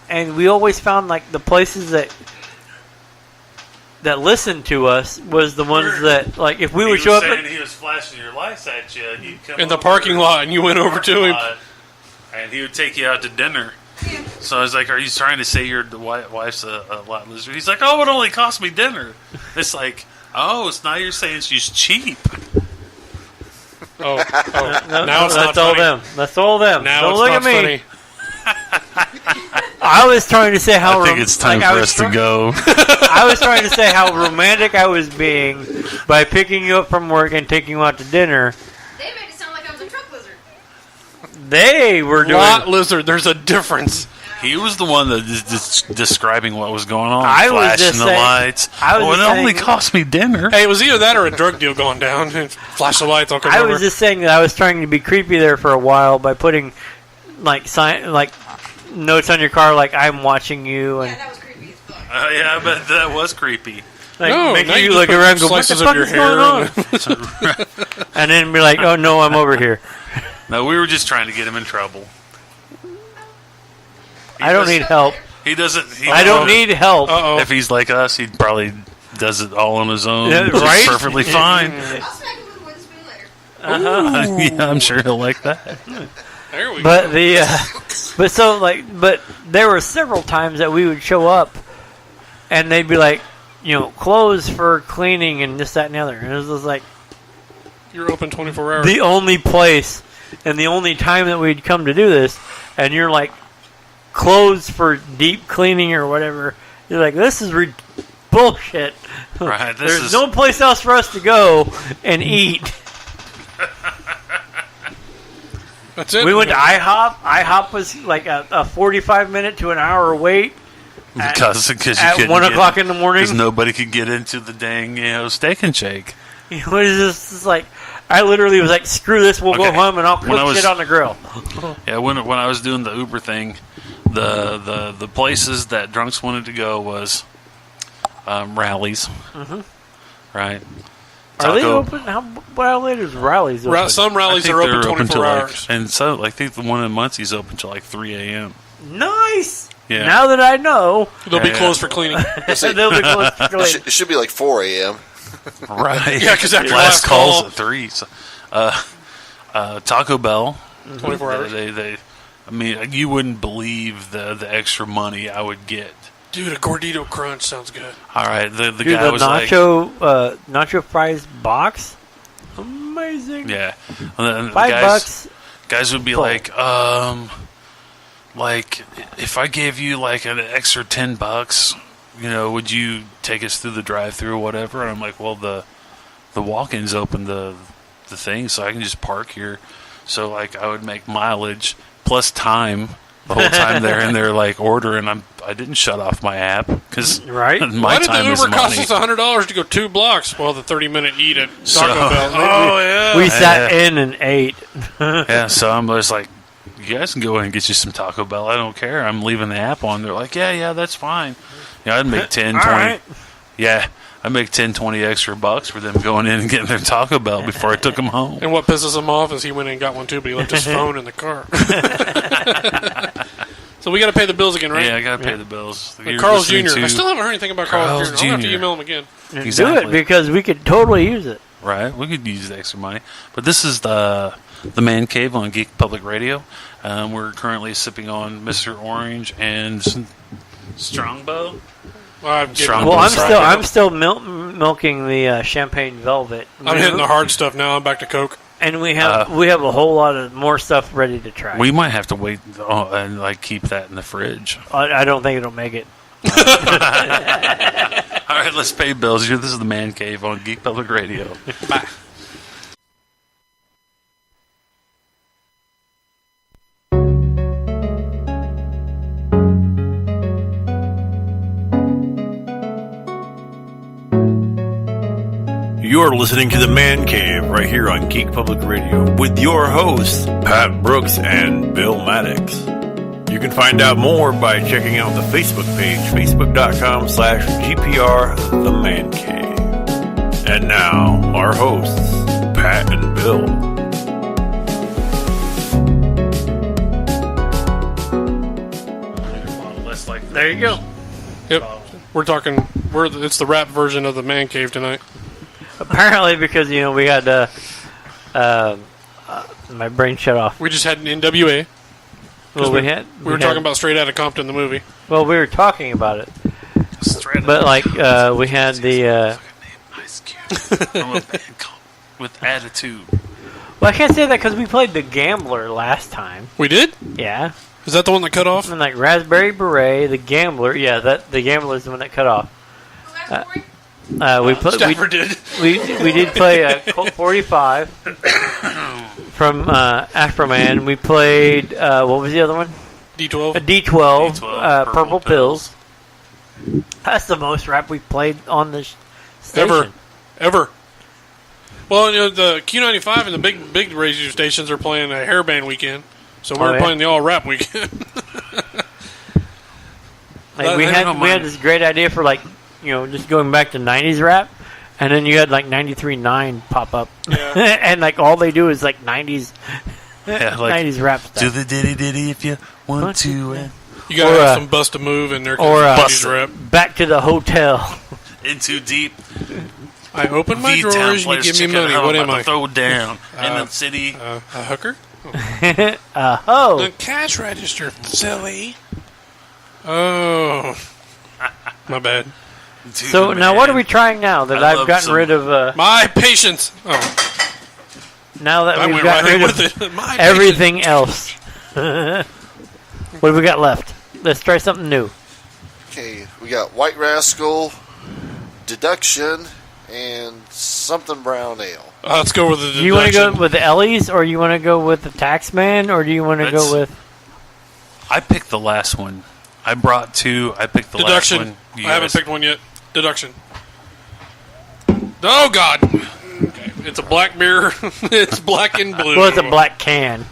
E: and we always found like the places that listened to us was the ones that like if we would show up.
D: He was flashing your lights at you. And you'd come
B: in the
D: over
B: parking lot, and you went over to him.
D: and he would take you out to dinner. So I was like, "Are you trying to say your wife's a lot lizard?" He's like, "Oh, it only cost me dinner." It's like, "Oh, it's now you're saying she's cheap."
B: Oh,
E: No,
B: now it's
E: that's
B: not
E: all
B: funny.
E: them. That's all them.
B: Now
E: Don't
B: it's
E: look
B: not
E: at me.
B: funny.
E: I was trying to say how
D: I think it's time
E: like,
D: for us to go.
E: I was trying to say how romantic I was being by picking you up from work and taking you out to dinner.
F: They made it sound like I was a truck lizard.
E: They were doing.
B: Lot lizard. There's a difference.
D: He was the one that is describing what was going on,
E: I was
D: flashing
E: just
D: the
E: saying-
D: lights.
E: I was
D: Oh, it
E: just
D: only
E: saying-
D: cost me dinner.
B: Hey, it was either that or a drug deal going down. Flash the lights. I'll come
E: I
B: over.
E: was just saying that I was trying to be creepy there for a while by putting like notes on your car like I'm watching you and
F: Yeah, that was creepy as fuck.
D: Yeah, but that was creepy.
E: like
B: No,
E: making
B: now
E: you
B: you
E: look
B: just put
E: around and go, what the
B: slices of
E: fuck
B: your
E: is going on?
B: hair
E: And then be like, oh no, I'm over here.
D: No, we were just trying to get him in trouble.
E: I don't need help.
D: He doesn't.
E: I don't need help.
B: Uh-oh.
D: If he's like us, he probably does it all on his own.
E: Yeah,
D: which is
E: right?
D: perfectly fine.
F: I'll smack him with a wooden spoon later.
D: Yeah, I'm sure he'll like that.
B: There we
E: But but there were several times that we would show up and they'd be like, closed for cleaning and this, that, and the other. And it was just like
B: You're open 24 hours.
E: the only place and the only time that we'd come to do this, and you're like closed for deep cleaning or whatever. You're like, this is bullshit.
D: Right.
E: There's no place else for us to go and eat.
B: That's it.
E: We went to IHOP. IHOP was like a 45-minute to an hour wait
D: because you
E: at
D: couldn't
E: 1 o'clock in the morning.
D: Because nobody could get into the dang Steak and Shake.
E: It was just like, I literally was like, screw this, we'll go home and I'll cook shit on the grill.
D: Yeah, when I was doing the Uber thing, the places that drunks wanted to go was rallies. Mm-hmm. Right.
E: Are they open? How late is rallies open?
B: Some rallies are open 24 hours.
D: And so I think the one in Muncie's open till like 3 a.m.
E: Nice!
D: Yeah.
E: Now that I know.
B: They'll be closed for cleaning.
E: They'll be closed for cleaning.
C: It should be like 4 a.m.
D: Right.
B: Yeah, because after
D: last calls
B: call,
D: at 3. So, Taco Bell.
B: 24 hours.
D: I mean, you wouldn't believe the extra money I would get.
B: Dude, a Gordito Crunch sounds good.
D: All right, the
E: Dude,
D: guy
E: the
D: was
E: nacho fries box? Amazing.
D: yeah. And the
E: $5.
D: Guys would be
E: Full.
D: like if I gave you like an extra $10, would you take us through the drive-through or whatever? And I'm like, well, the walk-ins open the thing, so I can just park here. So like I would make mileage plus time the whole time they're in there like ordering. I didn't shut off my app because
E: Right.
B: Why did the Uber cost us $100 to go 2 blocks? Well, the 30-minute eat at Taco Bell. Oh yeah.
E: We sat in and ate.
D: Yeah, so I'm just like, you guys can go in and get you some Taco Bell. I don't care. I'm leaving the app on. They're like, yeah, that's fine. I'd make 10, 20.
E: Right.
D: Yeah, I'd make 10, 20 extra bucks for them going in and getting their Taco Bell before I took them home.
B: And what pisses him off is he went in and got one too, but he left his phone in the car. So we got to pay the bills again, right?
D: Yeah, I got to pay the bills.
B: Carl's Jr. I still haven't heard anything about Carl's Jr. I'll have to
D: Jr.
B: email him again.
D: Exactly.
E: Do it because we could totally use it.
D: Right, we could use the extra money. But this is the Mancave on Geek Public Radio. We're currently sipping on Mr. Orange and Strombow.
E: I'm still milking the Champaign Velvet.
B: I'm hitting the hard stuff now. I'm back to Coke.
E: And we have a whole lot of more stuff ready to try.
D: We might have to wait and keep that in the fridge.
E: I don't think it'll make it.
D: All right, let's pay bills here. This is the Man Cave on Geek Public Radio.
B: Bye.
A: You're listening to the Man Cave right here on Geek Public Radio with your hosts, Pat Brooks and Bill Maddox. You can find out more by checking out the Facebook page, facebook.com/GPR The Man Cave. And now, our hosts, Pat and Bill.
E: There you go.
B: Yep. It's the rap version of the Man Cave tonight.
E: Apparently, because we had my brain shut off.
B: We just had an NWA.
E: Well,
B: we were talking about Straight Outta Compton, the movie.
E: Well, we were talking about it, but we had the.
D: Ice Cube from a band called With Attitude.
E: Well, I can't say that because we played the Gambler last time.
B: We did?
E: Yeah.
B: Is that the one that cut off?
E: And Raspberry Beret, the Gambler. Yeah, the Gambler is the one that cut off.
B: Stafford did.
E: We did play a Colt 45 from Afroman. We played what was the other one?
B: D12.
E: A D12, Purple Pills. That's the most rap we played on the station.
B: Ever. Well, the Q95 and the big radio stations are playing a hairband weekend, so we're playing the all rap weekend.
E: We had this great idea for just going back to 90's rap, and then you had 93.9 pop up. Yeah. And all they do is 90's 90's rap stuff.
D: Do the ditty if you want to.
B: You gotta have some bust a move in there.
E: Or
B: 90's rap.
E: Back to the hotel.
D: In too deep.
B: I open my drawers and you give me money. What am I?
D: Throw down in the city.
B: A hooker?
E: Oh.
B: The cash register, silly. Oh. My bad.
D: Dude,
E: So now, what are we trying now that
D: I
E: I've
D: love
E: gotten
D: some-
E: rid of?
B: My patience. Oh,
E: Now that
B: I
E: we've
B: went
E: gotten
B: right in
E: rid of
B: with it. My
E: everything else, what have we got left? Let's try something new.
C: Okay, we got White Rascal, Deduction, and something brown ale.
B: Let's go with the
E: Do you want to go
B: deduction.
E: with the Ellie's, or you want to go with the Taxman, or do you want to go
D: That's-
E: with?
D: I picked the last one. I brought two. I picked the
B: Deduction.
D: last one. You
B: I haven't
D: guys-
B: picked one yet. Deduction. Oh, God. Okay. It's a black beer. It's black and blue.
E: Well, it's a black can.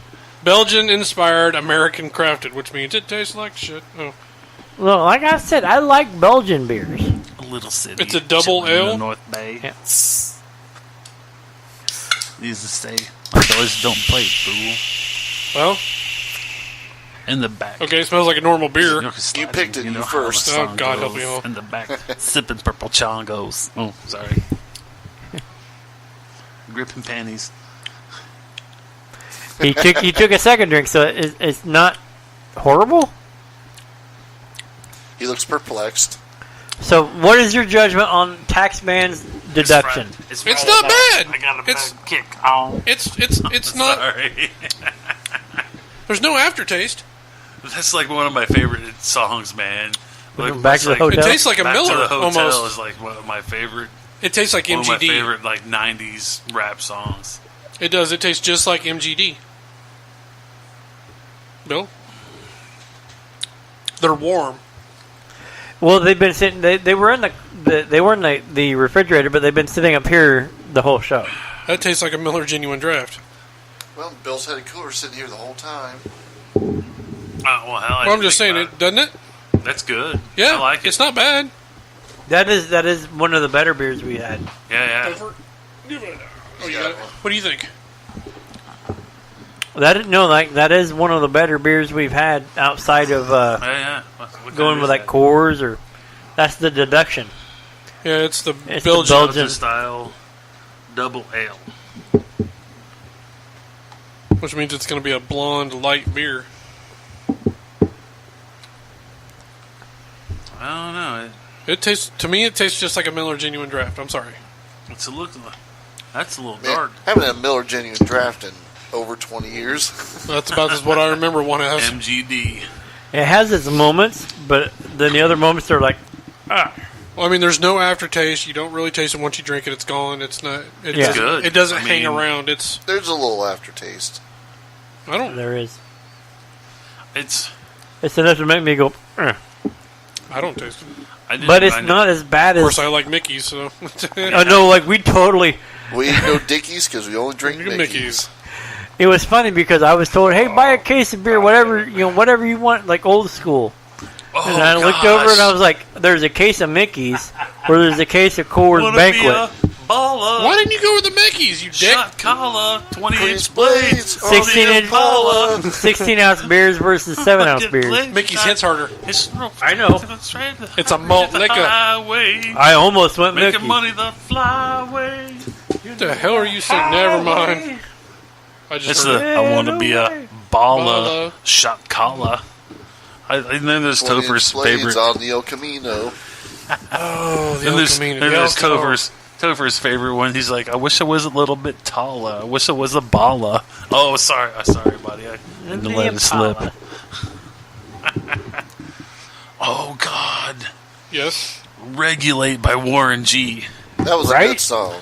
B: Belgian-inspired, American-crafted, which means it tastes like shit. Oh.
E: Well, like I said, I like Belgian beers.
D: A little city.
B: It's a double
D: chilling in
B: ale?
D: the North Bay.
E: Yeah.
D: These to say, boys don't play, fool.
B: Well,
D: In the back.
B: okay, it smells like a normal beer.
C: You picked it, you
D: how
C: first.
D: the
B: Oh,
D: song
B: God, help
D: goes.
B: me all.
D: In the back, sipping purple chongos. Oh, sorry. Gripping panties.
E: He took a second drink, so it's not horrible.
C: He looks perplexed.
E: So, what is your judgment on Taxman's deduction?
B: It's not bad.
D: I got a
B: It's-
D: bad kick on.
B: It's not.
D: Sorry.
B: There's no aftertaste.
D: That's like one of my favorite songs, man. Like,
E: Back
D: it's
E: to the
D: like,
E: hotel.
B: It tastes like a
D: Back to
B: Miller
D: the Hotel
B: almost.
D: is like one of my favorite.
B: It tastes like
D: One of my
B: MGD.
D: favorite like '90s rap songs.
B: It does. It tastes just like MGD. Bill? They're warm.
E: Well, they've been sitting. They were in they were in the refrigerator, but they've been sitting up here the whole show.
B: That tastes like a Miller Genuine Draft.
C: Well, Bill's had a cooler sitting here the whole time.
D: Well, hell, I
B: Well, I'm
D: didn't
B: just
D: think
B: saying
D: about
B: it, doesn't it?
D: That's good.
B: Yeah,
D: I like it.
B: It's not bad.
E: That is one of the better beers we had.
D: Yeah, yeah.
B: Oh, you got it. What do you think?
E: That is one of the better beers we've had outside of
D: Yeah, yeah. What
E: going
D: kind
E: with
D: is
E: like Coors or that's the deduction.
B: Yeah, it's the
E: It's the
B: Belgian.
E: Belgian.
D: Belgian style double ale.
B: Which means it's going to be a blonde light beer.
D: I don't know.
B: It tastes to me. It tastes just like a Miller Genuine Draft. I'm sorry.
D: It's a look. That's a little
C: Man,
D: dark.
C: haven't had a Miller Genuine Draft in over 20 years.
B: That's about as what I remember one as.
D: MGD.
E: It has its moments, but then the other moments are like,
B: Well, I mean, there's no aftertaste. You don't really taste it once you drink it. It's gone. It's not. It
E: Yeah.
B: doesn't,
D: Good.
B: It doesn't
D: I
B: hang
D: mean-
B: around. It's.
C: There's a little aftertaste.
B: I don't.
E: there is.
D: It's.
E: It's enough to make me go,
B: I don't taste it.
D: I didn't
E: but it's
D: find
E: not as bad
B: Of
E: as.
B: course, I like Mickey's. So.
E: Oh no, like we totally.
C: We eat no Dickies because we only drink
B: Mickey's.
C: Mickey's.
E: It was funny because I was told, "Hey, buy a case of beer, whatever whatever you want, like old school."
D: Oh,
E: And I looked over and I was like, "There's a case of Mickey's, or there's a case of Coors
D: Wanna
E: Banquet."
D: Be a baller.
B: Why didn't you go with the Mickey's? You dick.
D: Shot collar, 20-inch
C: Queen's
D: blades,
C: blades,
E: 16-inch
C: Impala.
E: 16-ounce beers versus 7-ounce beers.
B: Mickey's hits harder.
E: I know.
B: It's a malt liquor.
D: Highway,
E: I almost went
D: making
E: Mickey.
D: money the flyway.
B: What the hell are you saying? Never mind. I
D: It's
B: just
D: the
B: heard
D: I want to be a baller
B: Baller.
D: shot collar. And then there's
C: 20
D: Topher's
C: blades
D: favorite.
C: on the El Camino.
B: Oh, the
D: Then there's,
B: El Camino.
D: then there's
B: El Camino.
D: Topher's favorite one. He's like, I wish I was a little bit taller. I wish I was a baller. Oh, sorry, buddy. I had to let it slip. Oh God,
B: Yes.
D: Regulate by Warren G.
C: That was a
E: Right?
C: good song.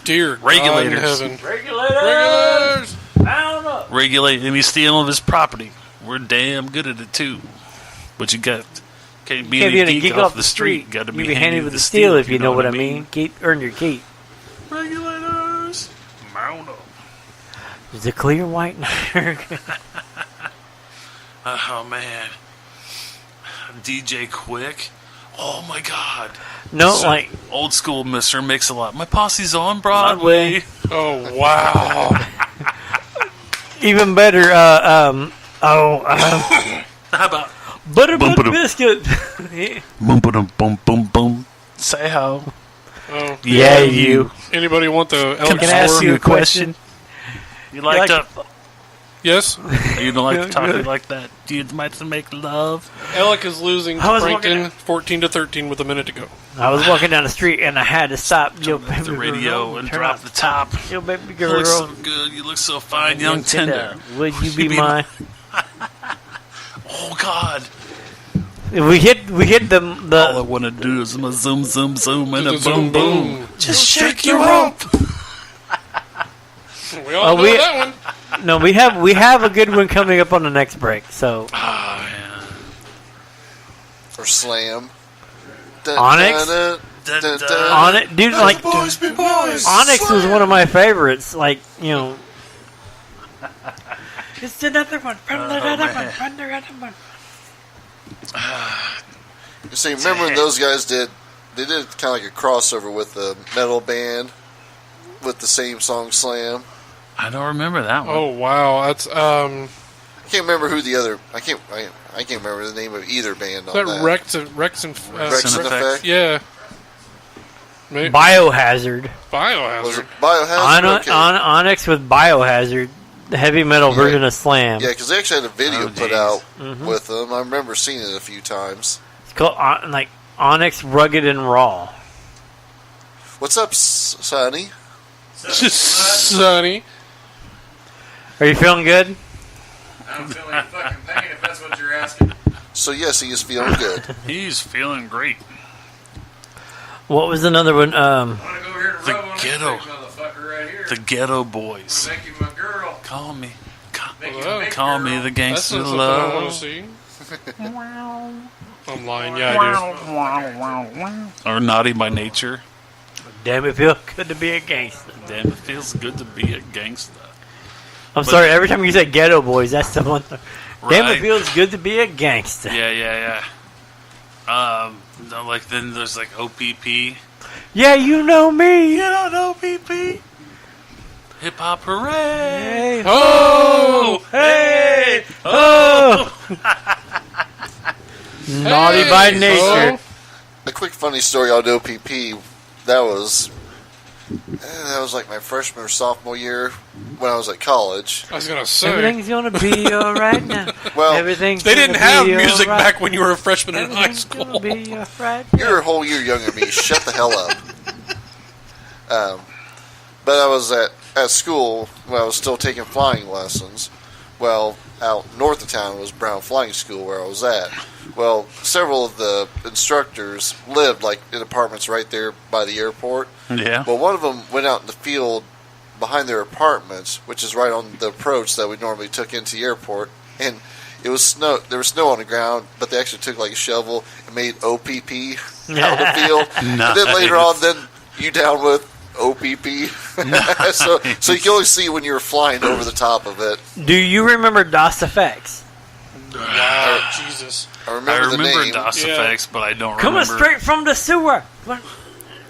B: Dear
D: Regulators.
B: God in heaven.
E: Regulators!
B: Regulators.
D: Regulate any stealing of his property. We're damn good at it too. But you got can't be
E: Can't
D: any
E: be a
D: geek off the street. Got to
E: You
D: be
E: be
D: handy
E: handy with the steel, if you know what I mean. Earn your keep.
D: Regulators. Mount up.
E: Is it clear white?
D: Oh man, DJ Quick. Oh my God.
E: No,
D: So,
E: like
D: old school Mr. Mix-a-Lot. My posse's on Broadway.
B: Oh, wow.
E: even better.
D: How about
E: Butterbut
D: Bum-ba-dum.
E: biscuit.
D: boom boom boom boom boom? Say how.
B: Oh.
E: Yeah, you.
B: Anybody want the
D: Can
B: Elk
D: I ask
B: Sour?
D: you a question? You like
E: like
D: to
B: Yes.
D: You don't like to talk like that. You might to make love.
B: Alec is losing to
E: I was
B: Frankton 14-13 with a minute to go.
E: I was walking down the street and I had to stop. Yo, baby
D: The radio
E: girl,
D: and
E: turn
D: drop
E: off
D: the top.
E: Yo, baby
D: You
E: girl.
D: look so good. You look so fine, young tender.
E: Would you be mine?
D: Oh God!
E: We hit the
D: All I want to do is a zoom, zoom, zoom, and a
B: Zoom,
D: boom, boom. Just shake your rump.
B: We all know that one.
E: no. We have a good one coming up on the next break. So
D: Oh man.
C: Or Slam.
E: Onyx? on it, dude. Like
C: Boys be boys.
E: Onyx was one of my favorites. Like It's another one. Another one.
C: You see, remember when those guys did kind of like a crossover with the metal band with the same song Slam.
D: I don't remember that one.
B: Oh wow, that's
C: I can't remember who the other. I can't remember the name of either band on that.
B: Rex and
C: Rex and
D: Effect.
C: Effect.
B: Yeah. Maybe.
E: Biohazard.
C: Was it
B: Biohazard.
C: Biohazard? Okay.
E: Onyx with Biohazard, the heavy metal version of Slam.
C: Yeah, because they actually had a video
D: Oh,
C: put
D: geez.
C: out with them. I remember seeing it a few times.
E: It's called Onyx Rugged and Raw.
C: What's up, Sonny?
B: Sonny.
E: Are you feeling good?
G: I'm feeling fucking pain if that's what you're asking.
C: So yes, he is feeling good.
D: He's feeling great.
E: What was another one?
G: I'm gonna go here and
D: The
G: rub on
D: ghetto.
G: this big motherfucker right here.
D: The Ghetto Boys.
G: Make you my girl.
D: Call me.
G: Make you
B: Well,
G: my big
D: Call
G: girl.
D: me the
B: That's
D: gangster
B: not something I want to
D: love.
B: see. I'm lying. Yeah, I do.
D: Or Naughty by Nature.
E: Damn, it feels good to be a gangster.
D: Damn, it feels good to be a gangster.
E: I'm sorry, every time you say Ghetto Boys, that's the one. Damn,
D: Right.
E: it feels good to be a gangster.
D: Yeah. No, like then there's like OPP.
E: Yeah, you know me.
D: You don't know OPP. Hip Hop Hooray!
E: Hey,
B: Oh,
E: hey, oh. Naughty by nature.
C: A quick funny story on OPP. That was like my freshman or sophomore year when I was at college.
B: I was gonna say
E: Everything's gonna be alright now.
C: Well,
E: Everything's
B: they didn't
E: gonna
B: have
E: be
B: music
E: alright.
B: back when you were a freshman in high
E: Everything's
B: school.
E: gonna be alright.
C: You're a whole year younger than me. Shut the hell up. But I was at school when I was still taking flying lessons. Well, out north of town was Brown Flying School where I was at. Well, several of the instructors lived like in apartments right there by the airport.
D: Yeah.
C: Well, one of them went out in the field behind their apartments, which is right on the approach that we normally took into the airport, and it was snow. There was snow on the ground, but they actually took like a shovel and made OPP out of the field. And then later on, then you down with OPP. So you can only see when you were flying over the top of it.
E: Do you remember DOS Effects?
B: Wow, Jesus.
C: I
D: I
C: remember the
D: remember
C: name.
D: DOS
B: Yeah.
D: Effects, but I don't
E: Coming
D: remember.
E: straight from the sewer. What?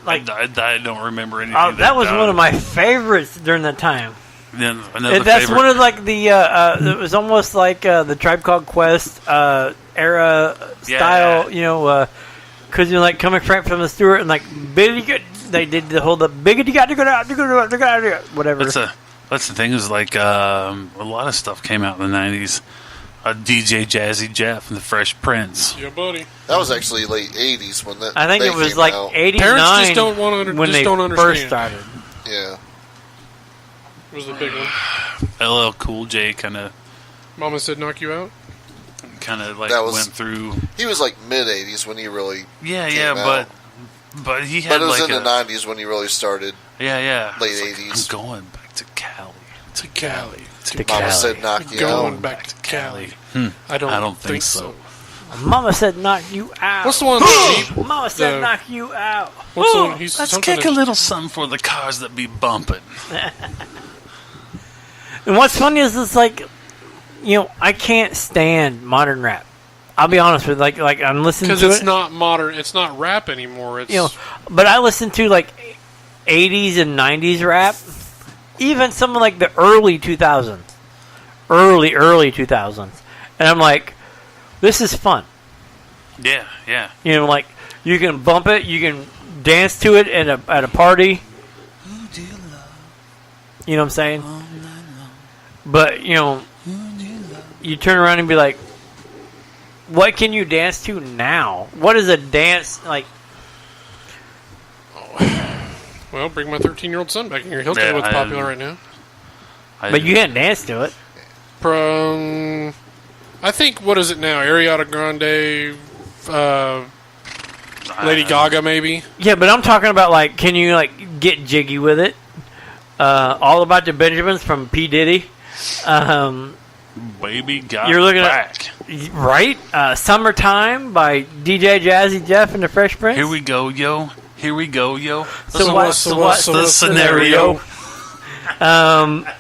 E: Like,
D: I don't remember anything.
E: that was one of my favorites during that time.
D: Then another
E: That's
D: favorite.
E: one of like the. It was almost like the Tribe Called Quest era style. Because you're like coming straight from the sewer and like they did the whole biggity got to go out, whatever.
D: That's the thing is like a lot of stuff came out in the 90s. DJ Jazzy Jeff and the Fresh Prince.
B: Yeah, buddy.
C: That was actually late '80s when that.
E: I think
C: they
E: it was
C: came
E: like
C: out.
E: '89
B: Parents just don't want to
E: when
B: just
E: they
B: don't understand.
E: first started.
C: Yeah.
B: Was the big one.
D: LL Cool J kind of
B: Mama said knock you out.
D: like
C: That was-
D: went through.
C: He was like mid '80s when he really.
D: Yeah,
C: came out.
D: but he had
C: But it was
D: like
C: in the '90s when he really started.
D: yeah.
C: late
D: It's like,
C: 80s.
D: I'm going back to Cali.
B: To Cali.
E: To
C: Mama
E: Cali.
C: said knock you
B: Going
C: out.
B: back to Cali.
D: Hmm.
B: I don't.
D: I don't think so.
E: Mama said knock you out.
B: What's the one? With Jeep?
E: Mama said
B: The-
E: knock you out.
B: What's the one? He's
D: Let's
B: something
D: kick a little something for the cars that be bumping.
E: And what's funny is it's like, I can't stand modern rap. I'll be honest with you, like I'm listening
B: because
E: to
B: it's
E: it,
B: not modern. It's not rap anymore. It's
E: but I listen to like 80s and 90s rap, even some of like the early 2000s, early 2000s, and I'm like, this is fun.
D: Yeah.
E: Like you can bump it, you can dance to it at a party. You know what I'm saying? But you turn around and be like, what can you dance to now? What is a dance like?
B: Well, bring my 13-year-old son back in here. He'll tell you what's popular right now.
E: But you can't dance to it.
B: I think, what is it now? Ariana Grande, Lady Gaga, maybe?
E: Yeah, but I'm talking about, like, can you, like, get jiggy with it? All About the Benjamins from P. Diddy.
D: Baby got
E: You're looking
D: back.
E: Right? Summertime by DJ Jazzy Jeff and the Fresh Prince.
D: Here we go, yo. Here we go, yo.
E: So what's
D: the scenario?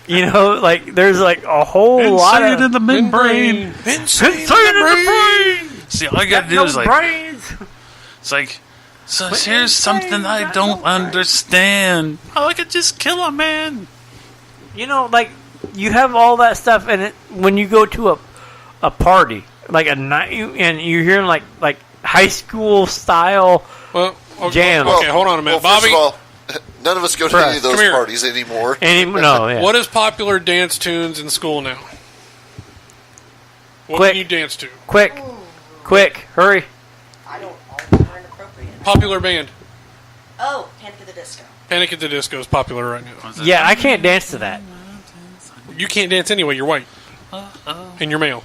E: You know, like, there's, like, a whole lot of...
D: Insane in the membrane.
B: Insane in the brain.
D: See, all you gotta do is, like...
E: brains.
D: It's like... So here's something I don't understand. Oh, I could just kill a man.
E: You know, like, you have all that stuff, and when you go to a party, like a night, and you're hearing, like high school style jams.
B: Okay, hold on a minute.
C: Well,
B: Bobby...
C: first of all, none of us go to any of those
B: come here.
C: parties anymore.
E: No, yeah.
B: What is popular dance tunes in school now? What
E: Quick.
B: can you dance to?
E: Quick, hurry.
F: I don't always are inappropriate.
B: Popular band.
F: Oh, Panic at the Disco.
B: Panic at the Disco is popular right now.
E: Yeah, I can't dance to that.
B: You can't dance anyway. You're white. And you're male.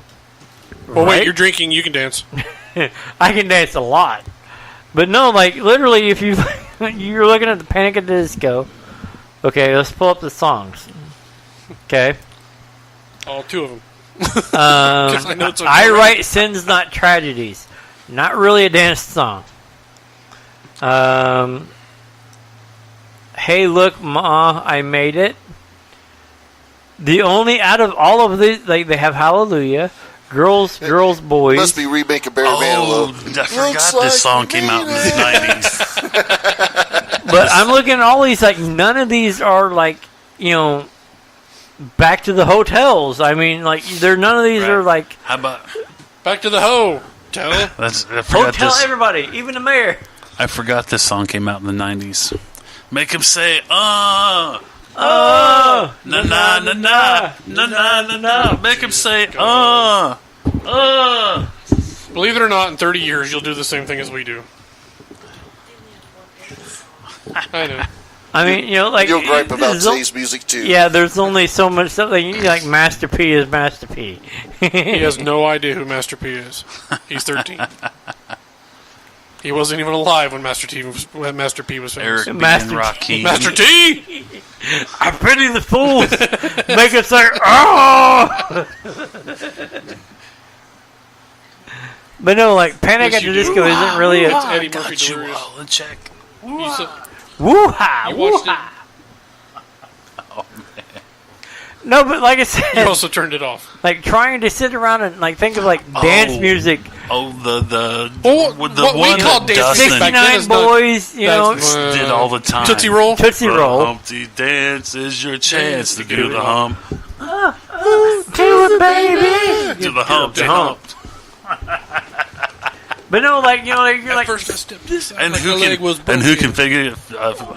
B: Well,
E: Right?
B: wait, you're drinking. You can dance.
E: I can dance a lot. But no, like, literally, if you're looking at the Panic at the Disco, okay, let's pull up the songs. Okay.
B: All two of them. I know it's okay.
E: I Write Sins, Not Tragedies. Not really a dance song. Hey, Look, Ma, I Made It. The only, out of all of these, like, they have Hallelujah, Girls, Boys.
C: Must be remake of Barry Manilow.
D: I forgot this song came out in the 90s.
E: But I'm looking at all these, like, none of these are, like, you know, back to the hotels. I mean, like, none of these
D: Right.
E: are, like,
D: How about...
B: Back to the hoe. Tell.
D: I forgot
E: hotel
D: this.
E: everybody, even the mayor.
D: I forgot this song came out in the 90s. Make him say,
E: Oh,
D: na na na na na na na na. Make him say,
B: Believe it or not, in 30 years, you'll do the same thing as we do. I know.
E: I mean, you know, like,
C: You'll gripe about
E: there's
C: today's music, too.
E: yeah, there's only so much stuff. Like Master P is Master P.
B: He has no idea who Master P is. He's 13. He wasn't even alive when Master P was famous.
D: Eric B.
E: Master
D: and Rakim.
B: Master T!
E: I pity the fools. Make it say, oh! But no, like, Panic
B: Yes,
E: at the
B: you do.
E: Disco isn't really a...
B: It's Eddie
D: Got
B: Murphy
D: you
B: Delirious.
D: all in check.
B: You said-
E: Woo-ha!
B: You watched
E: Woo-ha! No, but like I
B: You
E: said,
B: also turned it off.
E: like, trying to sit around and, like, think of, like, dance music.
D: Oh, the
B: Well,
D: with the
B: what we
D: one
B: call
D: that
B: dance
D: Dustin
B: music back then
E: 69
B: is not-
E: Boys, you know.
D: did all the time.
B: Tootsie Roll?
E: Tootsie Roll.
D: Humpty Dance is your chance to do the hump.
E: Do it, baby!
D: Do the Humpty Hump.
E: But no, like, you know, like, you're like...
B: First I stepped inside
D: And
B: like
D: who
B: my leg
D: can
B: was
D: and who
B: broken.
D: can figure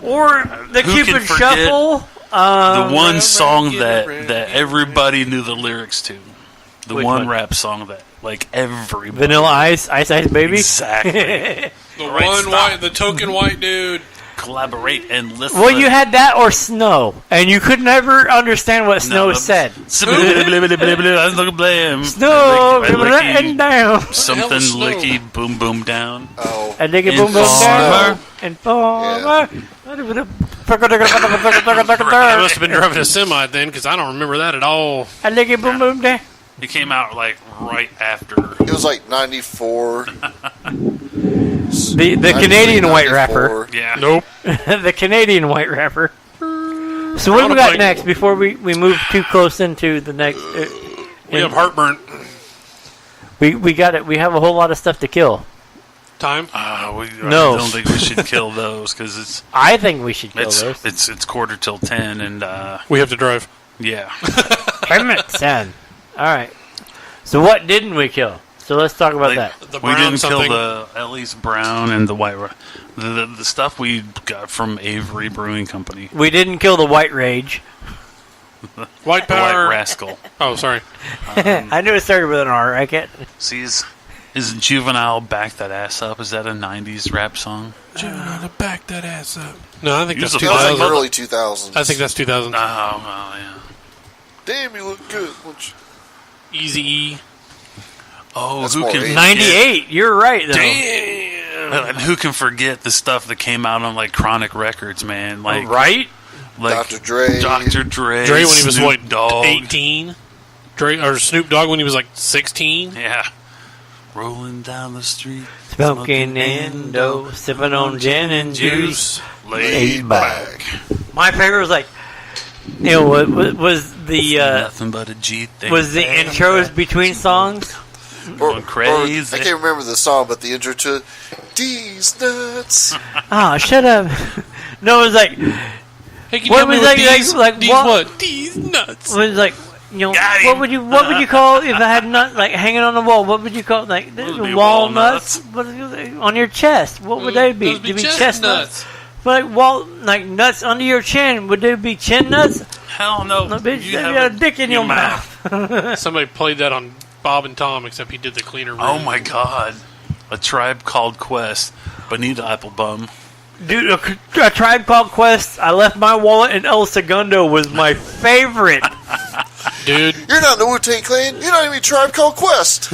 E: Or the
D: Who
E: Cupid
D: can forget
E: Shuffle.
D: the one
B: Red,
D: song
B: red,
D: that
B: red,
D: that everybody knew the lyrics to? The
E: Which
D: one
E: one?
D: rap song that like everybody
E: Vanilla Ice, Ice Ice Baby.
D: exactly
B: The
D: Alright,
B: one
D: stop.
B: white, the token white dude.
D: collaborate and listen.
E: Well, you had that or Snow, and you could never understand what Snow said.
D: Snow,
E: Snow, and down.
D: something
B: Snow?
D: licky, boom boom down.
C: Oh,
E: And they get boom boom down.
D: Informer.
E: Informer.
B: I must have been driving a semi then, because I don't remember that at all.
E: And they get boom boom down.
D: It came out like right after.
C: it was like 94.
E: The Canadian white rapper.
D: Yeah.
B: Nope.
E: The Canadian white rapper. So what do we
B: wanna
E: got
B: play-
E: next before we move too close into the next?
B: We have heartburn.
E: We got it. We have a whole lot of stuff to kill.
B: Time.
D: I
E: No.
D: don't think we should kill those because
E: I think we should kill those.
D: it's quarter till 10 and
B: We have to drive.
D: yeah.
E: 10 minutes. 10. All right. So what didn't we kill? So let's talk about
D: Like,
E: that.
B: The
D: we
B: brown
D: didn't
B: something.
D: kill the Ellie's Brown and the White. The stuff we got from Avery Brewing Company.
E: We didn't kill the White Rage.
B: White Power.
D: White Rascal.
B: Oh, sorry.
E: I knew it started with an R. I can't.
D: See, is Juvenile Back That Ass Up? Is that a 90s rap song?
B: Juvenile to back that ass up. No, I think that's
D: Use a
C: That was
B: 2000.
C: like early 2000s.
B: I think that's 2000.
D: Oh, well, yeah.
C: Damn, you look good.
B: Easy E.
D: Oh,
C: That's
D: who
C: more
D: can
C: 80s.
E: 98. You're right, though.
D: Damn! And who can forget the stuff that came out on like Chronic Records, man? Like
E: Right?
D: like
C: Dr. Dre.
D: Dr. Dre,
B: Dre when he was
D: Snoop Dogg.
B: 18. Dre or Snoop Dogg when he was like 16.
D: Yeah. Rolling down the street,
E: Smoking Indo, sipping on gin and juice.
D: laid back.
E: My favorite was like, was the
D: Nothing but a G thing.
E: was the intros between songs.
D: Going crazy.
C: I can't remember the song, but the intro to D's Nuts.
E: Ah, shut up. No, it was like,
B: Hey, can
E: What
B: you tell me
E: was
B: what
E: that,
B: these,
E: like,
B: these
E: what?
B: what? These nuts.
E: it was like, you know,
D: Got
E: what
D: him.
E: would you call if I had nut like hanging on the wall? What would you call it? Like
D: Those would be
E: walnuts? What on your chest? What would they be?
B: Those
E: Would they be
B: chestnuts.
E: But like nuts under your chin? Would they be chin nuts?
D: Hell no.
E: No, bitch,
D: You
E: you
D: have
E: got a dick in your mouth.
B: Somebody played that on Bob and Tom, except he did the cleaner room.
D: Oh my god. A Tribe Called Quest. Bonita Applebum.
E: Dude, a Tribe Called Quest. I left my wallet in El Segundo was my favorite.
B: Dude.
C: You're not in the Wu-Tang Clan. You're not even Tribe Called Quest.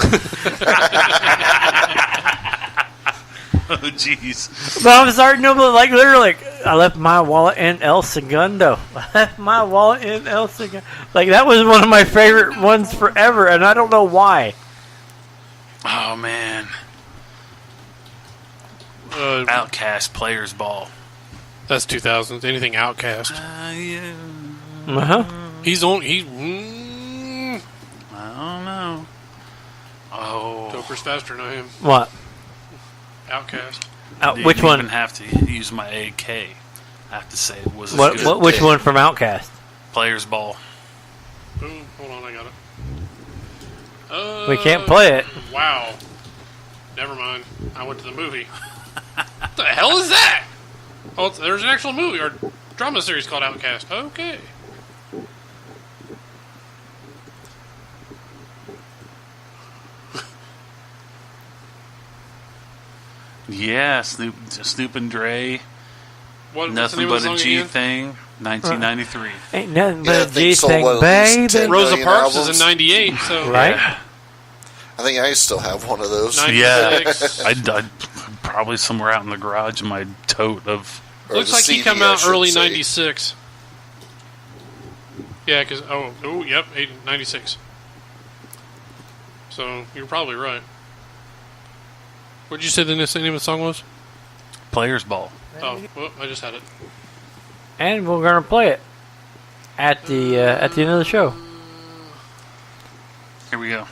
D: Oh jeez.
E: But I'm sorry, no, but like literally, like, I left my wallet in El Segundo. I left my wallet in El Segundo. Like that was one of my favorite ones forever, and I don't know why.
D: Oh man. Outcast Players Ball.
B: That's 2000s. Anything Outcast.
D: Yeah.
E: Uh huh.
B: He's on.
D: I don't know. Oh.
B: Toper's faster than I am.
E: What?
B: Outcast.
D: Didn't
E: Which one?
D: even have to use my AK. I have to say it was as
E: What?
D: good.
E: Which one from Outcast?
D: Players Ball.
B: Boom. Hold on, I got it.
E: We can't play it.
B: Wow. Never mind. I went to the movie. What the hell is that? Oh, there's an actual movie or drama series called Outcast. Okay.
D: Yeah, Snoop and Dre.
B: What's the
D: Nothing
B: name of
D: but
B: the
D: a
B: song
D: G
B: again?
D: thing. 1993.
E: Ain't nothing
C: Yeah, I
E: but a
C: think
E: G
C: sold
E: thing,
C: well at least
E: baby.
C: 10
B: Rosa
C: million
B: Parks
C: albums.
B: is in 98, so
E: Right?
D: Yeah.
C: I think I still have one of those.
B: 96.
D: I'd probably somewhere out in the garage in my tote of.
C: Or
B: Looks
C: the
B: like he
C: CD,
B: come
C: I
B: out
C: should
B: early
C: say.
B: 96. Yeah, because yep, 96. So you're probably right. What did you say the name of the song was?
D: Players Ball.
B: Oh, well, I just had it.
E: And we're gonna play it at the end of the show.
D: Here we go.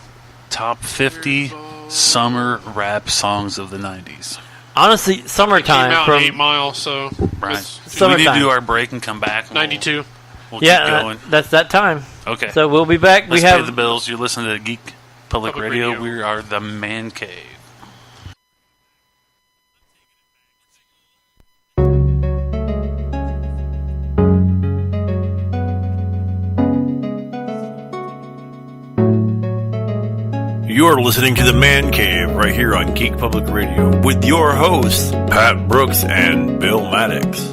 D: Top 50 summer rap songs of the 90s.
E: Honestly,
B: Came
E: summertime
B: out
E: from
B: 8 Mile, so
D: Right.
B: it's
D: We need to
E: Summertime.
D: do our break and come back. and
B: 92.
D: We'll keep
E: yeah,
D: going.
E: that's that time.
D: Okay.
E: So we'll be back.
D: Let's
E: we have
D: pay the bills. You're listening to Geek Public
B: Public
D: Radio.
B: Radio.
D: We are the Man Cave.
A: You're listening to the Man Cave right here on Geek Public Radio with your hosts, Pat Brooks and Bill Maddox.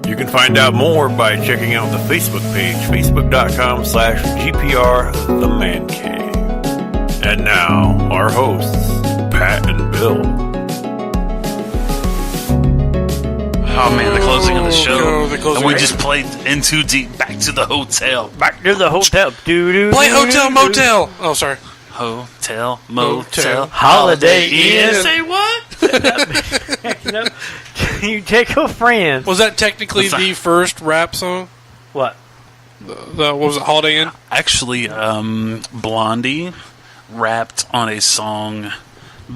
A: You can find out more by checking out the Facebook page, facebook.com/GPR The Man Cave. And now, our hosts, Pat and Bill.
D: Oh man, the closing of the show.
B: no, the closing.
D: And we just played In Too Deep, Back to the Hotel.
E: back to the hotel.
B: Play Hotel Motel. Oh, sorry.
D: Hotel, motel,
E: Holiday Inn.
D: Say what?
E: No, you take a friend.
B: Was that technically
D: What's that?
B: the first rap song?
E: What?
B: What was it, Holiday Inn?
D: Actually, Blondie rapped on a song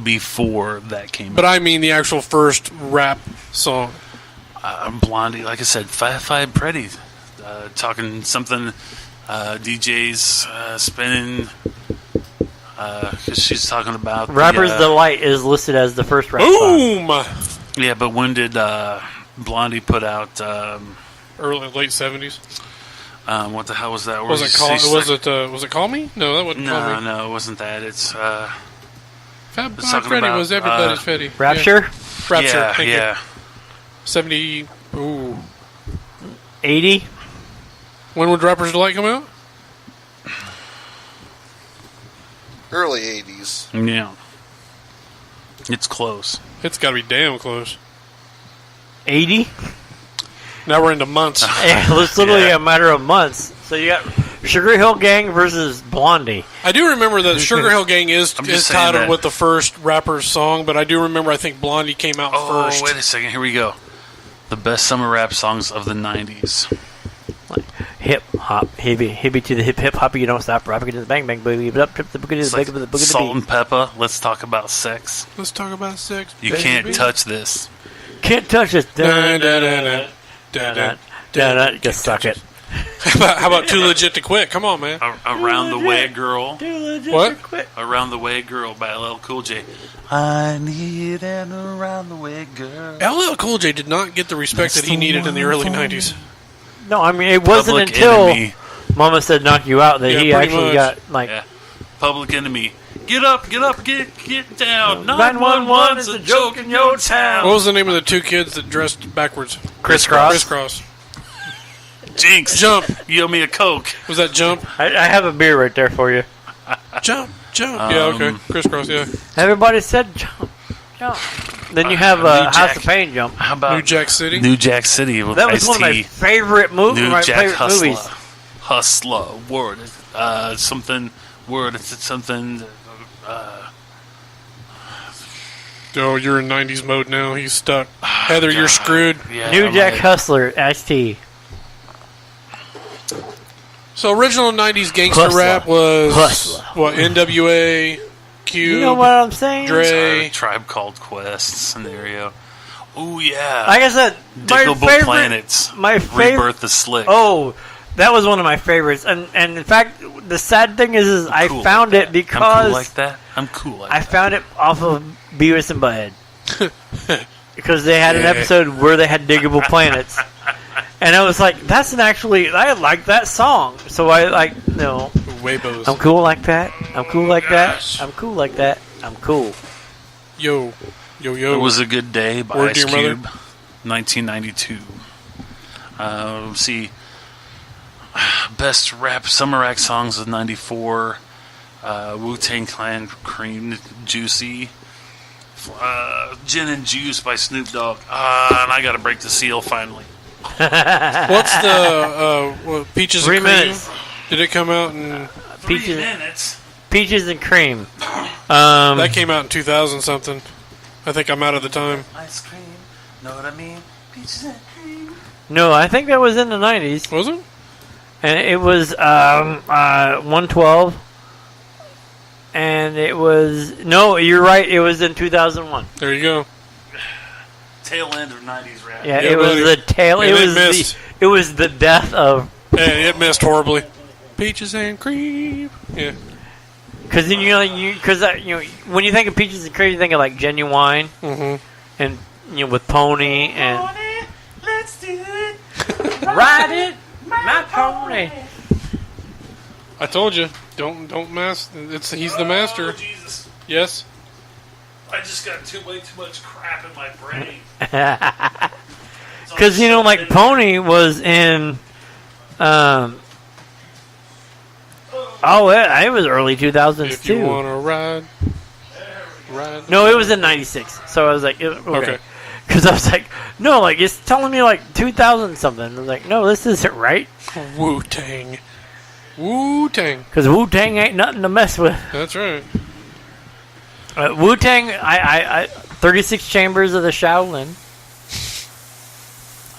D: before that came
B: But
D: out.
B: I mean the actual first rap song.
D: Blondie, like I said, Five Pretty, talking something, DJs spinning, because she's talking about
E: Rapper's
D: the,
E: Delight is listed as the first rap song.
B: Boom!
D: yeah. But when did Blondie put out?
B: Early, late 70s.
D: What the hell was that?
B: Was it Call Me? No, that wasn't Call Me.
D: No, it wasn't that. It's
B: Fat Bob
D: talking
B: Freddy
D: about,
B: was everybody's Freddy.
E: Rapture?
B: Yeah. Rapture.
D: yeah,
B: thank
D: yeah.
B: you. 70. Ooh.
E: 80?
B: When would Rapper's Delight come out?
C: Early 80s.
D: Yeah. It's close.
B: It's got to be damn close.
E: 80?
B: Now we're into months.
E: Yeah, it's literally
D: Yeah.
E: a matter of months. So you got Sugar Hill Gang versus Blondie.
B: I do remember that Sugar Hill Gang is
D: I'm just saying
B: titled
D: that.
B: with the first Rapper's song, but I do remember I think Blondie came out
D: Oh,
B: first.
D: wait a second. Here we go. The best summer rap songs of the 90s.
E: Hip hop, hippie to the hip hoppy, you don't stop, rapping to the bang bang boogie, but up trip the boogie to
D: It's
E: the
D: like
E: boogie to the boogie to
D: Salt
E: the
D: and Pepper. Let's talk about sex.
B: Let's talk about sex.
D: You
B: baby.
D: can't touch this.
E: Can't touch this.
B: Dun, dun, dun, dun, dun, dun.
E: Just suck it.
B: How about Too Legit to Quit? Come on, man.
D: Around the Way Girl.
B: What?
D: Around the Way Girl by LL Cool J. I need an around the way girl.
B: LL Cool J did not get the respect that he needed in the early 90s.
E: No, I mean, it wasn't
D: Public
E: until
D: Enemy.
E: Mama said knock you out that
B: Yeah,
E: he
B: pretty
E: actually
B: much.
E: got, like,
D: Yeah. Public Enemy. Get up, get down.
E: 911
D: 911's a joke in your
B: What
D: town.
B: was the name of the two kids that dressed backwards?
E: crisscross.
B: Crisscross.
D: Jinx.
B: Jump.
D: You owe me a Coke.
B: Was that Jump?
E: I have a beer right there for you.
B: Jump. Yeah, okay. Crisscross, yeah.
E: Everybody said jump. Then you have
D: New
E: House
D: Jack.
E: of Pain jump.
D: How about
B: New Jack City?
D: New Jack City with
E: That was one of my
D: Ice-T.
E: favorite movies.
D: New
E: My
D: Jack
E: favorite
D: Hustler.
E: movies.
D: Hustler. Word. Something. Word. It's something.
B: Oh, you're in 90s mode now. He's stuck. Heather, you're
D: God.
B: screwed.
D: Yeah,
E: New
D: I'm
E: Jack
D: like-
E: Hustler, Ice-T.
B: So original 90s gangster
E: Hustler.
B: rap was
E: Hustler.
B: what? NWA, Cube,
E: You know what I'm saying?
B: Dre.
D: Tribe Called Quest scenario. Oh yeah.
E: Like I said, my
D: Diggable
E: favorite.
D: Planets.
E: My favorite.
D: Rebirth the Slick.
E: Oh, that was one of my favorites. And in fact, the sad thing is I
D: Cool
E: found
D: like
E: it
D: that.
E: because
D: I'm cool like that. I'm cool like
E: I
D: that.
E: found it off of Beavis and Butthead. Because they had an
B: Yeah.
E: episode where they had Diggable Planets. And I was like, I like that song. So I
B: Weibos.
E: I'm cool like that. I'm cool like that. I'm cool like that. I'm cool.
B: Yo.
D: It Was a Good Day by
B: Word
D: Ice
B: to your mother.
D: Cube, 1992. See, best rap summer act songs of '94. Wu-Tang Clan, Cream, Juicy. Gin and Juice by Snoop Dogg. And I gotta break the seal finally.
B: What's the Peaches
E: 3
B: and Cream?
E: minutes.
B: Did it come out in...
D: 3
E: Peaches-
D: minutes.
E: Peaches and Cream.
B: That came out in 2000 something. I think I'm out of the time.
D: Ice cream, know what I mean? Peaches and cream.
E: No, I think that was in the 90s.
B: Was it?
E: And it was 112. And it was... No, you're right. It was in 2001.
B: There you go.
D: Tail end of 90s rap.
E: Yeah,
B: Yeah,
E: it was
B: buddy.
E: the tail...
B: And
E: It
B: it
E: was
B: missed.
E: it was the death of...
B: And it missed horribly. Peaches and Cream. Yeah.
E: Because then when you think of Peaches and Cream, you think of like Genuine
B: Mm-hmm.
E: and with Pony and
D: Let's do it.
E: Ride It, My Pony.
B: I told you. Don't mess. He's the master.
D: Oh, Jesus.
B: Yes.
D: I just got way too much crap in my brain.
E: Because like Pony was in, it was early 2000s
B: If you
E: too.
B: wanna ride.
E: No, it was in '96. So I was like, okay. Because I was like, no, like it's telling me like 2000 something. I was like, no, this isn't right.
B: Wu-Tang.
E: Because Wu Tang ain't nothing to mess with.
B: That's right.
E: Wu Tang, I 36 Chambers of the Shaolin.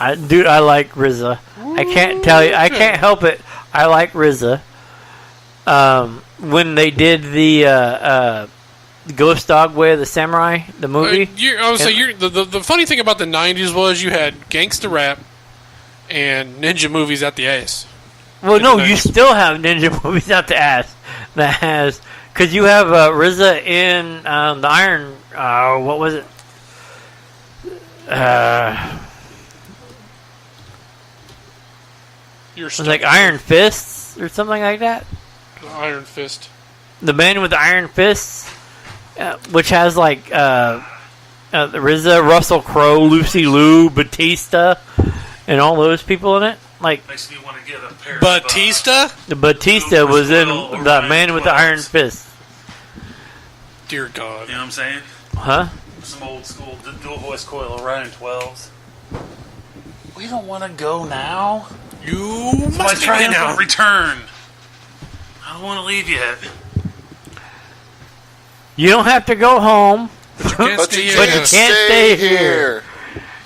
E: I like RZA. I can't tell you. I can't help it. I like RZA. When they did the Ghost Dog Way of the Samurai, the movie.
B: The funny thing about the 90s was you had gangsta rap and ninja movies at the ass.
E: Well, no,
B: the
E: you
B: 90s.
E: still have ninja movies out the ass that has, because you have RZA in the Iron. What was it?
B: Your
E: It was like Iron Fists or something like that.
B: Iron Fist.
E: The Man with the Iron Fists, which has like RZA, Russell Crowe, Lucy Liu, Batista, and all those people in it. Like
D: Makes me want to get a pair
B: Batista?
E: the Batista was in the Man with the Iron Fist.
B: Dear God.
D: You know what I'm saying?
E: Huh?
D: Some old school dual voice coil Orion 12s. We don't want to go now.
B: You
D: My
B: must be
D: triumphant
B: now.
D: return. I don't want to leave yet.
E: You don't have to go home.
B: But
C: But you
E: But you
C: can't
E: can't
C: stay
E: stay here.
C: here.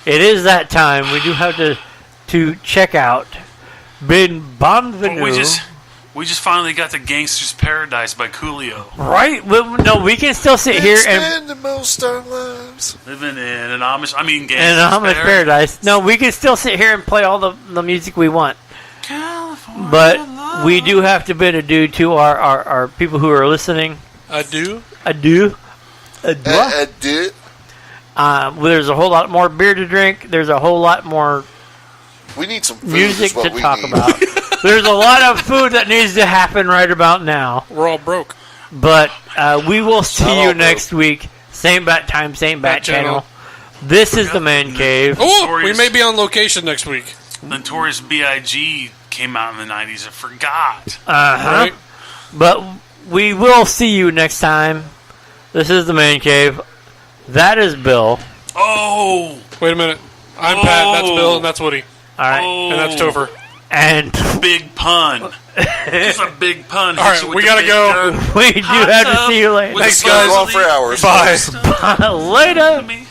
E: It is that time. We do have to check out Bin Bonvenue.
D: We just finally got to Gangster's Paradise by Coolio.
E: Right? No, we can still sit here and
C: Spend the most our lives.
D: Living in an Amish, Gangster's
E: in Amish Paradise. No, we can still sit here and play all the music we want.
D: California
E: But
D: love.
E: we do have to bid adieu to our people who are listening.
B: Adieu.
E: Adieu. Adieu.
C: Dude,
E: There's a whole lot more beer to drink. There's a whole lot more
C: we need some food.
E: music
C: is what
E: to
C: we
E: talk
C: need.
E: about. There's a lot of food that needs to happen right about now.
B: We're all broke.
E: But we will
C: Not
E: see
C: all
E: you
C: broke.
E: next week. Same bat time, same bat
B: Bat channel.
E: channel. This is the Man Cave.
B: Oh, we
D: Notorious.
B: may be on location next week.
D: Notorious B.I.G. came out in the 90s. I forgot.
E: Uh-huh.
B: Right?
E: But we will see you next time. This is the Man Cave. That is Bill.
D: Oh!
B: Wait a minute. I'm Pat, that's Bill, and that's Woody.
E: All right.
D: Oh.
B: And that's Topher.
E: And
D: Big pun. Just a big pun.
B: All right, we gotta go.
E: we do have to see you later.
D: With
B: Thanks,
D: the
B: guys.
C: Go on for hours.
B: Bye.
E: Later.
D: Me.